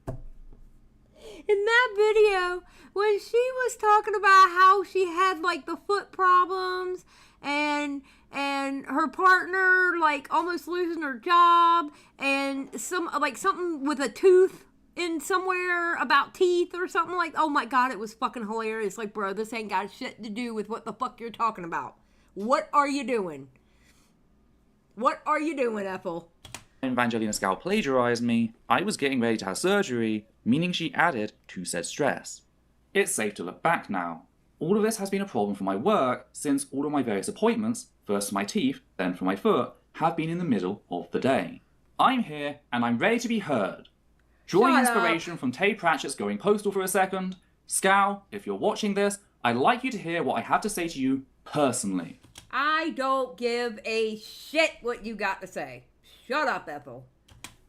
S3: In that video, when she was talking about how she had, like, the foot problems and her partner, like, almost losing her job and something with a tooth in somewhere about teeth or something like, oh my god, it was fucking hilarious. Like, bro, this ain't got shit to do with what the fuck you're talking about. What are you doing? What are you doing, Ethel?
S20: Evangelina Scowl plagiarized me, I was getting ready to have surgery, meaning she added to said stress. It's safe to look back now. All of this has been a problem for my work since all of my various appointments, first for my teeth, then for my foot, have been in the middle of the day. I'm here and I'm ready to be heard. Drawing inspiration from Tay Pratchett's Going Postal for a second, Scowl, if you're watching this, I'd like you to hear what I have to say to you personally.
S3: I don't give a shit what you got to say. Shut up, Ethel.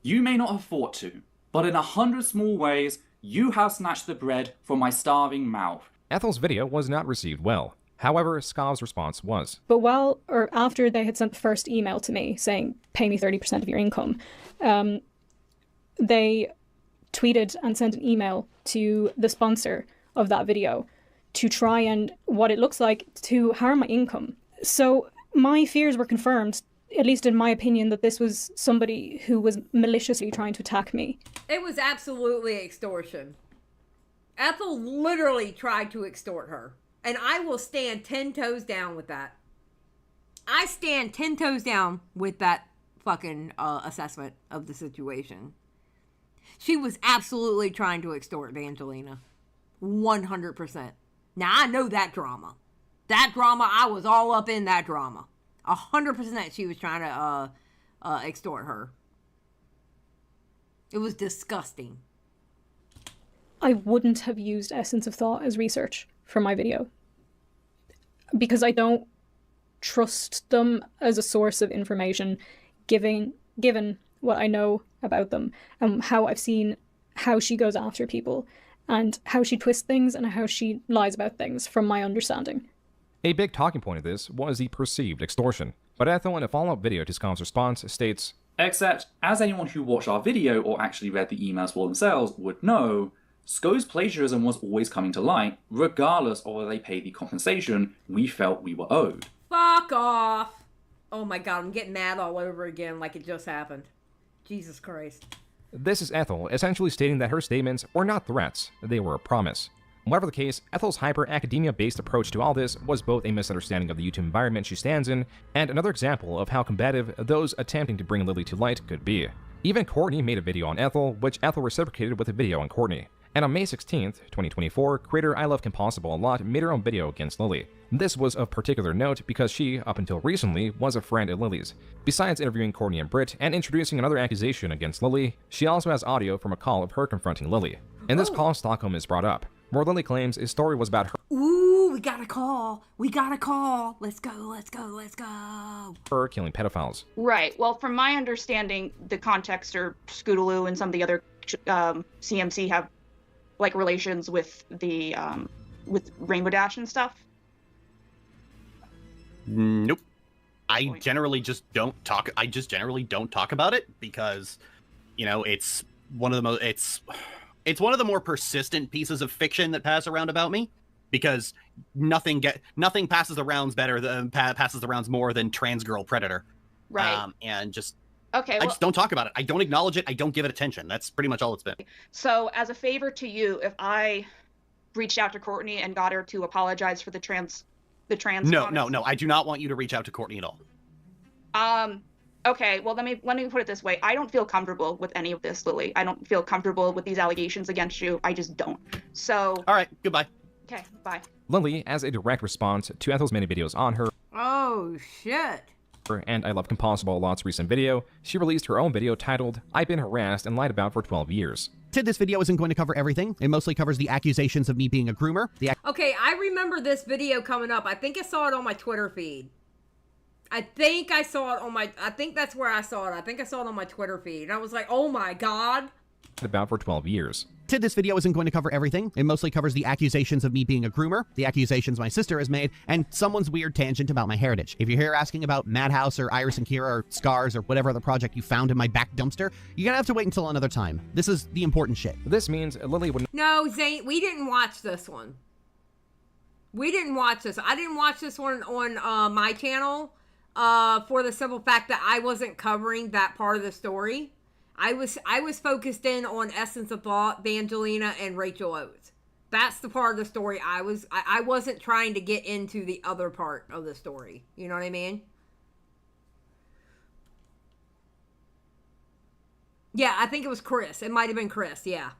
S20: You may not have thought to, but in 100 small ways, you have snatched the bread from my starving mouth.
S4: Ethel's video was not received well. However, Scow's response was.
S21: But while, or after they had sent the first email to me saying, pay me 30% of your income, they tweeted and sent an email to the sponsor of that video to try and, what it looks like, to harm my income. So my fears were confirmed, at least in my opinion, that this was somebody who was maliciously trying to attack me.
S3: It was absolutely extortion. Ethel literally tried to extort her. And I will stand 10 toes down with that. I stand 10 toes down with that fucking assessment of the situation. She was absolutely trying to extort Evangelina. 100%. Now, I know that drama. That drama, I was all up in that drama. 100% she was trying to extort her. It was disgusting.
S21: I wouldn't have used Essence of Thought as research for my video, because I don't trust them as a source of information, given what I know about them and how I've seen how she goes after people and how she twists things and how she lies about things from my understanding.
S4: A big talking point of this was the perceived extortion, but Ethel in a follow-up video to Scow's response states,
S20: except, as anyone who watched our video or actually read the emails for themselves would know, Sco's plagiarism was always coming to light, regardless of whether they paid the compensation we felt we were owed.
S3: Fuck off! Oh my god, I'm getting mad all over again like it just happened. Jesus Christ.
S4: This is Ethel essentially stating that her statements were not threats, they were a promise. Whatever the case, Ethel's hyper-academia-based approach to all this was both a misunderstanding of the YouTube environment she stands in, and another example of how combative those attempting to bring Lily to light could be. Even Courtney made a video on Ethel, which Ethel reciprocated with a video on Courtney. And on May 16th, 2024, creator I Love Compossible a Lot made her own video against Lily. This was of particular note because she, up until recently, was a friend of Lily's. Besides interviewing Courtney and Britt and introducing another accusation against Lily, she also has audio from a call of her confronting Lily. In this call, Stockholm is brought up, where Lily claims his story was about her.
S3: Ooh, we got a call. We got a call. Let's go, let's go, let's go.
S4: Her killing pedophiles.
S22: Right. Well, from my understanding, the context or Scootaloo and some of the other CMC have like relations with the with Rainbow Dash and stuff.
S15: Nope. I generally just don't talk. I just generally don't talk about it because, you know, it's one of the most. It's one of the more persistent pieces of fiction that pass around about me, because nothing passes the rounds better than passes the rounds more than trans girl predator.
S22: Right.
S15: And just.
S22: Okay,
S15: I just don't talk about it. I don't acknowledge it. I don't give it attention. That's pretty much all it's been.
S22: So, as a favor to you, if I reached out to Courtney and got her to apologize for the trans.
S15: No. I do not want you to reach out to Courtney at all.
S22: Okay. Well, let me put it this way. I don't feel comfortable with any of this, Lily. I don't feel comfortable with these allegations against you. I just don't. So.
S15: All right. Goodbye.
S22: Okay. Bye.
S4: Lily, as a direct response to Ethel's many videos on her.
S3: Oh shit.
S4: And I Love Compossible a Lot's recent video, she released her own video titled, I've Been Harassed and Lied About for 12 Years.
S23: This video isn't going to cover everything. It mostly covers the accusations of me being a groomer.
S3: Okay, I remember this video coming up. I think I saw it on my Twitter feed. I think that's where I saw it. I think I saw it on my Twitter feed. And I was like, oh my god.
S4: About for 12 years.
S23: This video isn't going to cover everything. It mostly covers the accusations of me being a groomer, the accusations my sister has made, and someone's weird tangent about my heritage. If you're here asking about Madhouse or Iris and Kira or Scars or whatever other project you found in my back dumpster, you're gonna have to wait until another time. This is the important shit.
S4: This means Lily would...
S3: No, Zane, we didn't watch this one. We didn't watch this. I didn't watch this one on my channel for the simple fact that I wasn't covering that part of the story. I was focused in on Essence of Thought, Evangelina, and Rachel Oates. That's the part of the story I wasn't trying to get into the other part of the story. You know what I mean? Yeah, I think it was Chris. It might have been Chris, yeah.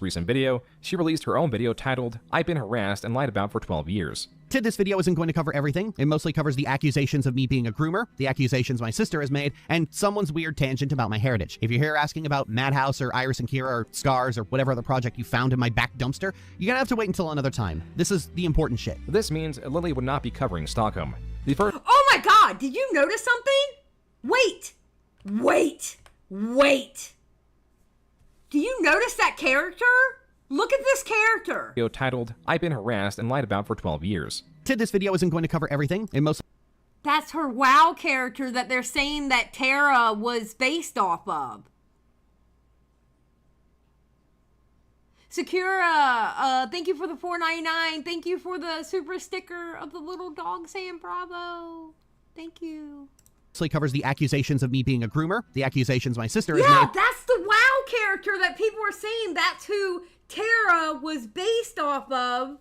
S4: Recent video, she released her own video titled, "I've been harassed and lied about for 12 years.
S23: This video isn't going to cover everything. It mostly covers the accusations of me being a groomer, the accusations my sister has made, and someone's weird tangent about my heritage. If you're here asking about Madhouse or Iris and Kira or Scars or whatever other project you found in my back dumpster, you're gonna have to wait until another time. This is the important shit.
S4: This means Lily would not be covering Stockholm. The first—
S3: Oh my god, did you notice something? Wait. Do you notice that character? Look at this character.
S4: Video titled, "I've been harassed and lied about for 12 years.
S23: This video isn't going to cover everything. It mostly—
S3: That's her WoW character that they're saying that Tara was based off of. Sakura, thank you for the $4.99. Thank you for the super sticker of the little dog saying bravo. Thank you.
S23: covers the accusations of me being a groomer, the accusations my sister has
S3: Yeah,
S23: made.
S3: that's the WoW character that people are saying that's who Tara was based off of,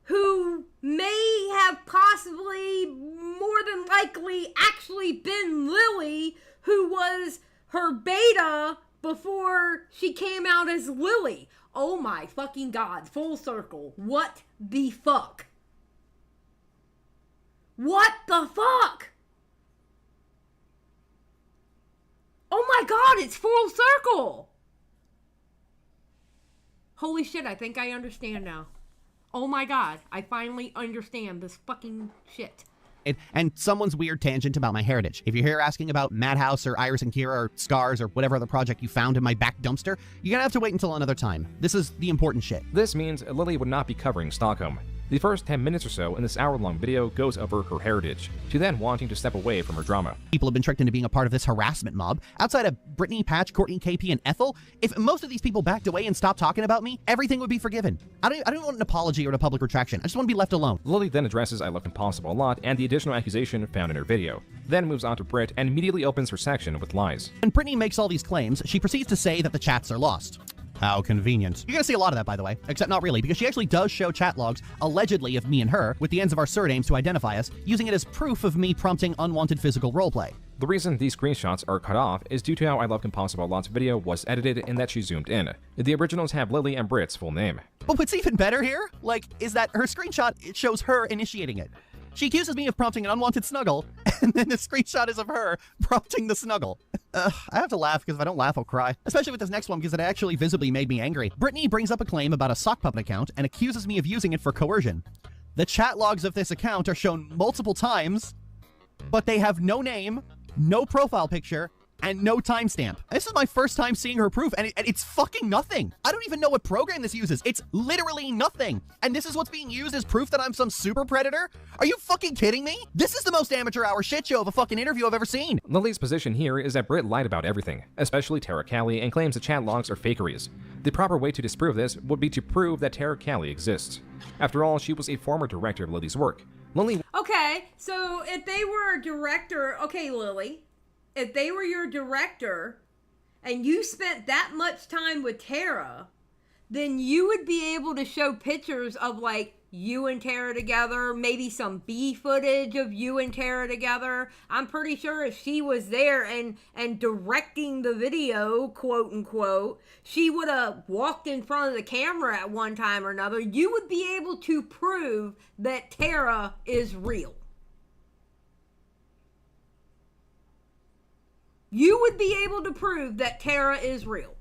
S3: who may have possibly, more than likely, actually been Lily, who was her beta before she came out as Lily. Oh my fucking god, full circle. What the fuck? What the fuck? Oh my god, it's full circle! Holy shit, I think I understand now. Oh my god, I finally understand this fucking shit.
S23: And someone's weird tangent about my heritage. If you're here asking about Madhouse or Iris and Kira or Scars or whatever other project you found in my back dumpster, you're gonna have to wait until another time. This is the important shit.
S4: This means Lily would not be covering Stockholm. The first 10 minutes or so in this hour-long video goes over her heritage, to then wanting to step away from her drama.
S23: People have been tricked into being a part of this harassment mob. Outside of Brittany, Patch, Courtney, KP, and Ethel, if most of these people backed away and stopped talking about me, everything would be forgiven. I don't want an apology or a public retraction. I just want to be left alone.
S4: Lily then addresses I Love Impossible a lot and the additional accusation found in her video, then moves on to Britt and immediately opens her section with lies.
S23: When Brittany makes all these claims, she proceeds to say that the chats are lost. How convenient. You're gonna see a lot of that, by the way, except not really, because she actually does show chat logs, allegedly of me and her, with the ends of our surnames to identify us, using it as proof of me prompting unwanted physical roleplay.
S4: The reason these screenshots are cut off is due to how I Love Impossible a lot's video was edited and that she zoomed in. The originals have Lily and Britt's full name.
S23: But what's even better here, is that her screenshot, it shows her initiating it. She accuses me of prompting an unwanted snuggle, and then the screenshot is of her prompting the snuggle. I have to laugh, because if I don't laugh, I'll cry. Especially with this next one, because it actually visibly made me angry. Brittany brings up a claim about a sock puppet account and accuses me of using it for coercion. The chat logs of this account are shown multiple times, but they have no name, no profile picture, and no timestamp. This is my first time seeing her proof, and it's fucking nothing. I don't even know what program this uses. It's literally nothing. And this is what's being used as proof that I'm some super predator? Are you fucking kidding me? This is the most amateur hour shit show of a fucking interview I've ever seen.
S4: Lily's position here is that Britt lied about everything, especially Tara Callie, and claims the chat logs are fakeries. The proper way to disprove this would be to prove that Tara Callie exists. After all, she was a former director of Lily's work. Lily—
S3: Okay, so if they were a director, okay, Lily, if they were your director and you spent that much time with Tara, then you would be able to show pictures of you and Tara together, maybe some B footage of you and Tara together. I'm pretty sure if she was there and directing the video, quote unquote, she would have walked in front of the camera at one time or another. You would be able to prove that Tara is real. You would be able to prove that Tara is real.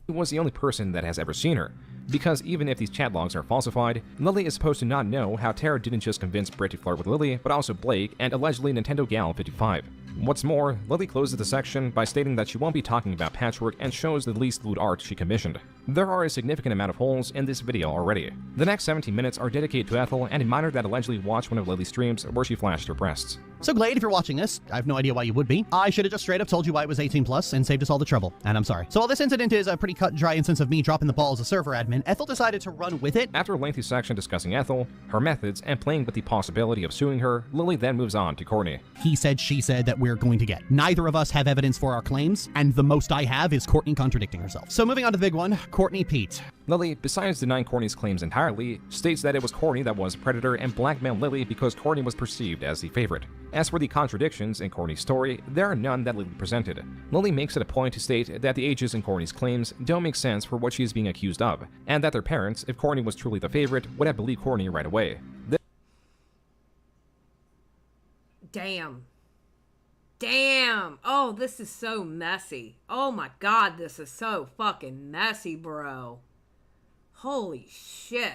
S4: was the only person that has ever seen her, because even if these chat logs are falsified, Lily is supposed to not know how Tara didn't just convince Britt to flirt with Lily, but also Blake and allegedly Nintendo Gal 55. What's more, Lily closes the section by stating that she won't be talking about Patchwork and shows the least lewd art she commissioned. There are a significant amount of holes in this video already. The next 17 minutes are dedicated to Ethel and a minor that allegedly watched one of Lily's streams where she flashed her breasts.
S23: So Glade, if you're watching this, I have no idea why you would be. I should have just straight up told you why it was 18 plus and saved us all the trouble, and I'm sorry. So while this incident is a pretty cut and dry instance of me dropping the ball as a server admin, Ethel decided to run with it.
S4: After a lengthy section discussing Ethel, her methods, and playing with the possibility of suing her, Lily then moves on to Courtney.
S23: He said, she said that we're going to get. Neither of us have evidence for our claims, and the most I have is Courtney contradicting herself. So moving on to the big one, Courtney Pete.
S4: Lily, besides denying Courtney's claims entirely, states that it was Courtney that was a predator and blackmailed Lily because Courtney was perceived as the favorite. As for the contradictions in Courtney's story, there are none that Lily presented. Lily makes it a point to state that the ages in Courtney's claims don't make sense for what she is being accused of, and that their parents, if Courtney was truly the favorite, would have believed Courtney right away.
S3: Damn. Damn. Oh, this is so messy. Oh my god, this is so fucking messy, bro. Holy shit.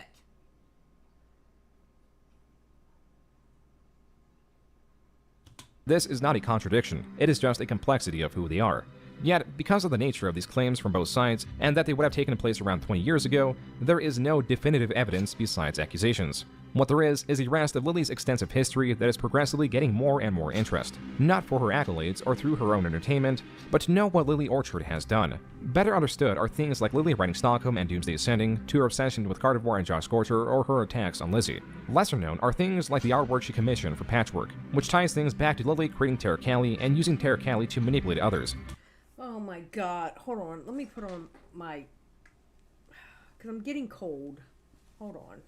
S4: This is not a contradiction, it is just a complexity of who they are. Yet, because of the nature of these claims from both sides, and that they would have taken place around 20 years ago, there is no definitive evidence besides accusations. What there is a rest of Lily's extensive history that is progressively getting more and more interest, not for her accolades or through her own entertainment, but to know what Lily Orchard has done. Better understood are things like Lily writing Stockholm and Doomsday Ascending, to her obsession with Gardevoir and Josh Scorcher, or her attacks on Lizzie. Lesser known are things like the artwork she commissioned for Patchwork, which ties things back to Lily creating Terra Cali and using Terra Cali to manipulate others.
S3: Oh my god. Hold on. Let me put on my... because I'm getting cold. Hold on.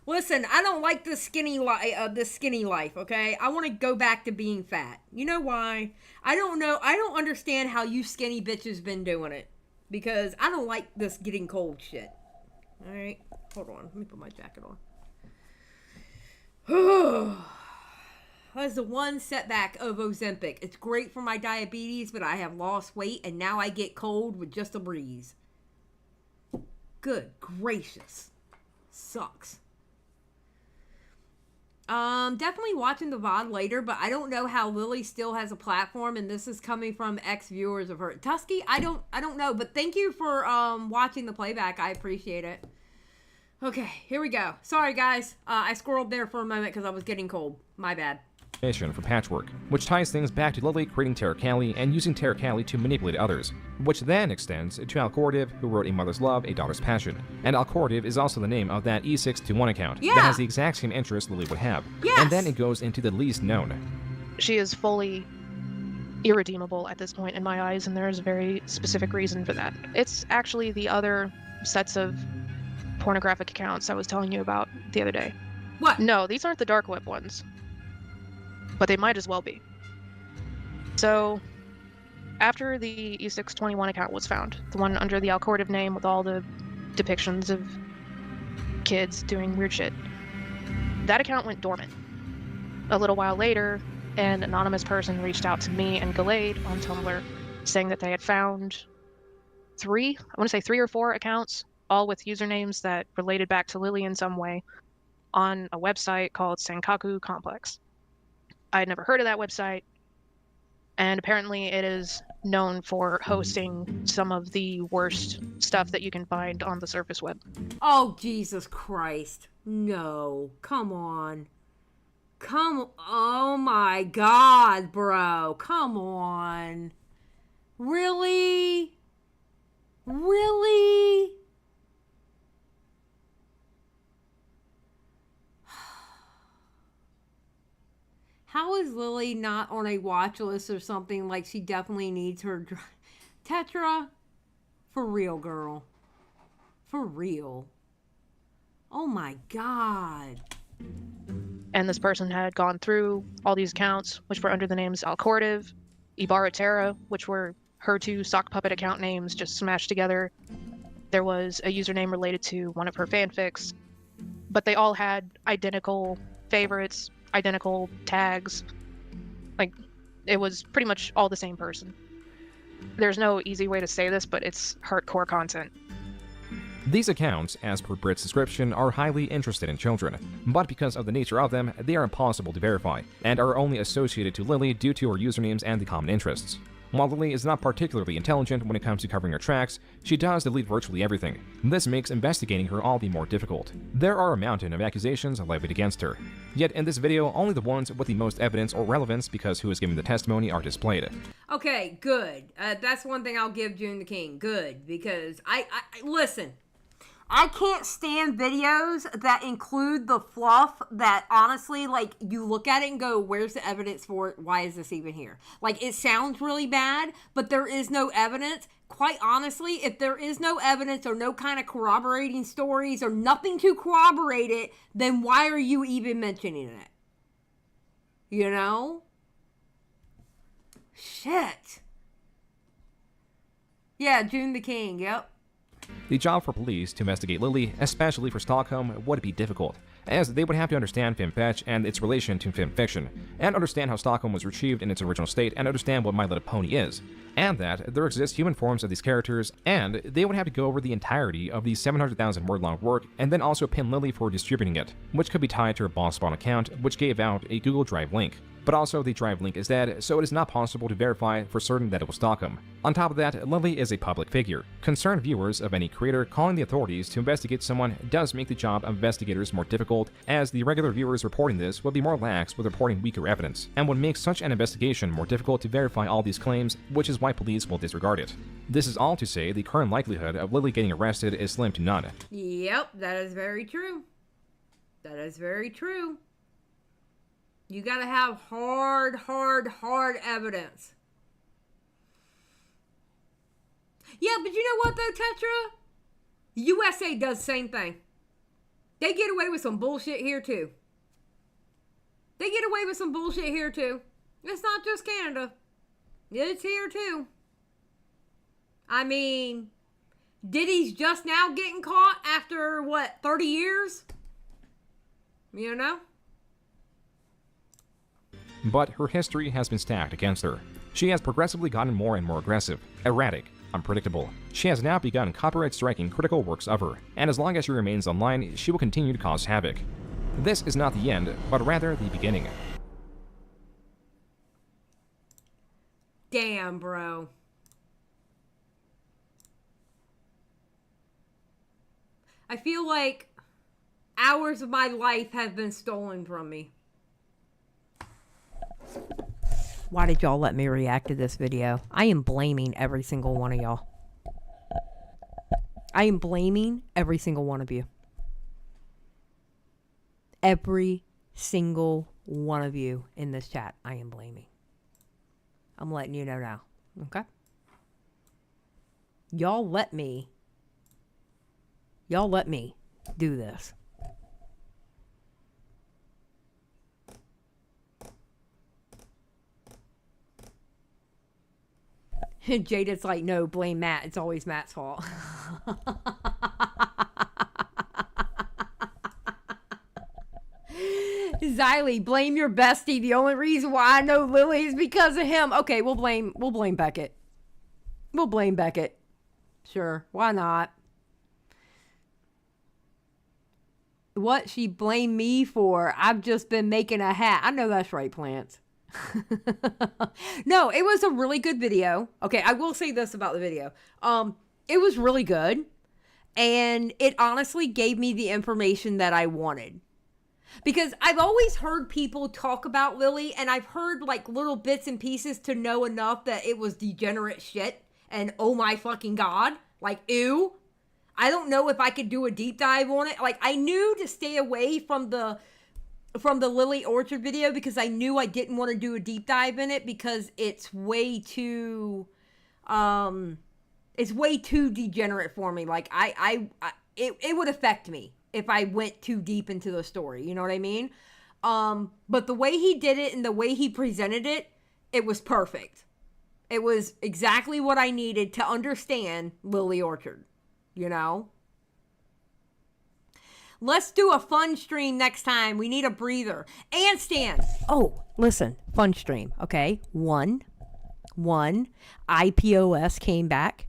S3: Listen, I don't like this skinny life, okay? I want to go back to being fat. You know why? I don't know. I don't understand how you skinny bitches been doing it. Because I don't like this getting cold shit. Alright? Hold on. Let me put my jacket on. That's the one setback of Ozempic. It's great for my diabetes, but I have lost weight and now I get cold with just a breeze. Good gracious. Sucks. Definitely watching the VOD later, but I don't know how Lily still has a platform, and this is coming from ex-viewers of her. Tusky, I don't know, but thank you for watching the playback. I appreciate it. Okay, here we go. Sorry, guys. I squirreled there for a moment because I was getting cold. My bad.
S4: For Patchwork, which ties things back to Lily creating Terra Cali and using Terra Cali to manipulate others, which then extends to Alcordiv, who wrote A Mother's Love, A Daughter's Passion. And Alcordiv is also the name of that E621 account that has the exact same interest Lily would have.
S3: Yes.
S4: And then it goes into the least known.
S9: She is fully irredeemable at this point in my eyes, and there is a very specific reason for that. It's actually the other sets of pornographic accounts I was telling you about the other day.
S3: What?
S9: No, these aren't the dark web ones. But they might as well be. So, after the E621 account was found, the one under the Alcordiv name with all the depictions of kids doing weird shit, that account went dormant. A little while later, an anonymous person reached out to me and Gallade on Tumblr saying that they had found three or four accounts, all with usernames that related back to Lily in some way, on a website called Senkaku Complex. I had never heard of that website, and apparently it is known for hosting some of the worst stuff that you can find on the surface web.
S3: Oh, Jesus Christ. No. Come on. Oh my God, bro. Come on. Really? Really? How is Lily not on a watch list or something? Like, she definitely needs her... Tetra? For real, girl. For real. Oh my God.
S9: And this person had gone through all these accounts, which were under the names Alcordiv, Ibarra Terra, which were her two sock puppet account names just smashed together. There was a username related to one of her fanfics. But they all had identical favorites, identical tags. Like, it was pretty much all the same person. There's no easy way to say this, but it's hardcore content.
S4: These accounts, as per Brit's description, are highly interested in children, but because of the nature of them, they are impossible to verify, and are only associated to Lily due to her usernames and the common interests. While Lily is not particularly intelligent when it comes to covering her tracks, she does delete virtually everything. This makes investigating her all the more difficult. There are a mountain of accusations levied against her. Yet in this video, only the ones with the most evidence or relevance because who is giving the testimony are displayed.
S3: Okay, good. That's one thing I'll give Joon the King. Good, because I listen. I can't stand videos that include the fluff that honestly, like, you look at it and go, where's the evidence for it? Why is this even here? Like, it sounds really bad, but there is no evidence. quite honestly, if there is no evidence or no kind of corroborating stories or nothing to corroborate it, then why are you even mentioning it? You know? Shit. Yeah, Joon the King, yep.
S4: The job for police to investigate Lily, especially for Stockholm, would be difficult, as they would have to understand FemFetch and its relation to FemFiction, and understand how Stockholm was retrieved in its original state, and understand what My Little Pony is, and that there exist human forms of these characters, and they would have to go over the entirety of the 700,000 word long work, and then also pin Lily for distributing it, which could be tied to her Boss Spawn account, which gave out a Google Drive link. But also, the Drive link is dead, so it is not possible to verify for certain that it was Stockholm. On top of that, Lily is a public figure. Concerned viewers of any creator calling the authorities to investigate someone does make the job of investigators more difficult, as the regular viewers reporting this would be more lax with reporting weaker evidence, and would make such an investigation more difficult to verify all these claims, which is why police will disregard it. This is all to say the current likelihood of Lily getting arrested is slim to none.
S3: Yep, that is very true. That is very true. You gotta have hard evidence. Yeah, but you know what though, Tetra? USA does the same thing. They get away with some bullshit here too. It's not just Canada. It's here too. I mean, Diddy's just now getting caught after, what, 30 years? You know?
S4: But her history has been stacked against her. She has progressively gotten more and more aggressive, erratic, unpredictable. She has now begun copyright striking critical works of her, and as long as she remains online, she will continue to cause havoc. This is not the end, but rather the beginning.
S3: Damn, bro. I feel like hours of my life have been stolen from me. Why did y'all let me react to this video? I am blaming every single one of y'all. I am blaming every single one of you. Every single one of you in this chat, I am blaming. I'm letting you know now, okay? Y'all let me do this. Jada's like, no, blame Matt. It's always Matt's fault. Xylie, blame your bestie. The only reason why I know Lily is because of him. Okay, we'll blame Beckett. We'll blame Beckett. Sure, why not? What she blamed me for? I've just been making a hat. I know that's right, Plants. No, it was a really good video. Okay, I will say this about the video. It was really good, and it honestly gave me the information that I wanted. Because I've always heard people talk about Lily, and I've heard like little bits and pieces to know enough that it was degenerate shit, and oh my fucking god, like ew. I don't know if I could do a deep dive on it. Like, I knew to stay away from the Lily Orchard video because I knew I didn't want to do a deep dive in it because it's way too degenerate for me. Like it would affect me if I went too deep into the story, you know what I mean? But the way he did it and the way he presented it, it was perfect. It was exactly what I needed to understand Lily Orchard, you know? Let's do a fun stream next time. We need a breather. And Stan. Oh, listen. Fun stream. Okay. One. IPOS came back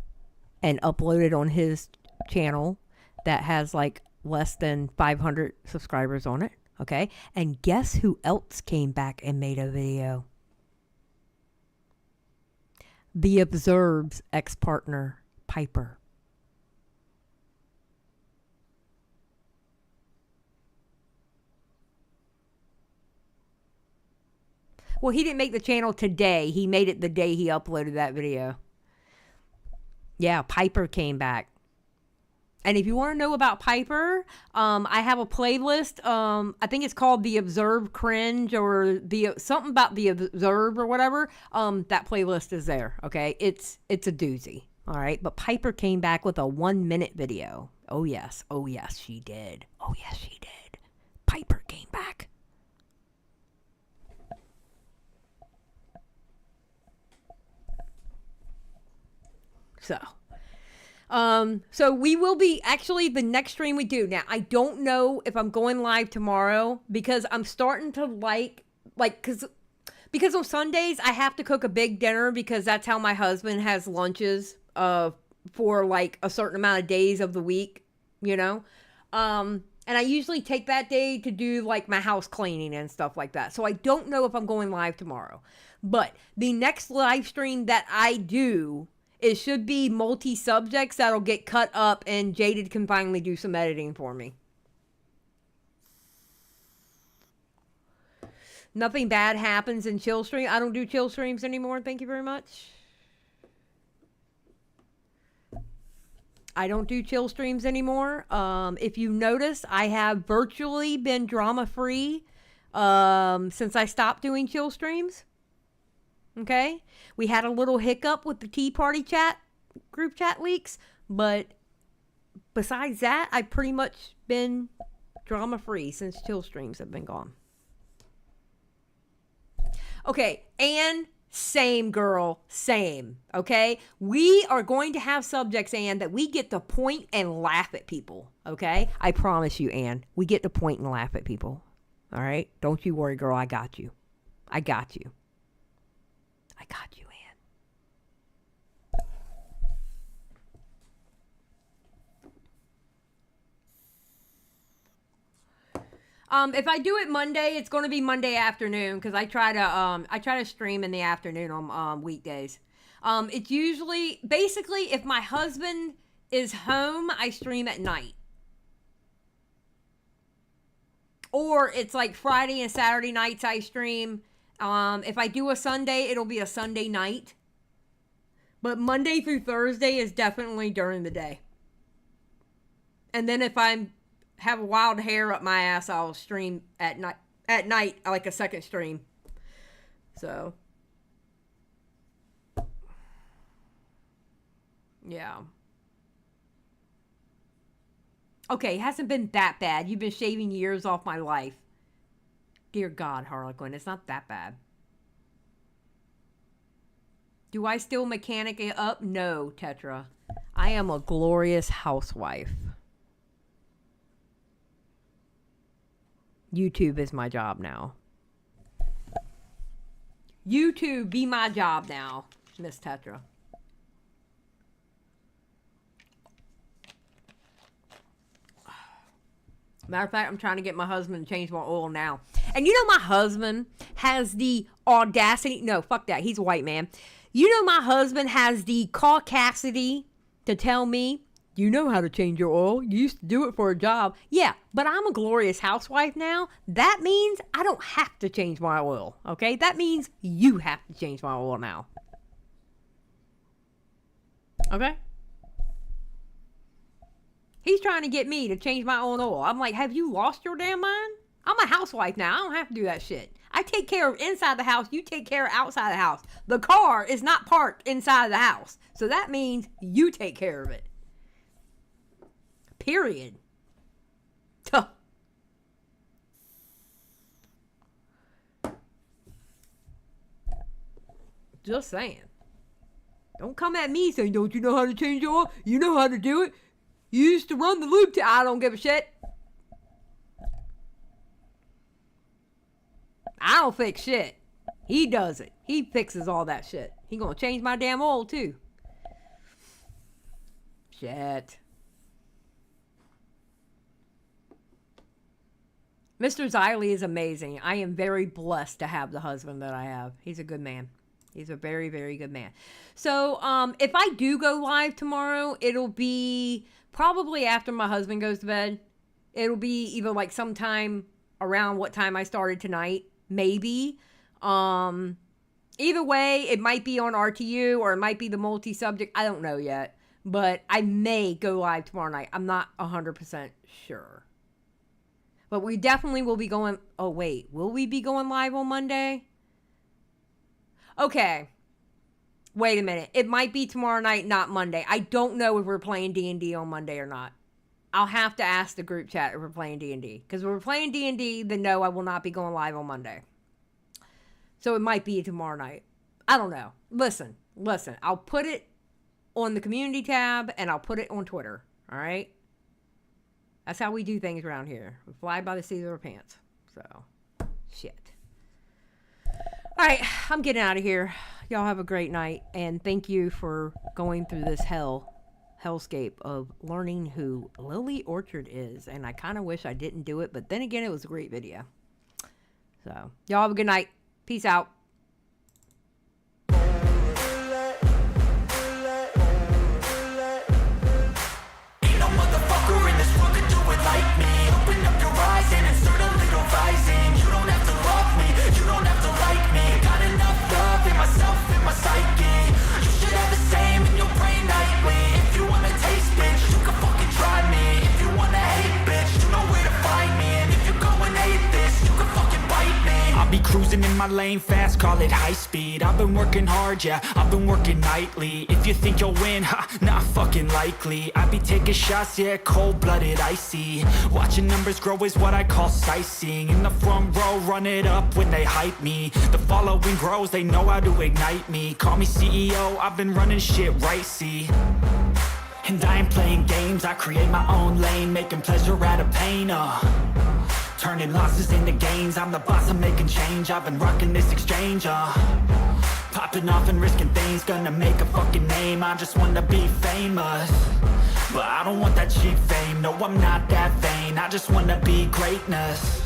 S3: and uploaded on his channel that has like less than 500 subscribers on it. Okay. And guess who else came back and made a video? The Observe's ex-partner, Piper. Well, he didn't make the channel today. He made it the day he uploaded that video. Yeah, Piper came back. And if you want to know about Piper, I have a playlist. I think it's called The Observe Cringe or something about The Observe or whatever. That playlist is there, okay? It's a doozy, All right. But Piper came back with a 1-minute video. Oh, yes. Oh, yes, she did. Oh, yes, she did. Piper came back. So we will be actually the next stream we do. Now, I don't know if I'm going live tomorrow because I'm starting to because on Sundays I have to cook a big dinner because that's how my husband has lunches for like a certain amount of days of the week, you know. And I usually take that day to do like my house cleaning and stuff like that. So I don't know if I'm going live tomorrow. But the next live stream that I do, it should be multi-subjects that'll get cut up and Jaded can finally do some editing for me. Nothing bad happens in chill stream. I don't do chill streams anymore. Thank you very much. I don't do chill streams anymore. If you notice, I have virtually been drama-free since I stopped doing chill streams. Okay? We had a little hiccup with the Tea Party chat, group chat leaks, but besides that, I've pretty much been drama-free since chill streams have been gone. Okay, and same, girl, same, okay? We are going to have subjects, Ann, that we get to point and laugh at people, okay? I promise you, Ann, we get to point and laugh at people, all right? Don't you worry, girl, I got you. I got you. I got you, Ann. If I do it Monday, it's going to be Monday afternoon because I try to stream in the afternoon on weekdays. It's usually basically if my husband is home, I stream at night. Or it's like Friday and Saturday nights I stream. If I do a Sunday, it'll be a Sunday night. But Monday through Thursday is definitely during the day. And then if I have a wild hair up my ass, I'll stream at night, like a second stream. So, yeah. Okay, it hasn't been that bad. You've been shaving years off my life. Dear God, Harlequin, it's not that bad. Do I still mechanic it up? No, Tetra. I am a glorious housewife. YouTube is my job now. YouTube be my job now, Miss Tetra. Matter of fact, I'm trying to get my husband to change my oil now. And you know my husband has the audacity. No, fuck that. He's a white man. You know my husband has the caucasity to tell me, you know how to change your oil. You used to do it for a job. Yeah, but I'm a glorious housewife now. That means I don't have to change my oil, okay? That means you have to change my oil now. Okay? He's trying to get me to change my own oil. I'm like, have you lost your damn mind? I'm a housewife now. I don't have to do that shit. I take care of inside the house. You take care of outside the house. The car is not parked inside the house. So that means you take care of it. Period. Tuh. Just saying. Don't come at me saying, don't you know how to change your oil? You know how to do it. You used to run the lube. I don't give a shit. I don't fix shit. He does it. He fixes all that shit. He gonna change my damn oil too. Shit. Mr. Xylie is amazing. I am very blessed to have the husband that I have. He's a good man. He's a very, very good man. So, if I do go live tomorrow, it'll be probably after my husband goes to bed. It'll be either like sometime around what time I started tonight. Maybe. Either way, it might be on RTU or it might be the multi-subject. I don't know yet. But I may go live tomorrow night. I'm not 100% sure. But we definitely will be going... Oh, wait. Will we be going live on Monday? Okay. Wait a minute. It might be tomorrow night, not Monday. I don't know if we're playing D&D on Monday or not. I'll have to ask the group chat if we're playing D&D. Because if we're playing D&D, then no, I will not be going live on Monday. So it might be tomorrow night. I don't know. Listen. I'll put it on the community tab and I'll put it on Twitter. All right? That's how we do things around here. We fly by the seat of our pants. So, shit. All right, I'm getting out of here. Y'all have a great night. And thank you for going through this hellscape of learning who Lily Orchard is. And I kind of wish I didn't do it. But then again, it was a great video. So, y'all have a good night. Peace out.
S1: Like me, open up your eyes and insert a little rising. You don't have to love me, you don't have to like me. Got enough love in myself, in my psyche. You should have the same in your brain nightly. If you wanna taste, bitch, you can fucking try me. If you wanna hate, bitch, you know where to find me. And if you go and hate this, you can fucking bite me. I'll be cruising in my lane fast, call it high speed. I've been working hard, yeah, I've been working nightly. If you think you'll win, ha, not fucking likely. I be taking shots, yeah, cold-blooded, icy. Watching numbers grow is what I call sightseeing. In the front row, run it up when they hype me. The following grows, they know how to ignite me. Call me CEO, I've been running shit right, see. And I ain't playing games, I create my own lane. Making pleasure out of pain, turning losses into gains. I'm the boss, I'm making change. I've been rocking this exchange, popping off and risking things. Gonna make a fucking name, I just wanna be famous. But I don't want that cheap fame, no I'm not that vain. I just wanna be greatness.